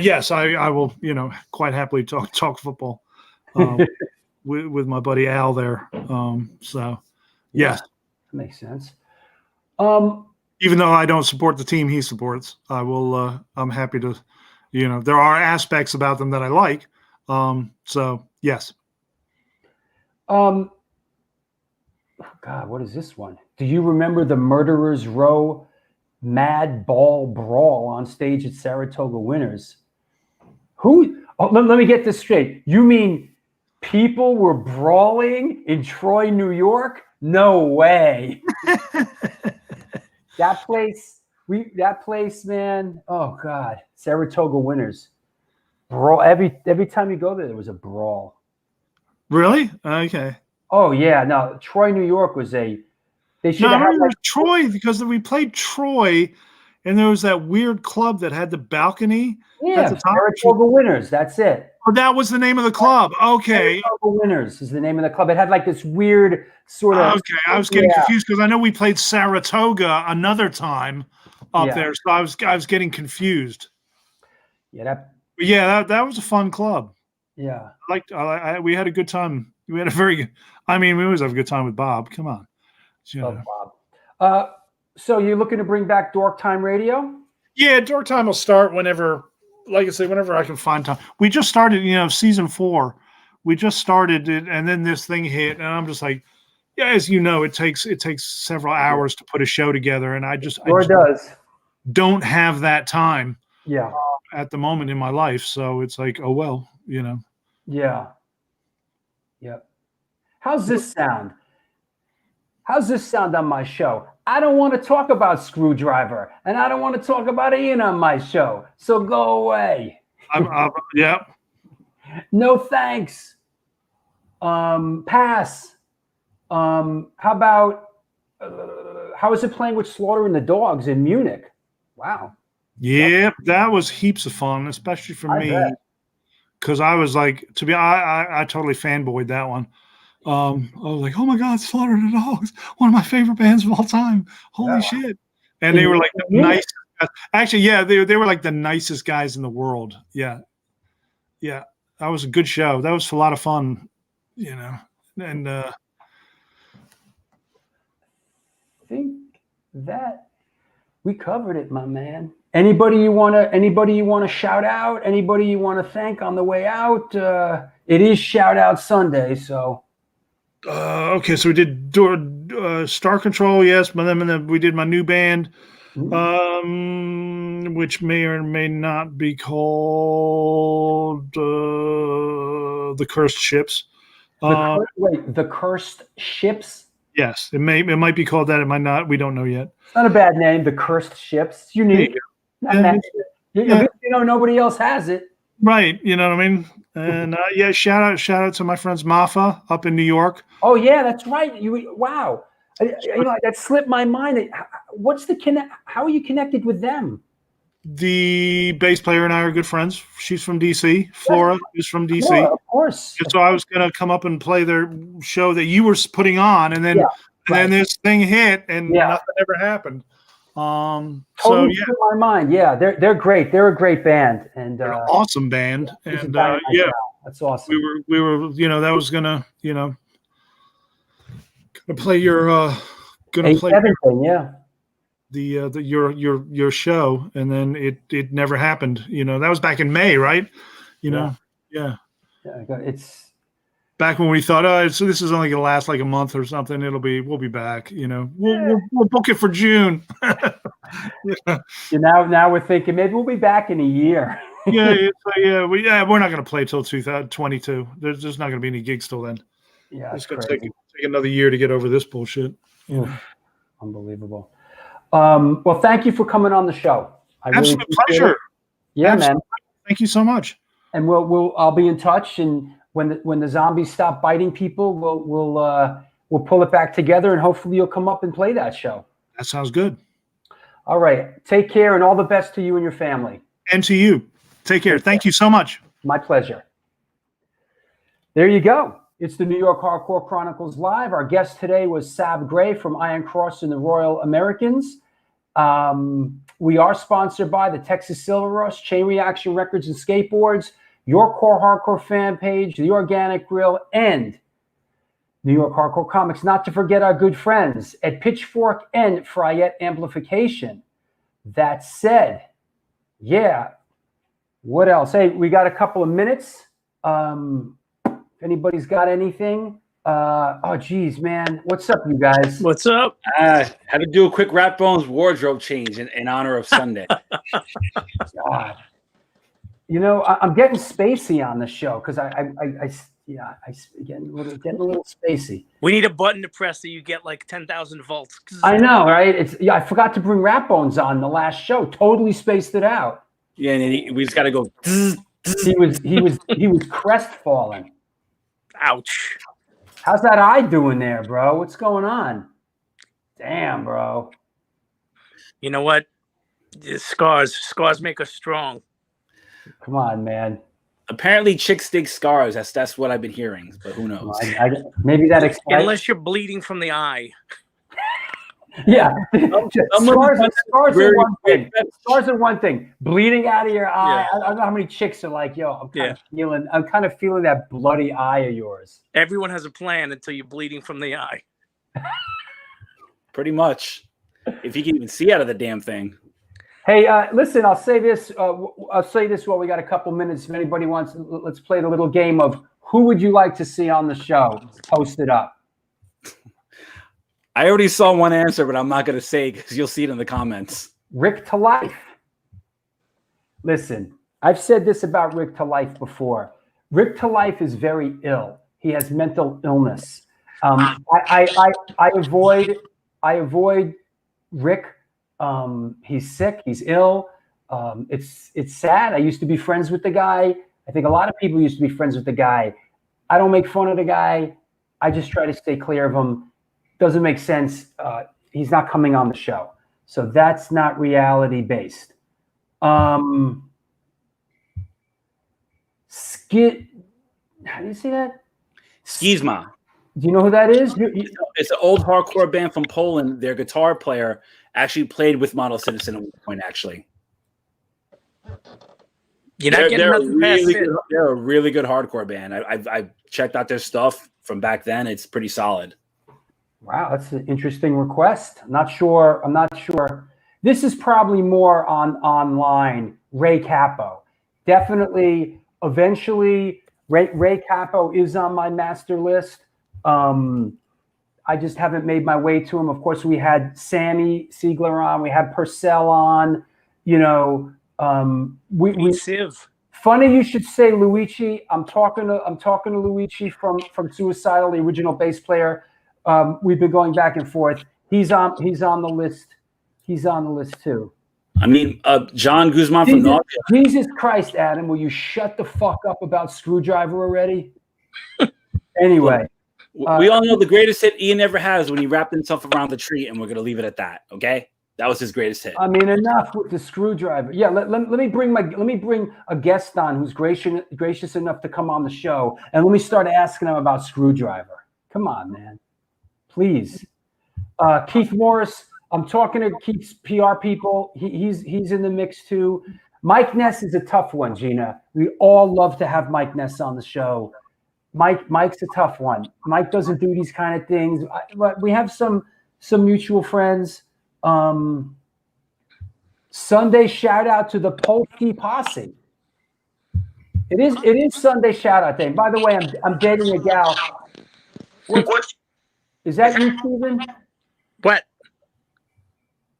yes, I will, quite happily talk football with my buddy Al there. So yes, that makes sense. Even though I don't support the team he supports, I will. I'm happy to. There are aspects about them that I like. So yes. Oh God, what is this one? Do you remember the Murderers Row Mad Ball Brawl on stage at Saratoga Winners? Let me get this straight. You mean people were brawling in Troy, New York? No way. That place, man. Oh God, Saratoga Winners. Brawl. Every time you go there was a brawl. Really? Okay. Oh yeah, no. Troy, New York was they should No, I have had remember Troy because we played Troy, and there was that weird club that had the balcony. At the top. Saratoga Winners. That's it. Oh, that was the name of the club. Okay. Saratoga Winners is the name of the club. It had like this weird sort of. Okay, I was getting confused because I know we played Saratoga another time up there, so I was getting confused. Yeah, that was a fun club. Yeah, we had a good time. We had a very good. I mean, we always have a good time with Bob. Come on. Love Bob. So you're looking to bring back Dork Time Radio? Yeah, Dork Time will start whenever. Like I say, whenever I can find time. We just started, season 4. We just started it, and then this thing hit, and I'm just like, yeah, as you know, it takes several hours to put a show together, and I just don't have that time. Yeah. At the moment in my life, so it's like, oh well, Yeah. Yep. How's this sound? How's this sound on my show? I don't want to talk about Screwdriver, and I don't want to talk about Ian on my show. So go away. Yeah. No thanks. Pass. How about how is it playing with Slaughter and the Dogs in Munich? Wow. Yeah, that was heaps of fun, especially for me, because I was like, I totally fanboyed that one. I was like, oh my God, Slaughter and the Dogs, one of my favorite bands of all time. Holy shit. And they were like the nicest guys. Actually, yeah, they were like the nicest guys in the world. Yeah. Yeah. That was a good show. That was a lot of fun, and I think that we covered it, my man. Anybody you want to shout out? Anybody you want to thank on the way out? It is Shout Out Sunday, so. Okay, so we did Star Control, yes, but then we did my new band, which may or may not be called The Cursed Ships. The Cursed Ships? Yes, it might be called that. It might not. We don't know yet. It's not a bad name, The Cursed Ships. It's unique. Nobody else has it. Right, you know what I mean? And shout out to my friends Mafa up in New York. Oh yeah, that's right. Wow. That slipped my mind. What's the connect? How are you connected with them? The bass player and I are good friends. She's from DC. Flora is from DC. Yeah, of course. And so I was gonna come up and play their show that you were putting on, and then then this thing hit, and nothing ever happened. Totally slipped my mind. Yeah, they're great. They're a great band, and they're an awesome band. And that's awesome. We were that was gonna play your your show, and then it never happened. That was back in May, right? It's back when we thought, so this is only gonna last like a month or something. We'll be back. We'll book it for June. Now we're thinking maybe we'll be back in a year. We're not gonna play till 2022. There's just not gonna be any gigs till then. Yeah, it's gonna take another year to get over this bullshit. Unbelievable. Well, thank you for coming on the show. Absolute pleasure. Yeah, Absolute. man. Thank you so much. And I'll be in touch, and when the zombies stop biting people, we'll pull it back together, and hopefully you'll come up and play that show. That sounds good. All right. Take care, and all the best to you and your family. And to you. Take care. Thank you so much. My pleasure. There you go. It's the New York Hardcore Chronicles Live. Our guest today was Sab Gray from Iron Cross and the Royal Americans. We are sponsored by the Texas Silver Rush, Chain Reaction Records and Skateboards, Your Core Hardcore fan page, The Organic Grill, and New York Hardcore Comics. Not to forget our good friends at Pitchfork and Fryette Amplification. That said, yeah, what else? Hey, we got a couple of minutes. If anybody's got anything. Oh, geez, man. What's up, you guys? What's up? Had to do a quick Rat Bones wardrobe change in honor of Sunday. God. You know, I'm getting spacey on the show because I'm getting a little spacey. We need a button to press so you get like 10,000 volts. I know, right? I forgot to bring Rat Bones on the last show. Totally spaced it out. Yeah, and we just got to go. He was crestfallen. Ouch. How's that eye doing there, bro? What's going on? Damn, bro. You know what? Scars make us strong. Come on, man. Apparently, chicks dig scars. That's what I've been hearing, but who knows? Maybe that explains. Unless you're bleeding from the eye. Yeah. Scars are one thing. Scars are one thing. Bleeding out of your eye. Yeah. I don't know how many chicks are like, yo, I'm kind of feeling that bloody eye of yours. Everyone has a plan until you're bleeding from the eye. Pretty much. If you can even see out of the damn thing. Hey, listen, I'll say this while we got a couple minutes. If anybody wants, let's play the little game of who would you like to see on the show? Post it up. I already saw one answer, but I'm not going to say because you'll see it in the comments. Rick to Life. Listen, I've said this about Rick to Life before. Rick to Life is very ill. He has mental illness. I avoid Rick. He's sick. He's ill. It's sad. I used to be friends with the guy. I think a lot of people used to be friends with the guy. I don't make fun of the guy. I just try to stay clear of him. Doesn't make sense. He's not coming on the show. So that's not reality based. How do you see that? Skizma. Do you know who that is? It's an old hardcore band from Poland. Their guitar player actually played with Model Citizen at one point, actually. You're not getting nothing past it. They're a really good hardcore band. I've checked out their stuff from back then. It's pretty solid. Wow, that's an interesting request. I'm not sure. This is probably more online. Ray Capo. Definitely, eventually, Ray Capo is on my master list. I just haven't made my way to him. Of course, we had Sammy Siegler on. We had Purcell on. You know, Civ. Funny you should say Luigi. I'm talking to Luigi from Suicidal, the original bass player. We've been going back and forth. He's on the list. He's on the list too. I mean, John Guzman from Nausea. Jesus Christ, Adam, will you shut the fuck up about Screwdriver already? Anyway. We all know the greatest hit Ian ever has when he wrapped himself around the tree, and we're going to leave it at that, okay? That was his greatest hit. I mean, enough with the Screwdriver. Yeah, let me bring a guest on who's gracious enough to come on the show, and let me start asking him about Screwdriver. Come on, man. Please. Keith Morris, I'm talking to Keith's PR people. He's in the mix too. Mike Ness is a tough one, Gina. We all love to have Mike Ness on the show. Mike's a tough one. Mike doesn't do these kind of things. But we have some mutual friends. Sunday shout out to the Polsky Posse. It is Sunday shout out day. By the way, I'm dating a gal. What? Is that you, Steven? What?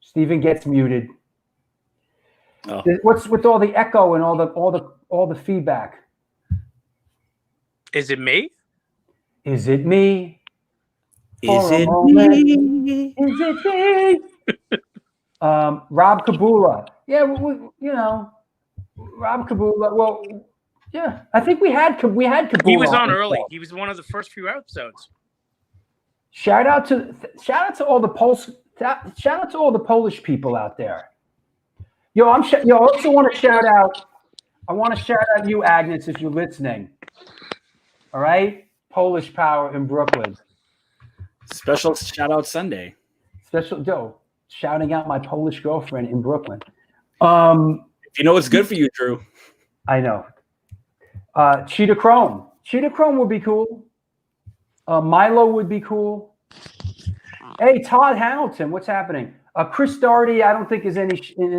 Steven gets muted. Oh. What's with all the echo and all the feedback? Is it me? Is it me? Is it me? Is it me? Rob Kabula. Yeah, Rob Kabula. Well, yeah, I think we had Kabula. He was on early. He was one of the first few episodes. Shout out to all the Polish people out there. I also want to shout out. I want to shout out you, Agnes, if you're listening. All right, Polish Power in Brooklyn. Special shout out Sunday. Special Joe, shouting out my Polish girlfriend in Brooklyn. If you know what's good for you, Drew. I know. Cheetah Chrome. Cheetah Chrome would be cool. Milo would be cool. Hey, Todd Hamilton, what's happening? Chris Doherty, I don't think is in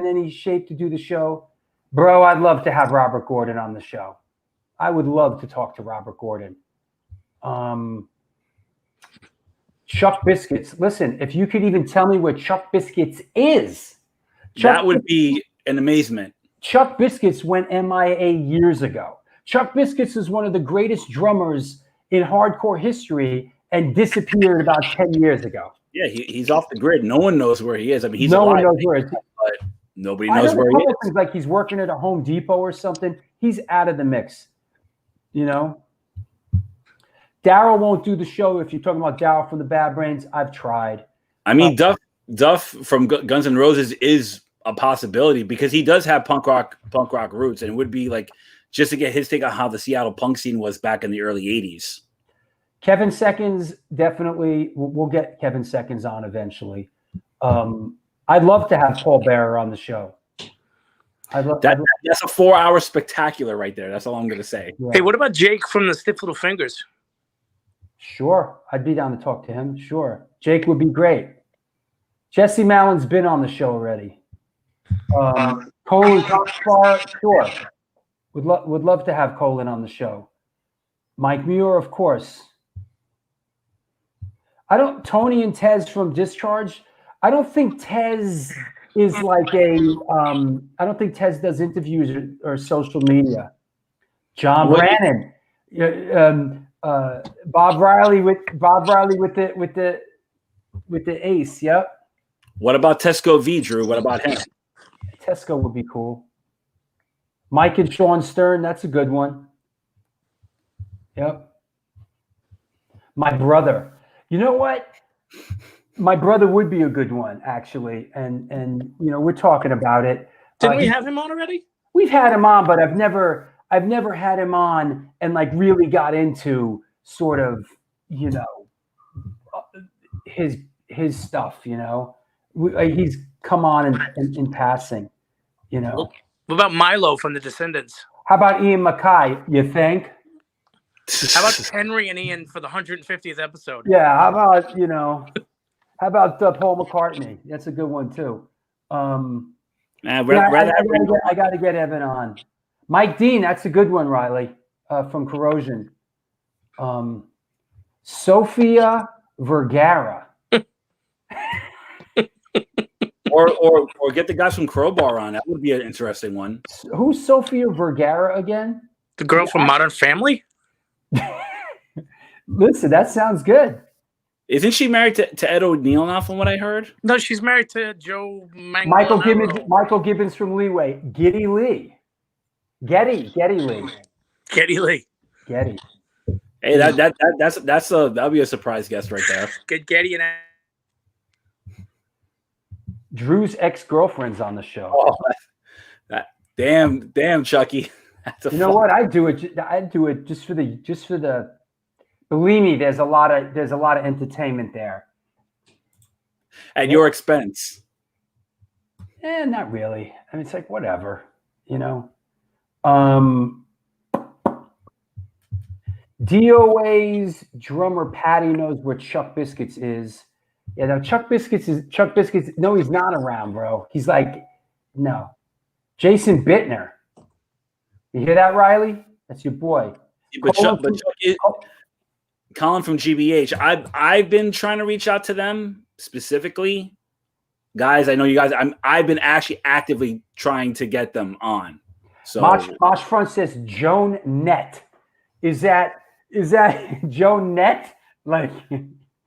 any shape to do the show. Bro, I'd love to have Robert Gordon on the show. I would love to talk to Robert Gordon. Chuck Biscuits. Listen, if you could even tell me where Chuck Biscuits is. That would be an amazement. Chuck Biscuits went MIA years ago. Chuck Biscuits is one of the greatest drummers in hardcore history and disappeared about 10 years ago. Yeah, he's off the grid. No one knows where he is. I mean, he's no alive, one knows where he is. but nobody knows where he is. Things like he's working at a Home Depot or something. He's out of the mix. You know? Daryl won't do the show. If you're talking about Daryl from the Bad Brains, I've tried. I mean, Duff from Guns N' Roses is a possibility because he does have punk rock roots, and it would be like just to get his take on how the Seattle punk scene was back in the early 80s. Kevin Seconds, definitely. We'll get Kevin Seconds on eventually. I'd love to have Paul Bearer on the show. That's a 4-hour spectacular right there. That's all I'm going to say. Yeah. Hey, what about Jake from the Stiff Little Fingers? Sure. I'd be down to talk to him. Sure. Jake would be great. Jesse Mallon's been on the show already. Colin Coxbar, sure. Would love to have Colin on the show. Mike Muir, of course. Tony and Tez from Discharge. I don't think Tez is like I don't think Tez does interviews or social media. John Brannon. Bob Riley with the ace. Yep. What about Tesco V, Drew? What about him? Tesco would be cool. Mike and Sean Stern, that's a good one. Yep. My brother. You know what? My brother would be a good one, actually. And you know, we're talking about it. Didn't we have him on already? We've had him on, but I've never had him on and like really got into sort of, you know, his stuff, you know. He's come on in passing, you know. What about Milo from the Descendants? How about Ian Mackay, you think? How about Henry and Ian for the 150th episode? Yeah, how about, you know, Paul McCartney? That's a good one too. I got to get Evan on. Mike Dean, that's a good one, Riley, from Corrosion. Sofia Vergara. or get the guys from Crowbar on. That would be an interesting one. Who's Sofia Vergara again? The girl from Modern Family? Listen, that sounds good. Isn't she married to Ed O'Neill now, from what I heard? No, she's married to Joe Michael Gibbons from Leeway. Getty Lee. Getty Lee. Geddy Lee. Getty. Hey, that'll be a surprise guest right there. Get Geddy and Drew's ex-girlfriend's on the show. Oh, damn, Chucky. You know what? I'd do it just for the. Believe me, there's a lot of entertainment there. At your expense. Not really. I mean, it's like whatever, you know. DOA's drummer Patty knows where Chuck Biscuits is. Yeah, no, Chuck Biscuits. No, he's not around, bro. He's like, no. Jason Bittner. You hear that, Riley? That's your boy. Colin from GBH. I've been trying to reach out to them specifically, guys. I know you guys. I've been actually actively trying to get them on. So Mosh Front says Joan Nett. Is that Joan Nett? Like,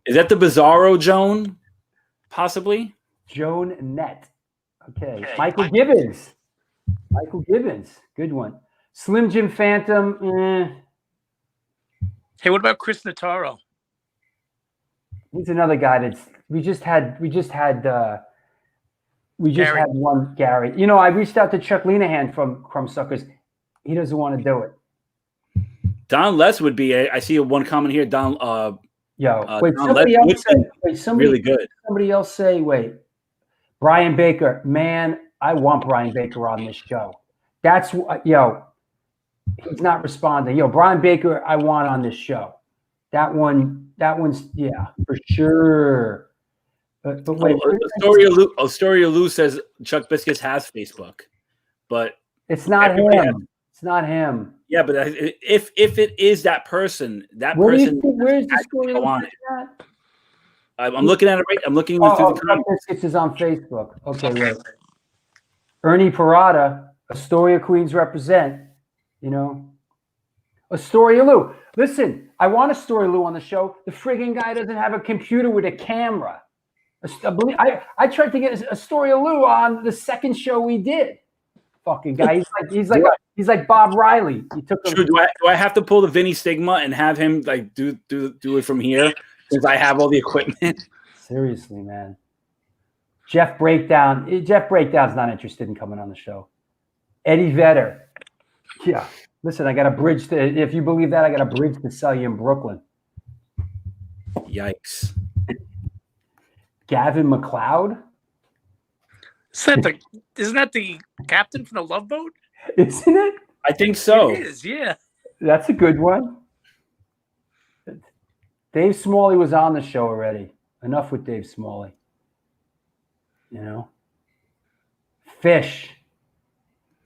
is that the Bizarro Joan? Possibly. Joan Nett. Okay. Michael Gibbons. Good one. Slim Jim Phantom. Hey, what about Chris Notaro? He's another guy we just had one Gary. You know, I reached out to Chuck Lenahan from Crumbsuckers. He doesn't want to do it. Don Les would be. I see one comment here. Don. Wait, Don somebody Les else would say, be wait, somebody, really good. somebody else say, wait, Brian Baker, man, I want Brian Baker on this show. That's he's not responding. Brian Baker, I want on this show. That one's yeah, for sure. But wait, Astoria Lou says Chuck Biscuits has Facebook, but it's not him. It's not him. Yeah, but if it is that person, where's the story? I'm looking at it right. I'm looking through the comments. Biscuits is on Facebook. Okay, wait. Ernie Parada, Astoria Queens represent. Astoria Lou. Listen, I want Astoria Lou on the show. The friggin' guy doesn't have a computer with a camera. I tried to get Astoria Lou on the second show we did. Fucking guy. He's like Bob Riley. He took him. True. Do I have to pull the Vinny Stigma and have him like do it from here since I have all the equipment? Seriously, man. Jeff Breakdown's not interested in coming on the show. Eddie Vedder. Yeah. Listen, I got a bridge to. If you believe that, I got a bridge to sell you in Brooklyn. Yikes. Gavin McLeod. Isn't that the captain from the Love Boat? Isn't it? I think so. It is, yeah. That's a good one. Dave Smalley was on the show already. Enough with Dave Smalley. Fish.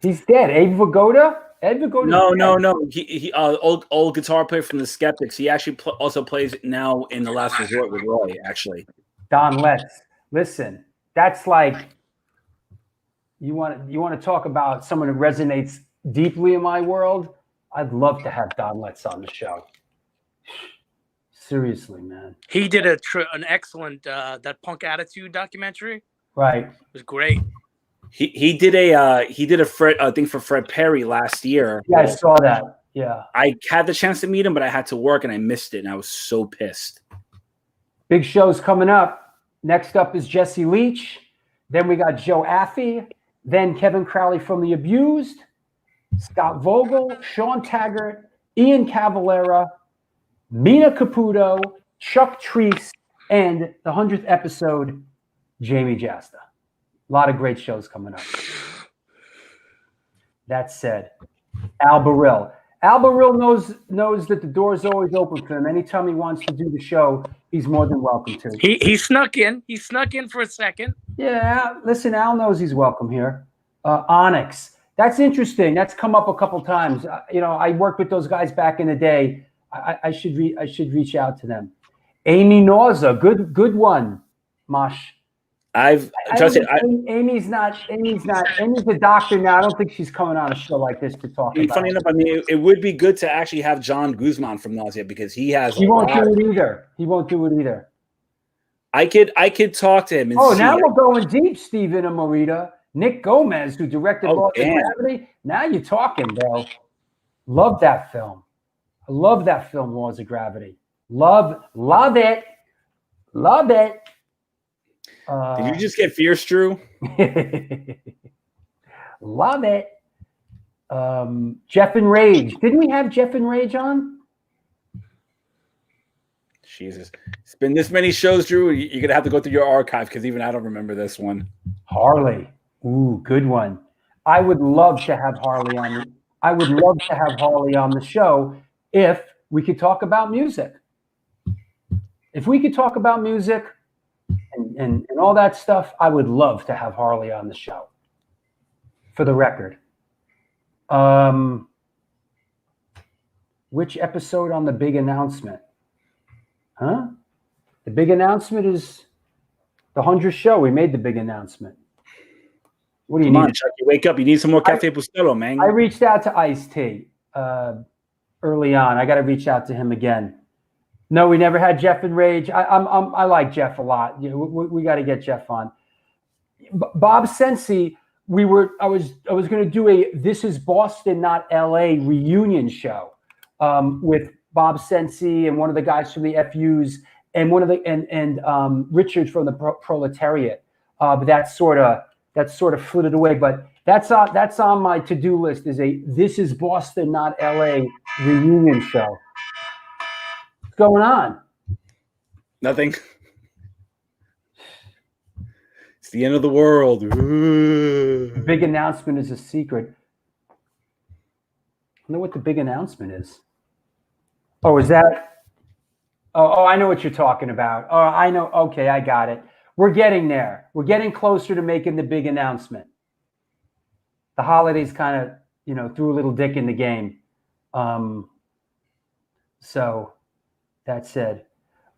He's dead. Ed Vigoda? No. He old guitar player from the Skeptics. He actually also plays now in The Last Resort with Roy, actually. Don Letts. Listen, that's like you want to talk about someone who resonates deeply in my world. I'd love to have Don Letts on the show. Seriously, man. He did an excellent that Punk Attitude documentary. Right. It was great. He did a Fred thing for Fred Perry last year. Yeah, I saw that. Yeah. I had the chance to meet him, but I had to work and I missed it, and I was so pissed. Big shows coming up. Next up is Jesse Leach. Then we got Joe Affey. Then Kevin Crowley from The Abused. Scott Vogel, Sean Taggart, Ian Cavalera, Mina Caputo, Chuck Treese, and the 100th episode, Jamie Jasta. A lot of great shows coming up. That said, Al Baril. Al Baril knows that the door is always open for him. Anytime he wants to do the show, he's more than welcome to. He snuck in. He snuck in for a second. Yeah, listen, Al knows he's welcome here. Onyx. That's interesting. That's come up a couple times. I worked with those guys back in the day. I should reach out to them. Amy Nauza, good one, Mosh. Amy's not. Amy's a doctor now. I don't think she's coming on a show like this to talk about. Funny enough, I mean, it would be good to actually have John Guzman from Nausea because he has. He won't do it either. He won't do it either. I could talk to him. And now we're going deep, Steven and Marita. Nick Gomez, who directed Laws of Gravity. Now you're talking, bro. Love that film. I love that film, Laws of Gravity. Love it. Love it. Did you just get fierce, Drew? Love it. Jeff and Rage. Didn't we have Jeff and Rage on? Jesus. It's been this many shows, Drew. You're going to have to go through your archive because even I don't remember this one. Harley. Ooh, good one. I would love to have Harley on. I would love to have Harley on the show if we could talk about music. If we could talk about music and all that stuff, I would love to have Harley on the show. For the record. Which episode on the big announcement? Huh? The big announcement is the 100th show. We made the big announcement. What do you Come need? on, Chuck, you wake up. You need some more Cafe Bustelo, man. I reached out to Ice-T early on. I got to reach out to him again. No, we never had Jeff and Rage. I like Jeff a lot. We got to get Jeff on. Bob Sensi, I was going to do a This Is Boston, Not LA reunion show with Bob Sensi and one of the guys from the FUs and one of the Richard from the Proletariat. But that sort of flitted away. But That's on my to-do list. Is a This Is Boston, Not LA reunion show. What's going on? Nothing. It's the end of the world. The big announcement is a secret. I don't know what the big announcement is. Oh, is that? Oh, I know what you're talking about. Oh, I know. Okay, I got it. We're getting there. We're getting closer to making the big announcement. The holidays kind of, threw a little dick in the game. So that said,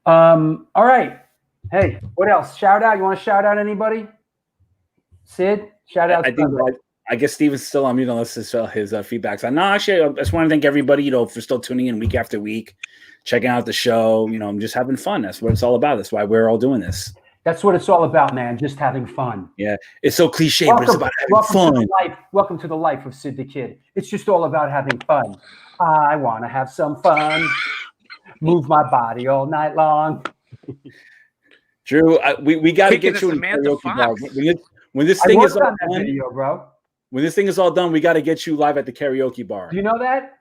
all right. Hey, what else? Shout out. You want to shout out anybody? Sid, shout out. I guess Steven's still on mute unless his feedback. So, no, actually, I just want to thank everybody, for still tuning in week after week, checking out the show. I'm just having fun. That's what it's all about. That's why we're all doing this. That's what it's all about, man. Just having fun. Yeah, it's so cliche, but it's about having fun. Welcome to the life of Sid the Kid. It's just all about having fun. I want to have some fun. Move my body all night long. Drew, we got to get you in karaoke bar. When this thing is all done, video, bro. When this thing is all done, we got to get you live at the karaoke bar. Do you know that?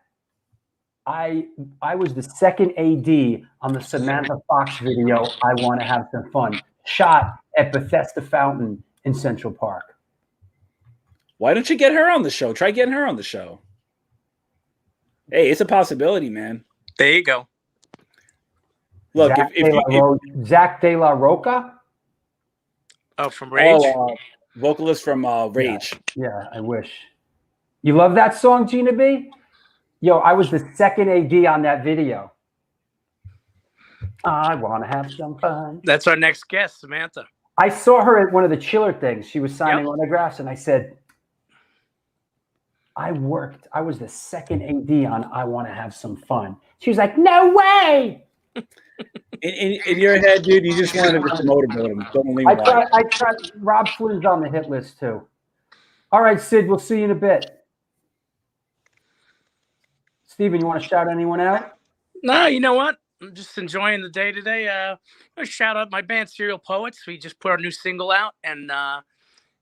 I was the second AD on the Samantha Fox video, I Want to Have Some Fun, shot at Bethesda Fountain in Central Park. Why don't you get her on the show? Try getting her on the show. Hey, it's a possibility, man. There you go. Look, Zach De La Roca? Oh, from Rage? Vocalist from Rage. Yeah, I wish. You love that song, Gina B? Yo, I was the second AD on that video. I want to have some fun. That's our next guest, Samantha. I saw her at one of the Chiller things. She was signing autographs, and I said, I was the second AD on I Want to Have Some Fun. She was like, no way. In your head, dude, you just wanted to motivate him. I tried. Rob Flynn's on the hit list, too. All right, Sid, we'll see you in a bit. Steven, you want to shout anyone out? No, you know what? I'm just enjoying the day today. I shout out my band Serial Poets. We just put our new single out and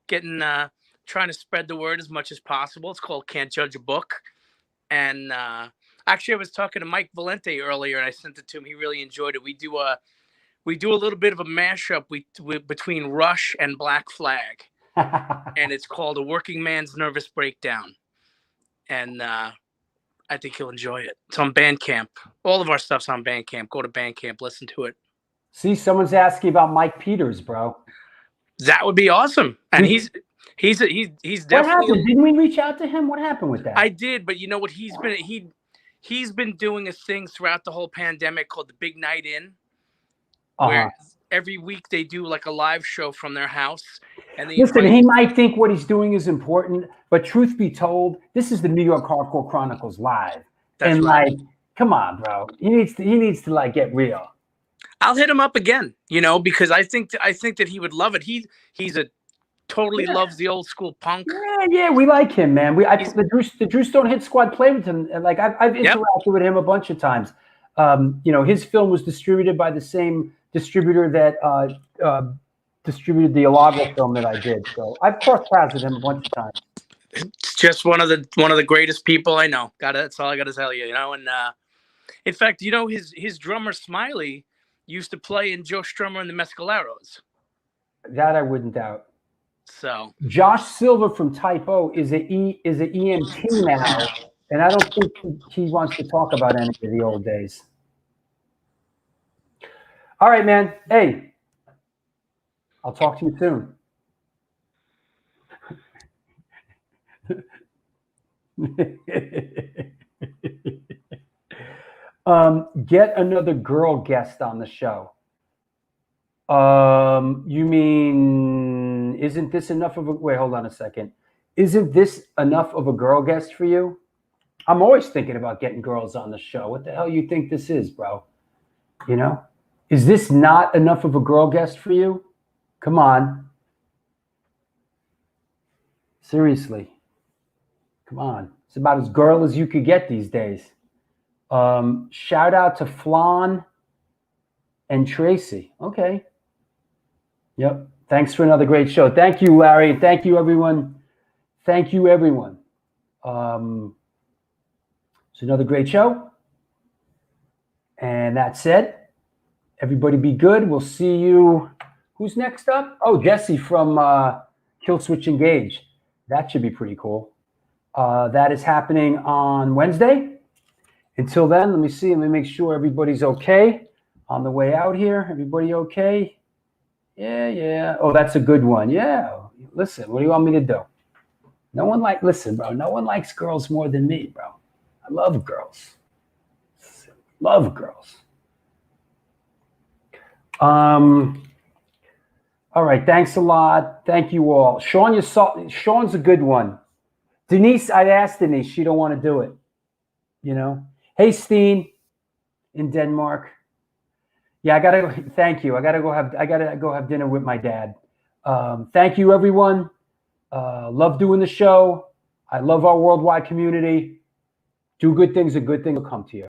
trying to spread the word as much as possible. It's called Can't Judge a Book. And actually, I was talking to Mike Valente earlier, and I sent it to him. He really enjoyed it. We do a little bit of a mashup between Rush and Black Flag, and it's called A Working Man's Nervous Breakdown. And I think he'll enjoy it. It's on Bandcamp. All of our stuff's on Bandcamp. Go to Bandcamp, listen to it. See, someone's asking about Mike Peters, bro. That would be awesome. And he's definitely. What happened? Didn't we reach out to him? What happened with that? I did, but you know what? He's been doing a thing throughout the whole pandemic called the Big Night In, where every week they do like a live show from their house. And listen, he might think what he's doing is important, but truth be told, this is the New York Hardcore Chronicles live. That's and right. Come on, bro. He needs to like get real. I'll hit him up again, because I think that he would love it. He's a totally loves the old school punk. Yeah, we like him, man. The Drew Stone Hit Squad played with him. Like I've interacted with him a bunch of times. His film was distributed by the same distributor that distributed the Alago film that I did. So I've crossed paths with him a bunch of times. It's just one of the greatest people I know. That's all I got to tell you. And in fact, his drummer Smiley used to play in Joe Strummer and the Mescaleros. That I wouldn't doubt. So Josh Silva from Type O is an EMT now, and I don't think he wants to talk about any of the old days. All right, man. Hey, I'll talk to you soon. Get another girl guest on the show. You mean, isn't this enough of a, wait, hold on a second. Isn't this enough of a girl guest for you? I'm always thinking about getting girls on the show. What the hell you think this is, bro? Is this not enough of a girl guest for you? Come on. Seriously. Come on. It's about as girl as you could get these days. Shout out to Flan and Tracy. Okay. Yep. Thanks for another great show. Thank you, Larry. Thank you, everyone. Thank you, everyone. It's another great show. And that said, everybody be good. We'll see you. Who's next up? Oh, Jesse from Kill Switch Engage. That should be pretty cool. That is happening on Wednesday. Until then, let me see. Let me make sure everybody's okay on the way out here. Everybody okay? Yeah. Oh, that's a good one. Yeah. Listen, what do you want me to do? Listen, bro. No one likes girls more than me, bro. I love girls. Love girls. All right. Thanks a lot. Thank you all. Sean's a good one. Denise, I asked Denise. She don't want to do it. You know. Hey, Steen, in Denmark. Yeah, I gotta go. Thank you. I gotta go have dinner with my dad. Thank you, everyone. Love doing the show. I love our worldwide community. Do good things, a good thing will come to you.